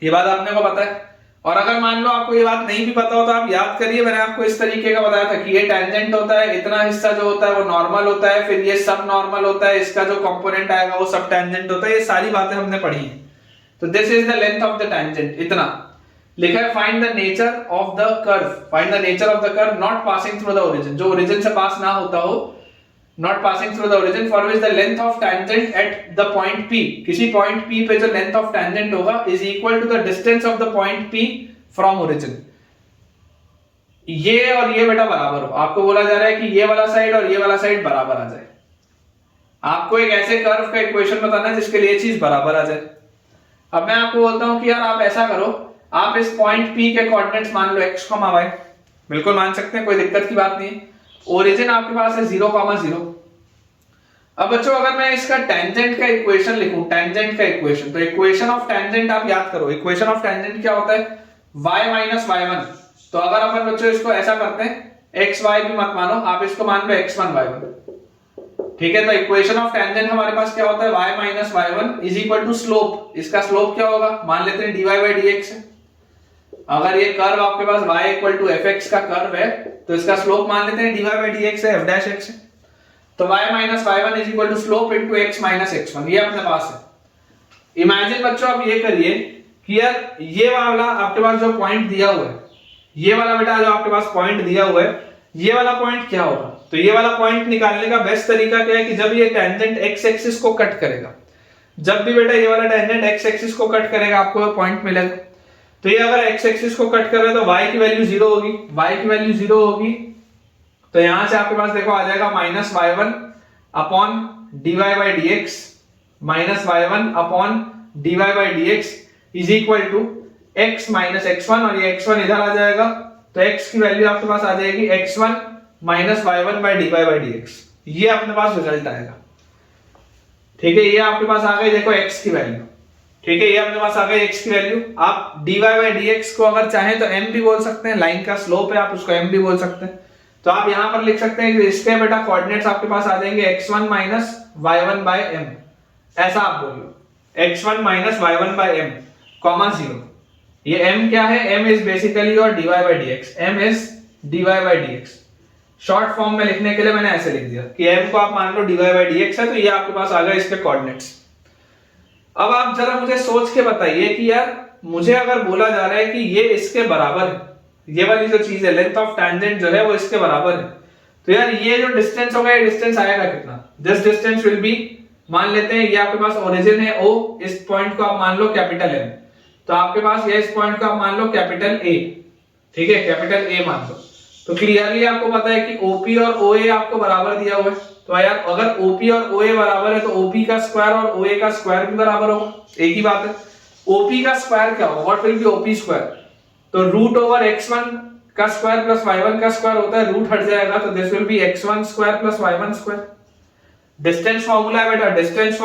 ये बात आपने को पता है। और अगर मान लो आपको ये बात नहीं भी पता हो तो आप याद करिए, मैंने आपको इस तरीके का बताया था कि ये टेंजेंट होता है, इतना हिस्सा जो होता है वो नॉर्मल होता है, फिर ये सब नॉर्मल होता है, इसका जो कंपोनेंट आएगा वो सब टेंजेंट होता है। ये सारी बातें हमने पढ़ी है। तो this is the length of the tangent, इतना लिखा है। Find the nature of the curve not passing through the origin, जो ओरिजिन से पास ना होता हो, not passing through the origin, for which the length of tangent at the point P, किसी point P पे जो लेंथ ऑफ टेंजेंट होगा is equal to the distance of the point P from origin. ये और ये बेटा बराबर हो, आपको बोला जा रहा है कि ये वाला साइड और ये वाला साइड बराबर आ जाए। आपको एक ऐसे कर्व का इक्वेशन बताना है जिसके लिए चीज बराबर आ जाए। अब मैं आपको बोलता हूं कि यार आप ऐसा करो, आप इस पॉइंट P के कोऑर्डिनेट्स मान लो x, y, बिल्कुल मान सकते हैं, कोई दिक्कत की बात नहीं है। ओरिजिन आपके पास है 0, 0। अब बच्चों अगर मैं इसका टेंजेंट का इक्वेशन लिखूं, तो इक्वेशन ऑफ टेंजेंट आप याद करो, इक्वेशन ऑफ टेंजेंट क्या होता है, y माइनस y1। तो अगर अपन बच्चों इसको ऐसा करते हैं, x y भी मत मानो, आप इसको मान लो x1 y1, ठीक है। तो इक्वेशन ऑफ टेंजेंट हमारे पास क्या होता है, y minus y1 is equal to slope. इसका स्लोप क्या होगा, मान लेते हैं dy बाई dx है। अगर ये कर्व आपके पास y इक्वल टू fx का कर्व है तो इसका स्लोप मान लेते हैं dy बाई dx है, f डैश x है। तो y minus y1 is equal to slope into x minus x1, ये अपने पास है। इमेजिन बच्चों आप ये करिए कि यार ये वाला आपके पास जो पॉइंट दिया हुआ है, ये वाला बेटा जो आपके पास पॉइंट दिया हुआ है, ये वाला पॉइंट क्या होगा। तो ये वाला पॉइंट निकालने का बेस्ट तरीका क्या है कि जब ये टेंजेंट x एक्सिस को कट करेगा, जब भी बेटा ये वाला टेंजेंट x एक्सिस को कट करेगा आपको वो पॉइंट मिलेगा। तो ये अगर x एक्सिस को कट कर रहा है तो y की वैल्यू 0 होगी, तो यहां से आपके पास देखो आ जाएगा minus y1 upon dy by dx, minus y1 upon dy by dx is equal to x minus x1, और ये x1 इधर आ जाएगा, तो x की वैल्यू आपके पास आ जाएगी x1 minus y1 by dy by dx। ये अपने पास रिजल्ट आएगा, ठीक है। ये आपके पास आ गई देखो x की वैल्यू, ठीक है, ये अपने पास आ गई x की वैल्यू। आप dy बाई dx को अगर चाहें तो m भी बोल सकते हैं, लाइन का स्लोप है आप उसको m भी बोल सकते हैं। तो आप यहां पर लिख सकते हैं कि इसके बेटा कोऑर्डिनेट्स आपके पास आ जाएंगे x1 minus y1 by m, ऐसा आप बोलो x1 minus y1 by m, comma 0। ये m क्या है, m is basically your dy by dx, m is dy by dx। Short form में लिखने के लिए मैंने ऐसे लिख दिया कि m को आप मान लो dy बाय dx है, तो ये आपके पास आ गए इसके कोऑर्डिनेट्स। अब आप जरा मुझे सोच के बताइए कि यार मुझे अगर बोला जा रहा है कि ये इसके बराबर है, ये वाली जो चीज है लेंथ ऑफ टेंजेंट जो है वो इसके बराबर है, तो यार ये जो डिस्टेंस होगा ये डिस्टेंस आएगा कितना, दिस डिस्टेंस विल बी, मान लेते हैं ये आपके पास ओरिजिन है O, इस पॉइंट को आप मान लो कैपिटल M, तो आपके पास ये इस पॉइंट को आप मान लो कैपिटल A, ठीक है, कैपिटल A मान लो। तो क्लियरली आपको पता है कि OP और OA आपको बराबर दिया हुआ है, तो यार अगर OP और OA बराबर है तो OP का स्क्वायर और OA का स्क्वायर भी बराबर होगा, एक ही बात है। OP का स्क्वायर क्या होगा, what will be OP square, तो रूट ओवर x1 का स्क्वायर प्लस y1 का स्क्वायर होता है, रूट हट जाएगा तो this will be x1 square plus y1 square. Distance formula है बेटा, डिस्टेंस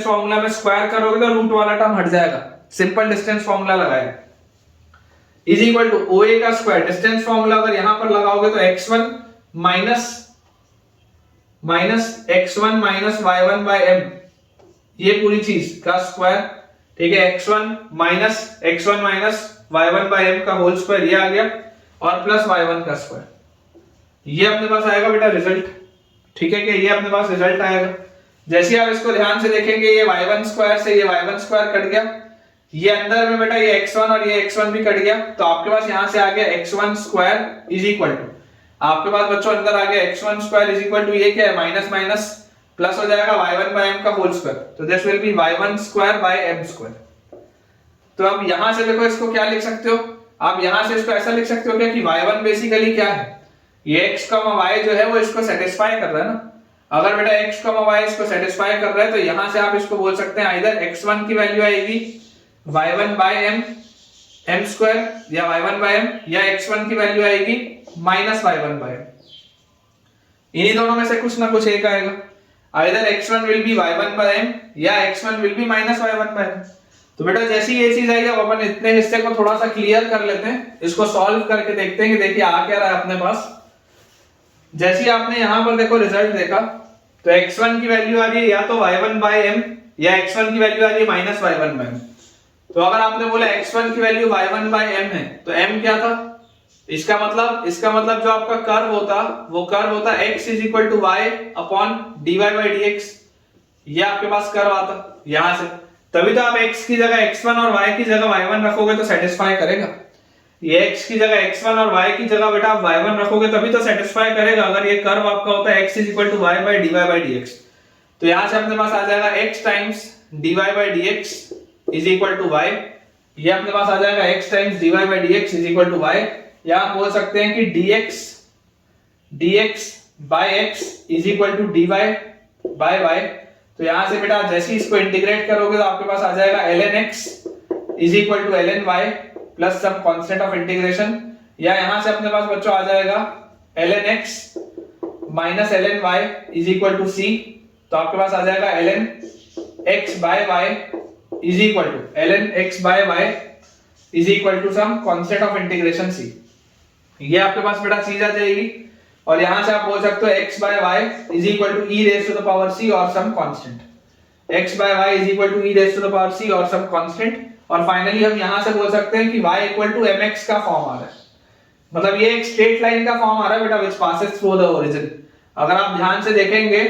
फार्मूला में स्क्वायर करोगे तो रूट वाला टर्म हट जाएगा, सिंपल डिस्टेंस फार्मूला लगाया इज इक्वल टू OA का स्क्वायर। डिस्टेंस फार्मूला अगर यहां पर लगाओगे तो x1 minus x1 minus y1 by m, ये पूरी चीज का स्क्वायर ठीक है, x1 minus y1 by m का होल स्क्वायर ये आ गया और प्लस y1 का स्क्वायर, ये अपने पास आएगा बेटा रिजल्ट। ठीक है, कि ये अपने पास रिजल्ट आएगा। जैसे आप इसको ध्यान से देखेंगे ये y1 स्क्वायर से ये y1 स्क्वायर कट गया, ये अंदर में बेटा ये x1 और ये x1 भी कट गया, तो आपके पास यहां से आ गया x1 square is equal to, आपके पास बच्चों अंदर आ गया x1 square is equal to ये क्या है माइनस माइनस प्लस हो जाएगा y1 बाय m का होल स्क्वायर, तो this will be y1 square by m square. तो अब यहां से देखो इसको क्या लिख सकते हो, आप यहां से इसको ऐसा लिख सकते हो क्या कि y1 बेसिकली क्या है, ये x, y जो है वो इसको सेटिस्फाई कर रहा है ना। अगर बेटा x, y इसको सेटिस्फाई कर रहा है तो यहां से आप इसको बोल सकते हैं इधर x1 की वैल्यू आएगी y1 by m m square या y1 बाय m, या x1 की वैल्यू आएगी माइनस y1 बाय m। इन्हीं दोनों में से कुछ ना कुछ एक आएगा, either x1 will be y1 by m या x1 will be minus y1 by m। तो बेटा जैसी ये चीज आएगी अब अपन इतने हिस्से को थोड़ा सा क्लियर कर लेते हैं, इसको सॉल्व करके देखते हैं कि देखिए आ क्या रहा है अपने पास। जैसे आपने यहां पर देखो रिजल्ट देखा तो x1 की वैल्यू आ रही है या तो y1 बाय m या x1 की वैल्यू आ रही है माइनस y1 बाय m। तो अगर आपने बोला x1 की वैल्यू y1 बाय m है तो m क्या था, इसका मतलब जो आपका कर्व होता वो कर्व होता x is equal to y upon dy by dx, ये आपके पास कर्व आता यहां से, तभी तो आप x की जगह x1 और y की जगह y1 रखोगे तो सेटिस्फाई करेगा। ये x की जगह x1 और y की जगह बेटा आप y1 रखोगे तभी तो सेटिस्फाई करेगा, अगर ये कर्व आपका होता है x is equal to y by dy by dx। तो यहां से अपने पास आ जाएगा x times dy by dx is equal to y, ये अपने पास आ जाएगा x times dy by dx is equal to y, या आप बोल सकते हैं कि dx by x is equal to dy by y। तो यहां से बेटा जैसे ही इसको इंटीग्रेट करोगे तो आपके पास आ जाएगा ln x is equal to ln y plus some constant of integration, या यहां से अपने पास बच्चों आ जाएगा ln x minus ln y is equal to c। तो आपके पास आ जाएगा ln x by y is equal to ln x by y is equal to some constant of integration c। ये आपके पास बेटा चीज आ जाएगी, और यहां से आप बोल सकते हो x by y is equal to e raise to the power c और some constant, x by y is equal to e raise to the power c और सम कांस्टेंट। और फाइनली हम यहां से बोल सकते हैं कि y इक्वल टू mx का फॉर्म आ रहा है, मतलब ये एक स्ट्रेट लाइन का फॉर्म आ रहा है बेटा which passes through the origin. अगर आप ध्यान से देखेंगे,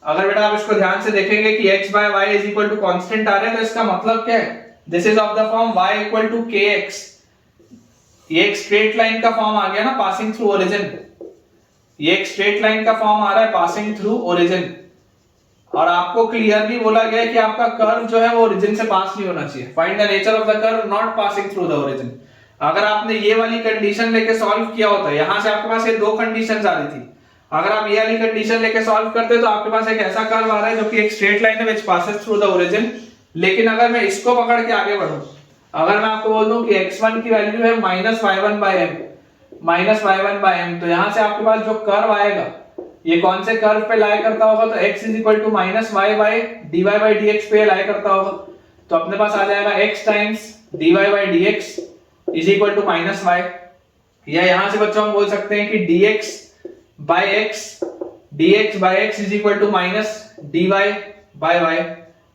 अगर बेटा आप इसको ध्यान से देखेंगे कि x by y is equal to constant आ रहा है तो इसका मतलब क्या है, this is of the form y equal टू kx। ये एक स्ट्रेट लाइन का फॉर्म आ गया ना पासिंग थ्रू ओरिजिन, ये एक स्ट्रेट लाइन का फॉर्म आ रहा है पासिंग थ्रू ओरिजिन, और आपको क्लियरली बोला गया है कि आपका कर्व जो है वो ओरिजिन से पास नहीं होना चाहिए। Find the nature of the curve not passing through the origin. अगर आपने ये वाली कंडीशन लेके सॉल्व किया होता, यहां से आपके पास ये दो कंडीशंस आ रही थी, अगर आप ये वाली कंडीशन लेके सॉल्व करते तो आपके पास एक ऐसा कर्व आ रहा है जो कि एक स्ट्रेट लाइन है which passes through the origin. लेकिन अगर मैं इसको पकड़ के आगे बढ़ूं, अगर मैं आपको बोल दूं कि x1 की वैल्यू है माइनस y1 बाय m, तो यहां से आपके पास जो कर्व आएगा ये कौन से कर्व पे लाई करता होगा, तो x is equal to minus y by dy by dx पे लाई करता होगा। तो अपने पास आ जाएगा x times dy by dx is equal to minus y, या यहां से बच्चों हम बोल सकते हैं कि dx by x is equal to minus dy by y।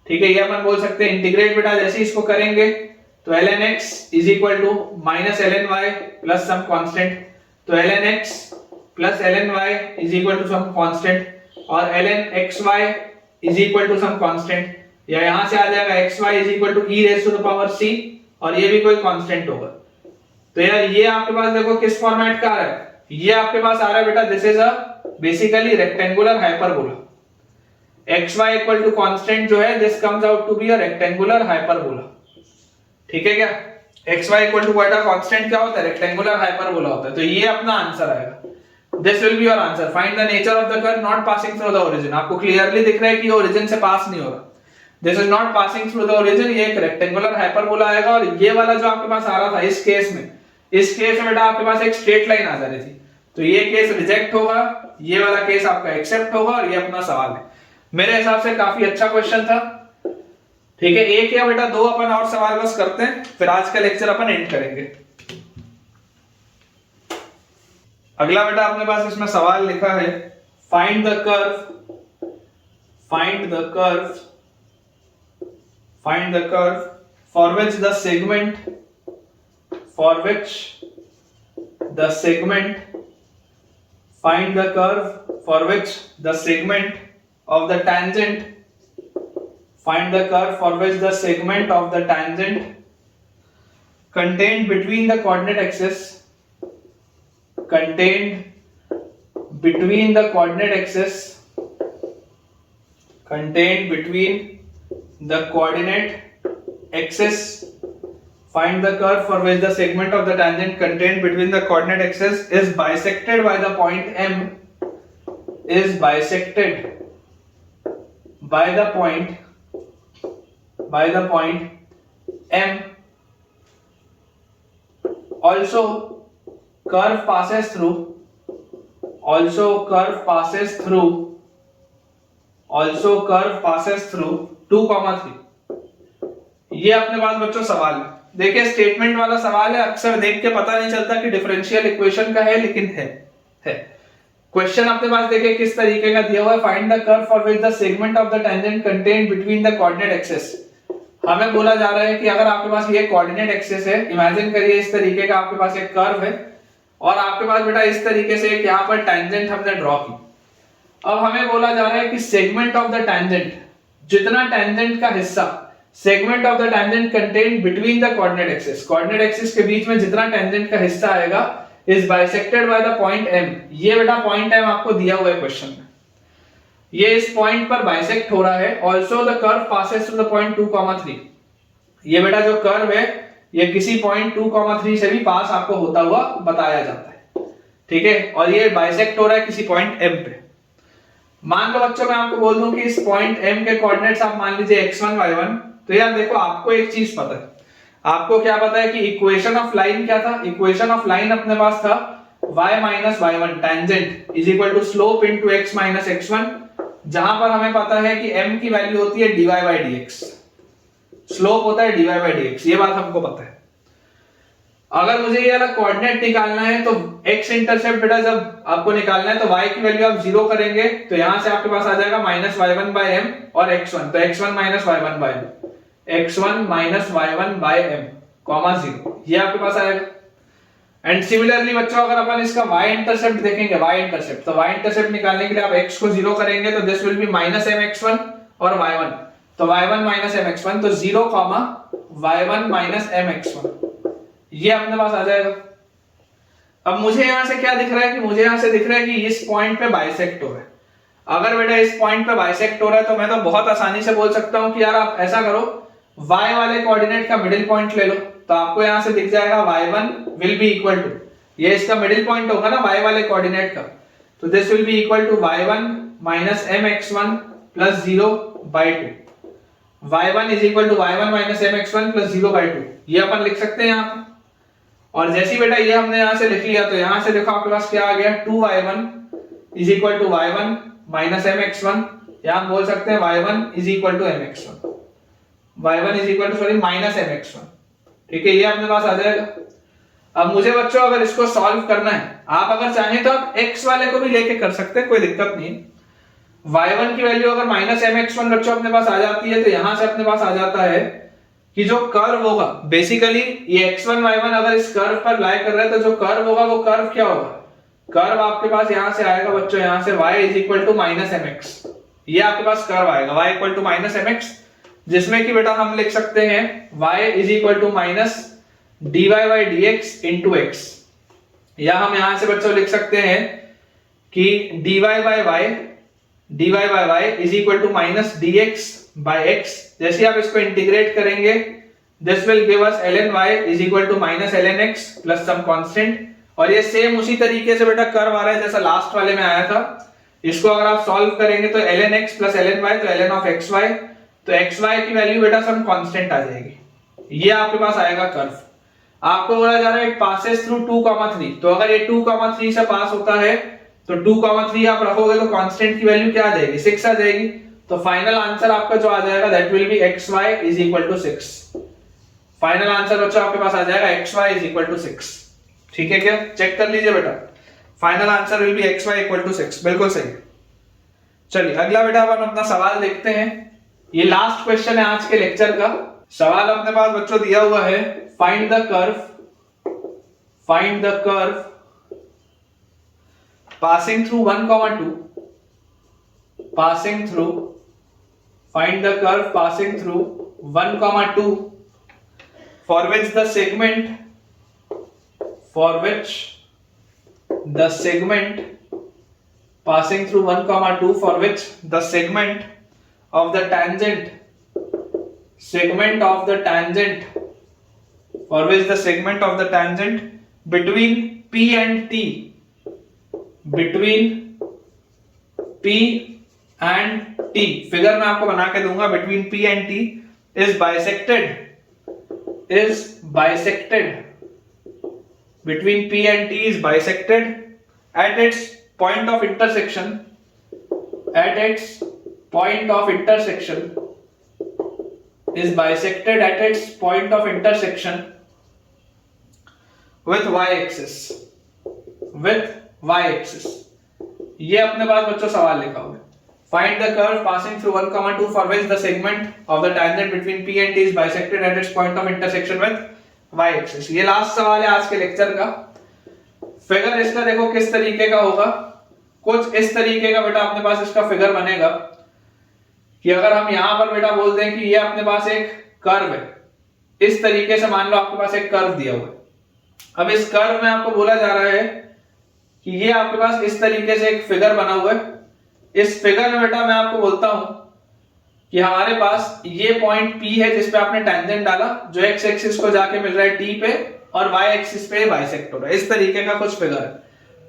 ठीक है, ये अपन बोल सकते हैं इंटीग्रेट बेटा जैसे इसको करेंगे तो ln x is equal to minus ln y plus some constant, तो ln x plus ln y is equal to some constant, और ln xy is equal to some constant, या यहां से आ जाएगा xy is equal to e raise to the power c, और ये भी कोई कांस्टेंट होगा। तो यार ये आपके पास देखो किस फॉर्मेट का आ रहा है, ये आपके पास आ रहा है बेटा this is a basically rectangular hyperbola. xy equal to constant जो है this comes out to be a rectangular hyperbola. ठीक है क्या, xy equal to what a constant क्या होता है, रेक्टेंगुलर हाइपरबोला होता है। तो ये अपना आंसर आएगा, this will be your answer. Find the nature of the curve not passing through the origin. आपको क्लियरली दिख रहा है कि ओरिजिन से पास नहीं हो रहा, this is not passing through the origin, ये एक रेक्टेंगुलर हाइपरबोला आएगा। और ये वाला जो आपके पास आ रहा था इस केस में बेटा आपके पास एक स्ट्रेट लाइन आ जा रही थी, तो ये केस रिजेक्ट होगा, ये वाला केस आपका एक्सेप्ट होगा, और ये अपना सवाल है। मेरे हिसाब से काफी अच्छा क्वेश्चन था। ठीक है, एक या बेटा दो अपन और सवाल बस करते हैं, फिर आज का लेक्चर अपन एंड करेंगे। अगला बेटा अपने पास इसमें सवाल लिखा है, find the curve find the curve for which the segment find the curve for which the segment of the tangent contained between the coordinate axis find the curve for which the segment of the tangent contained between the coordinate axis is bisected by the point M also curve passes through 2,3। ये अपने पास बच्चों सवाल है। देखिए statement वाला सवाल है, अक्सर देख के पता नहीं चलता कि डिफरेंशियल इक्वेशन का है, लेकिन है। क्वेश्चन अपने पास देखिए किस तरीके का दिया हुआ है, find the curve for which the segment of the tangent contained between the coordinate axis. हमें बोला जा रहा है कि अगर आपके पास ये कोऑर्डिनेट एक्सिस है, इमेजिन करिए इस तरीके का आपके पास एक कर्व है और आपके पास बेटा इस तरीके से एक यहाँ पर टेंजेंट हमने ड्रॉ की। अब हमें बोला जा रहा है कि सेगमेंट ऑफ द टेंजेंट, जितना टेंजेंट का हिस्सा segment of the tangent contained between the coordinate axis के बीच में जितना टेंजेंट का हिस्सा आएगा is bisected by the point M। ये बेटा पॉइंट M आपको दिया हुआ है क्वेश्चन में, ये इस पॉइंट पर बाइसेक्ट हो रहा है। Also the curve passes through the point 2,3। ये बेटा जो कर्व है ये किसी पॉइंट 2,3 से भी पास आपको होता हुआ बताया जाता है, ठीक है, और ये बाइसेक्ट हो रहा है किसी पॉइंट M पे। मान लो बच्चों मैं आपको बोल दूं कि इस पॉइंट M के कोऑर्डिनेट्स आप मान लीजिए x1 y1, तो यार देखो आपको एक चीज पता है, आपको क्या पता है कि इक्वेशन ऑफ लाइन क्या था, इक्वेशन ऑफ लाइन अपने पास था y minus y1 tangent is equal to slope into x minus x1, जहां पर हमें पता है कि m की वैल्यू होती है dy by dx, स्लोप होता है dy by dx, ये बात हमको पता है। अगर मुझे ये वाला कोऑर्डिनेट निकालना है तो x इंटरसेप्ट बेटा जब आपको निकालना है तो y की वैल्यू आप 0 करेंगे तो यहां से आपके पास आ जाएगा माइनस y1 by m और x1, तो x1 minus y1 by m, x1 minus y1 by m comma 0, ये आपके पास आएगा। एंड सिमिलरली बच्चों अगर अपन इसका y इंटरसेप्ट देखेंगे, y इंटरसेप्ट, तो y इंटरसेप्ट निकालने के लिए आप x को 0 करेंगे तो this will be minus mx1 और y1, तो y1 माइनस mx1, तो 0 कॉमा y1 माइनस mx1, ये अपने पास आ जाएगा। अब मुझे यहां से क्या दिख रहा है कि मुझे यहां से दिख रहा है कि इस पॉइंट पे बाइसेक्ट हो रहा है। अगर बेटा इस पॉइंट पे बाइसेक्ट हो रहा है तो मैं तो बहुत आसानी से बोल सकता हूं कि यार आप ऐसा करो, y वाले कोऑर्डिनेट का मिडिल पॉइंट ले लो, तो आपको यहां से दिख जाएगा y1 will be equal to, ये इसका मिडिल पॉइंट होगा ना y वाले कोऑर्डिनेट का, तो this will be equal to y1 minus mx1 plus 0 by 2, y1 is equal to y1 minus mx1 plus 0 by 2, ये अपन लिख सकते हैं यहां पे। और जैसी बेटा ये हमने यहां से लिख लिया तो यहां से देखो आपके पास क्या आ गया, 2y1 is equal to y1 minus mx1, या हम बोल सकते हैं y1 is equal to mx1, y1 is equal to sorry minus mx1, ठीक है, ये अपने पास आ जाएगा। अब मुझे बच्चों अगर इसको सॉल्व करना है, आप अगर चाहें तो आप x वाले को भी लेके कर सकते हैं, कोई दिक्कत नहीं। y1 की वैल्यू अगर माइनस mx1 बच्चों अपने पास आ जाती है तो यहां से अपने पास आ जाता है कि जो कर्व होगा, बेसिकली ये x1 y1 अगर इस कर्व पर लाई कर रहा है तो जो कर्व होगा वो कर्व क्या होगा, कर्व आपके पास यहां से आएगा बच्चों, यहां से y is equal to minus mx, ये आपके पास कर्व आएगा y equal to minus mx, जिसमें कि बेटा हम लिख सकते हैं y is equal to minus dy by dx into x, या हम यहां से बच्चों लिख सकते हैं कि dy by y is equal to minus dx by x, जैसे आप इसको इंटीग्रेट करेंगे this will give us ln y is equal to minus ln x plus some constant, और ये सेम उसी तरीके से बेटा कर्व आ रहा है जैसा लास्ट वाले में आया था। इसको अगर आप सॉल्व करेंगे तो ln x plus ln y, तो ln ऑफ xy, तो xy की वैल्यू बेटा सम कांस्टेंट आ जाएगी, ये आपके पास आएगा कर्व। आपको बोला जा रहा है इट पासेस थ्रू 2,3, तो अगर ये 2,3 से पास होता है तो 2,3 आप रखोगे तो कांस्टेंट की वैल्यू क्या आ जाएगी, 6 आ जाएगी, तो फाइनल आंसर आपका जो आ जाएगा that will be xy is equal to 6। Final answer बच्चों आपके पास आ जाएगा xy इज इक्वल टू 6, ठीक है, क्या चेक कर लीजिए बेटा, final answer will be xy equal to 6, बिल्कुल सही। चलिए अगला बेटा अपन अपना सवाल देखते हैं। ये लास्ट क्वेश्चन है आज के लेक्चर का। सवाल अपने पास बच्चों दिया हुआ है, find the curve passing through 1,2, find the curve passing through 1,2 for which the segment passing through 1,2 for which the segment of the tangent between P and T figure मैं आपको बना के दूंगा, between P and T is bisected between P and T is bisected at its point of intersection with y-axis। ये अपने पास बच्चों सवाल लिखा हुआ है, find the curve passing through 1,2 for which the segment of the tangent between P and T is bisected at its point of intersection with y-axis। ये last सवाल है आज के लेक्चर का। फिगर इसका देखो किस तरीके का होगा, कुछ इस तरीके का बेटा अपने पास इसका फिगर बनेगा कि अगर हम यहां पर बेटा बोल दें कि ये अपने पास एक कर्व है, इस तरीके से मान लो आपके पास एक कर्व दिया हुआ है। अब इस कर्व में आपको बोला जा रहा है कि ये आपके पास इस तरीके से एक फिगर बना हुआ है। इस फिगर में बेटा मैं आपको बोलता हूं कि हमारे पास ये पॉइंट P है जिस पे आपने टेंजेंट डाला, जो x एक्सिस को जाके मिल रहा है T पे और y एक्सिस पे बाइसेक्ट हो रहा है। इस तरीके का कुछ फिगर है।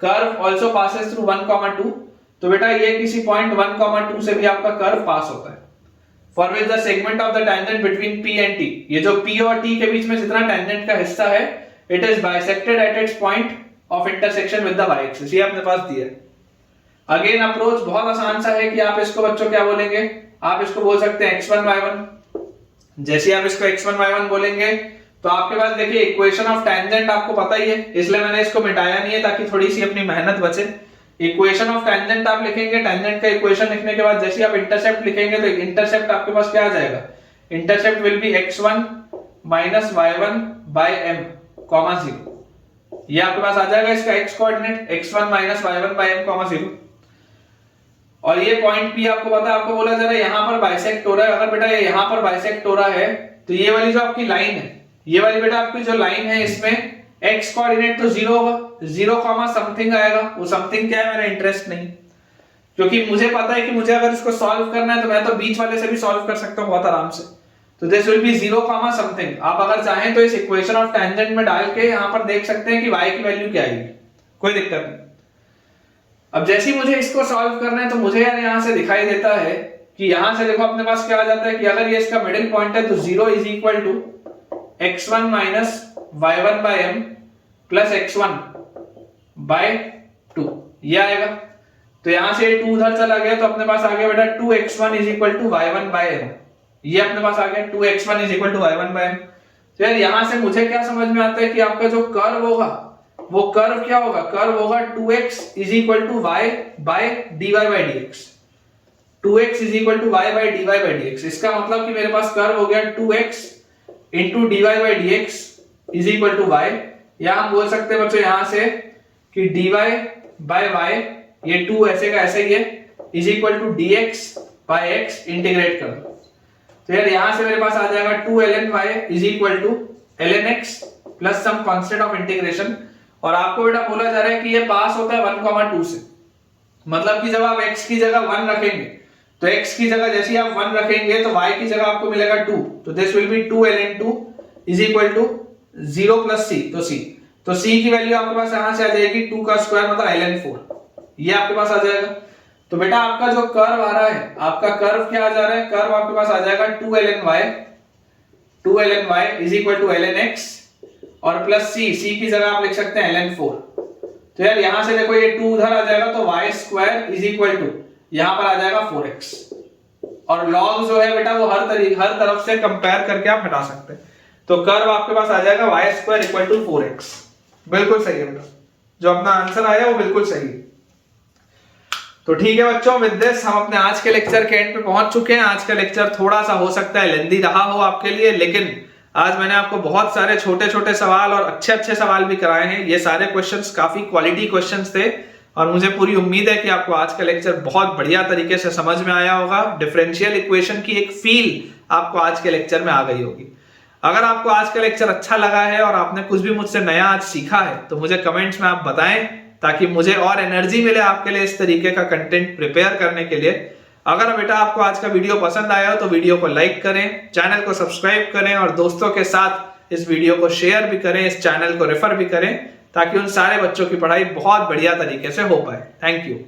कर्व आल्सो पासेस थ्रू 1,2, तो बेटा ये किसी पॉइंट 1,2 से भी आपका कर्व पास होता है। For which the segment of the tangent between P and T, ये जो P और T के बीच में जितना टेंजेंट का हिस्सा है, it is bisected at its point of intersection with the y axis. ये अपने पास दिया है। अगेन अप्रोच बहुत आसान सा है कि आप इसको बच्चों क्या बोलेंगे, आप इसको बोल सकते हैं x1 y1। जैसे आप इसको x1 y1 बोलेंगे तो आपके पास देखिए इक्वेशन ऑफ टेंजेंट आपको पता ही है, इसलिए मैंने इसको मिटाया नहीं है ताकि थोड़ी सी अपनी मेहनत बचे। इक्वेशन ऑफ टेंजेंट आप लिखेंगे, टेंजेंट का इक्वेशन लिखने के बाद जैसे आप इंटरसेप्ट लिखेंगे तो इंटरसेप्ट आपके पास क्या आ जाएगा, intercept will be x1 minus y1 by m comma 0। ये आपके पास आ जाएगा इसका x coordinate x1 minus y1 by m comma 0। और ये पॉइंट P आपको पता है, आपको बोला जा रहा है यहां पर बाइसेक्ट हो रहा है। अगर बेटा ये यहां पर बाइसेक्ट हो रहा है तो ये वाली जो आपकी लाइन है, ये वाली बेटा आपकी जो लाइन है, इसमें x कोऑर्डिनेट तो 0 होगा, 0 कॉमा समथिंग आएगा। वो समथिंग क्या है मेरा इंटरेस्ट नहीं, क्योंकि मुझे पता है कि मुझे अगर इसको सॉल्व करना है तो मैं तो बीच वाले से भी सॉल्व कर सकता हूं बहुत आराम से। तो this will B 0 comma something. आप अगर चाहें तो इस इक्वेशन ऑफ टेंजेंट में डाल के यहां पर देख सकते हैं कि y की वैल्यू क्या आएगी, कोई दिक्कत नहीं। अब जैसे ही मुझे इसको सॉल्व करना है तो मुझे यार यहां से दिखाई देता है कि यहां से देखो अपने पास क्या आ जाता है कि अगर ये इसका मिडिल पॉइंट है तो 0 is equal to x1 minus y1 by m plus x1 by 2 ये आएगा। तो यहां से 2 उधर चला गया तो अपने पास आ गया बेटा 2x1 is equal to y1 by m। ये अपने पास आ गया 2x1 is equal to y1 by m। तो यार यहां से मुझे क्या समझ में आता है कि आपका जो कर्व होगा वो कर्व क्या होगा, कर्व होगा 2x is equal to y by dy by dx। 2x is equal to y by dy by dx। इसका मतलब कि मेरे पास कर्व हो गया 2x into dy by dx is equal to y। या हम बोल सकते हैं बच्चों यहां से कि dy बाय y, ये 2 ऐसे का ऐसे ही है, is equal to dx by x integrate कर दो। तो यार यहां से मेरे पास आ जाएगा 2 ln y is equal to ln x plus some constant of integration. और आपको बेटा बोला जा रहा है कि ये पास होता है 1,2 से, मतलब कि जब आप x की जगह 1 रखेंगे तो x की जगह जैसे ही आप 1 रखेंगे तो y की जगह आपको मिलेगा 2, तो this will be 2 ln 2 is equal to 0 plus c। तो c की वैल्यू आपके पास यहां से आ जाएगी 2 का स्क्वायर मतलब ln 4, ये आपके पास आ जाएगा। तो बेटा आपका जो कर्व आ रहा है, आपका कर्व क्या आ जा रहा है, कर्व आपके पास आ जाएगा 2 ln y is equal to ln x और प्लस c की जगह आप लिख सकते हैं ln 4। तो यार यहां से देखो ये 2 उधर आ जाएगा तो y square is equal to यहां पर आ जाएगा 4x। और log जो है बेटा वो हर तरफ से कंपेयर करके आप हटा सकते हैं। तो कर्व आपके पास आ जाएगा y square equal to 4x। बिल्कुल सही है बेटा, जो अपना आंसर आया वो बिल्कुल सही है। तो ठीक है बच्चों, विद दिस हम अपने आज के लेक्चर के एंड पे पहुंच चुके हैं। आज का लेक्चर थोड़ा सा हो सकता है लेंदी रहा हो आपके लिए, लेकिन आज मैंने आपको बहुत सारे छोटे छोटे सवाल और अच्छे अच्छे सवाल भी कराए हैं। ये सारे क्वेश्चंस काफी क्वालिटी क्वेश्चंस थे और मुझे पूरी उम्मीद है कि आपको आज का लेक्चर बहुत बढ़िया तरीके से समझ में आया होगा। डिफरेंशियल इक्वेशन की एक फील आपको आज के लेक्चर में आ गई होगी। अगर आपको आज का लेक्चर अच्छा लगा है और आपने कुछ भी मुझसे नया आज सीखा है तो मुझे कमेंट्स में आप बताएं, ताकि मुझे और एनर्जी मिले आपके लिए इस तरीके का कंटेंट प्रिपेयर करने के लिए। अगर बेटा आपको आज का वीडियो पसंद आया हो तो वीडियो को लाइक करें, चैनल को सब्सक्राइब करें और दोस्तों के साथ इस वीडियो को शेयर भी करें, इस चैनल को रेफर भी करें, ताकि उन सारे बच्चों की पढ़ाई बहुत बढ़िया तरीके से हो पाए। Thank you.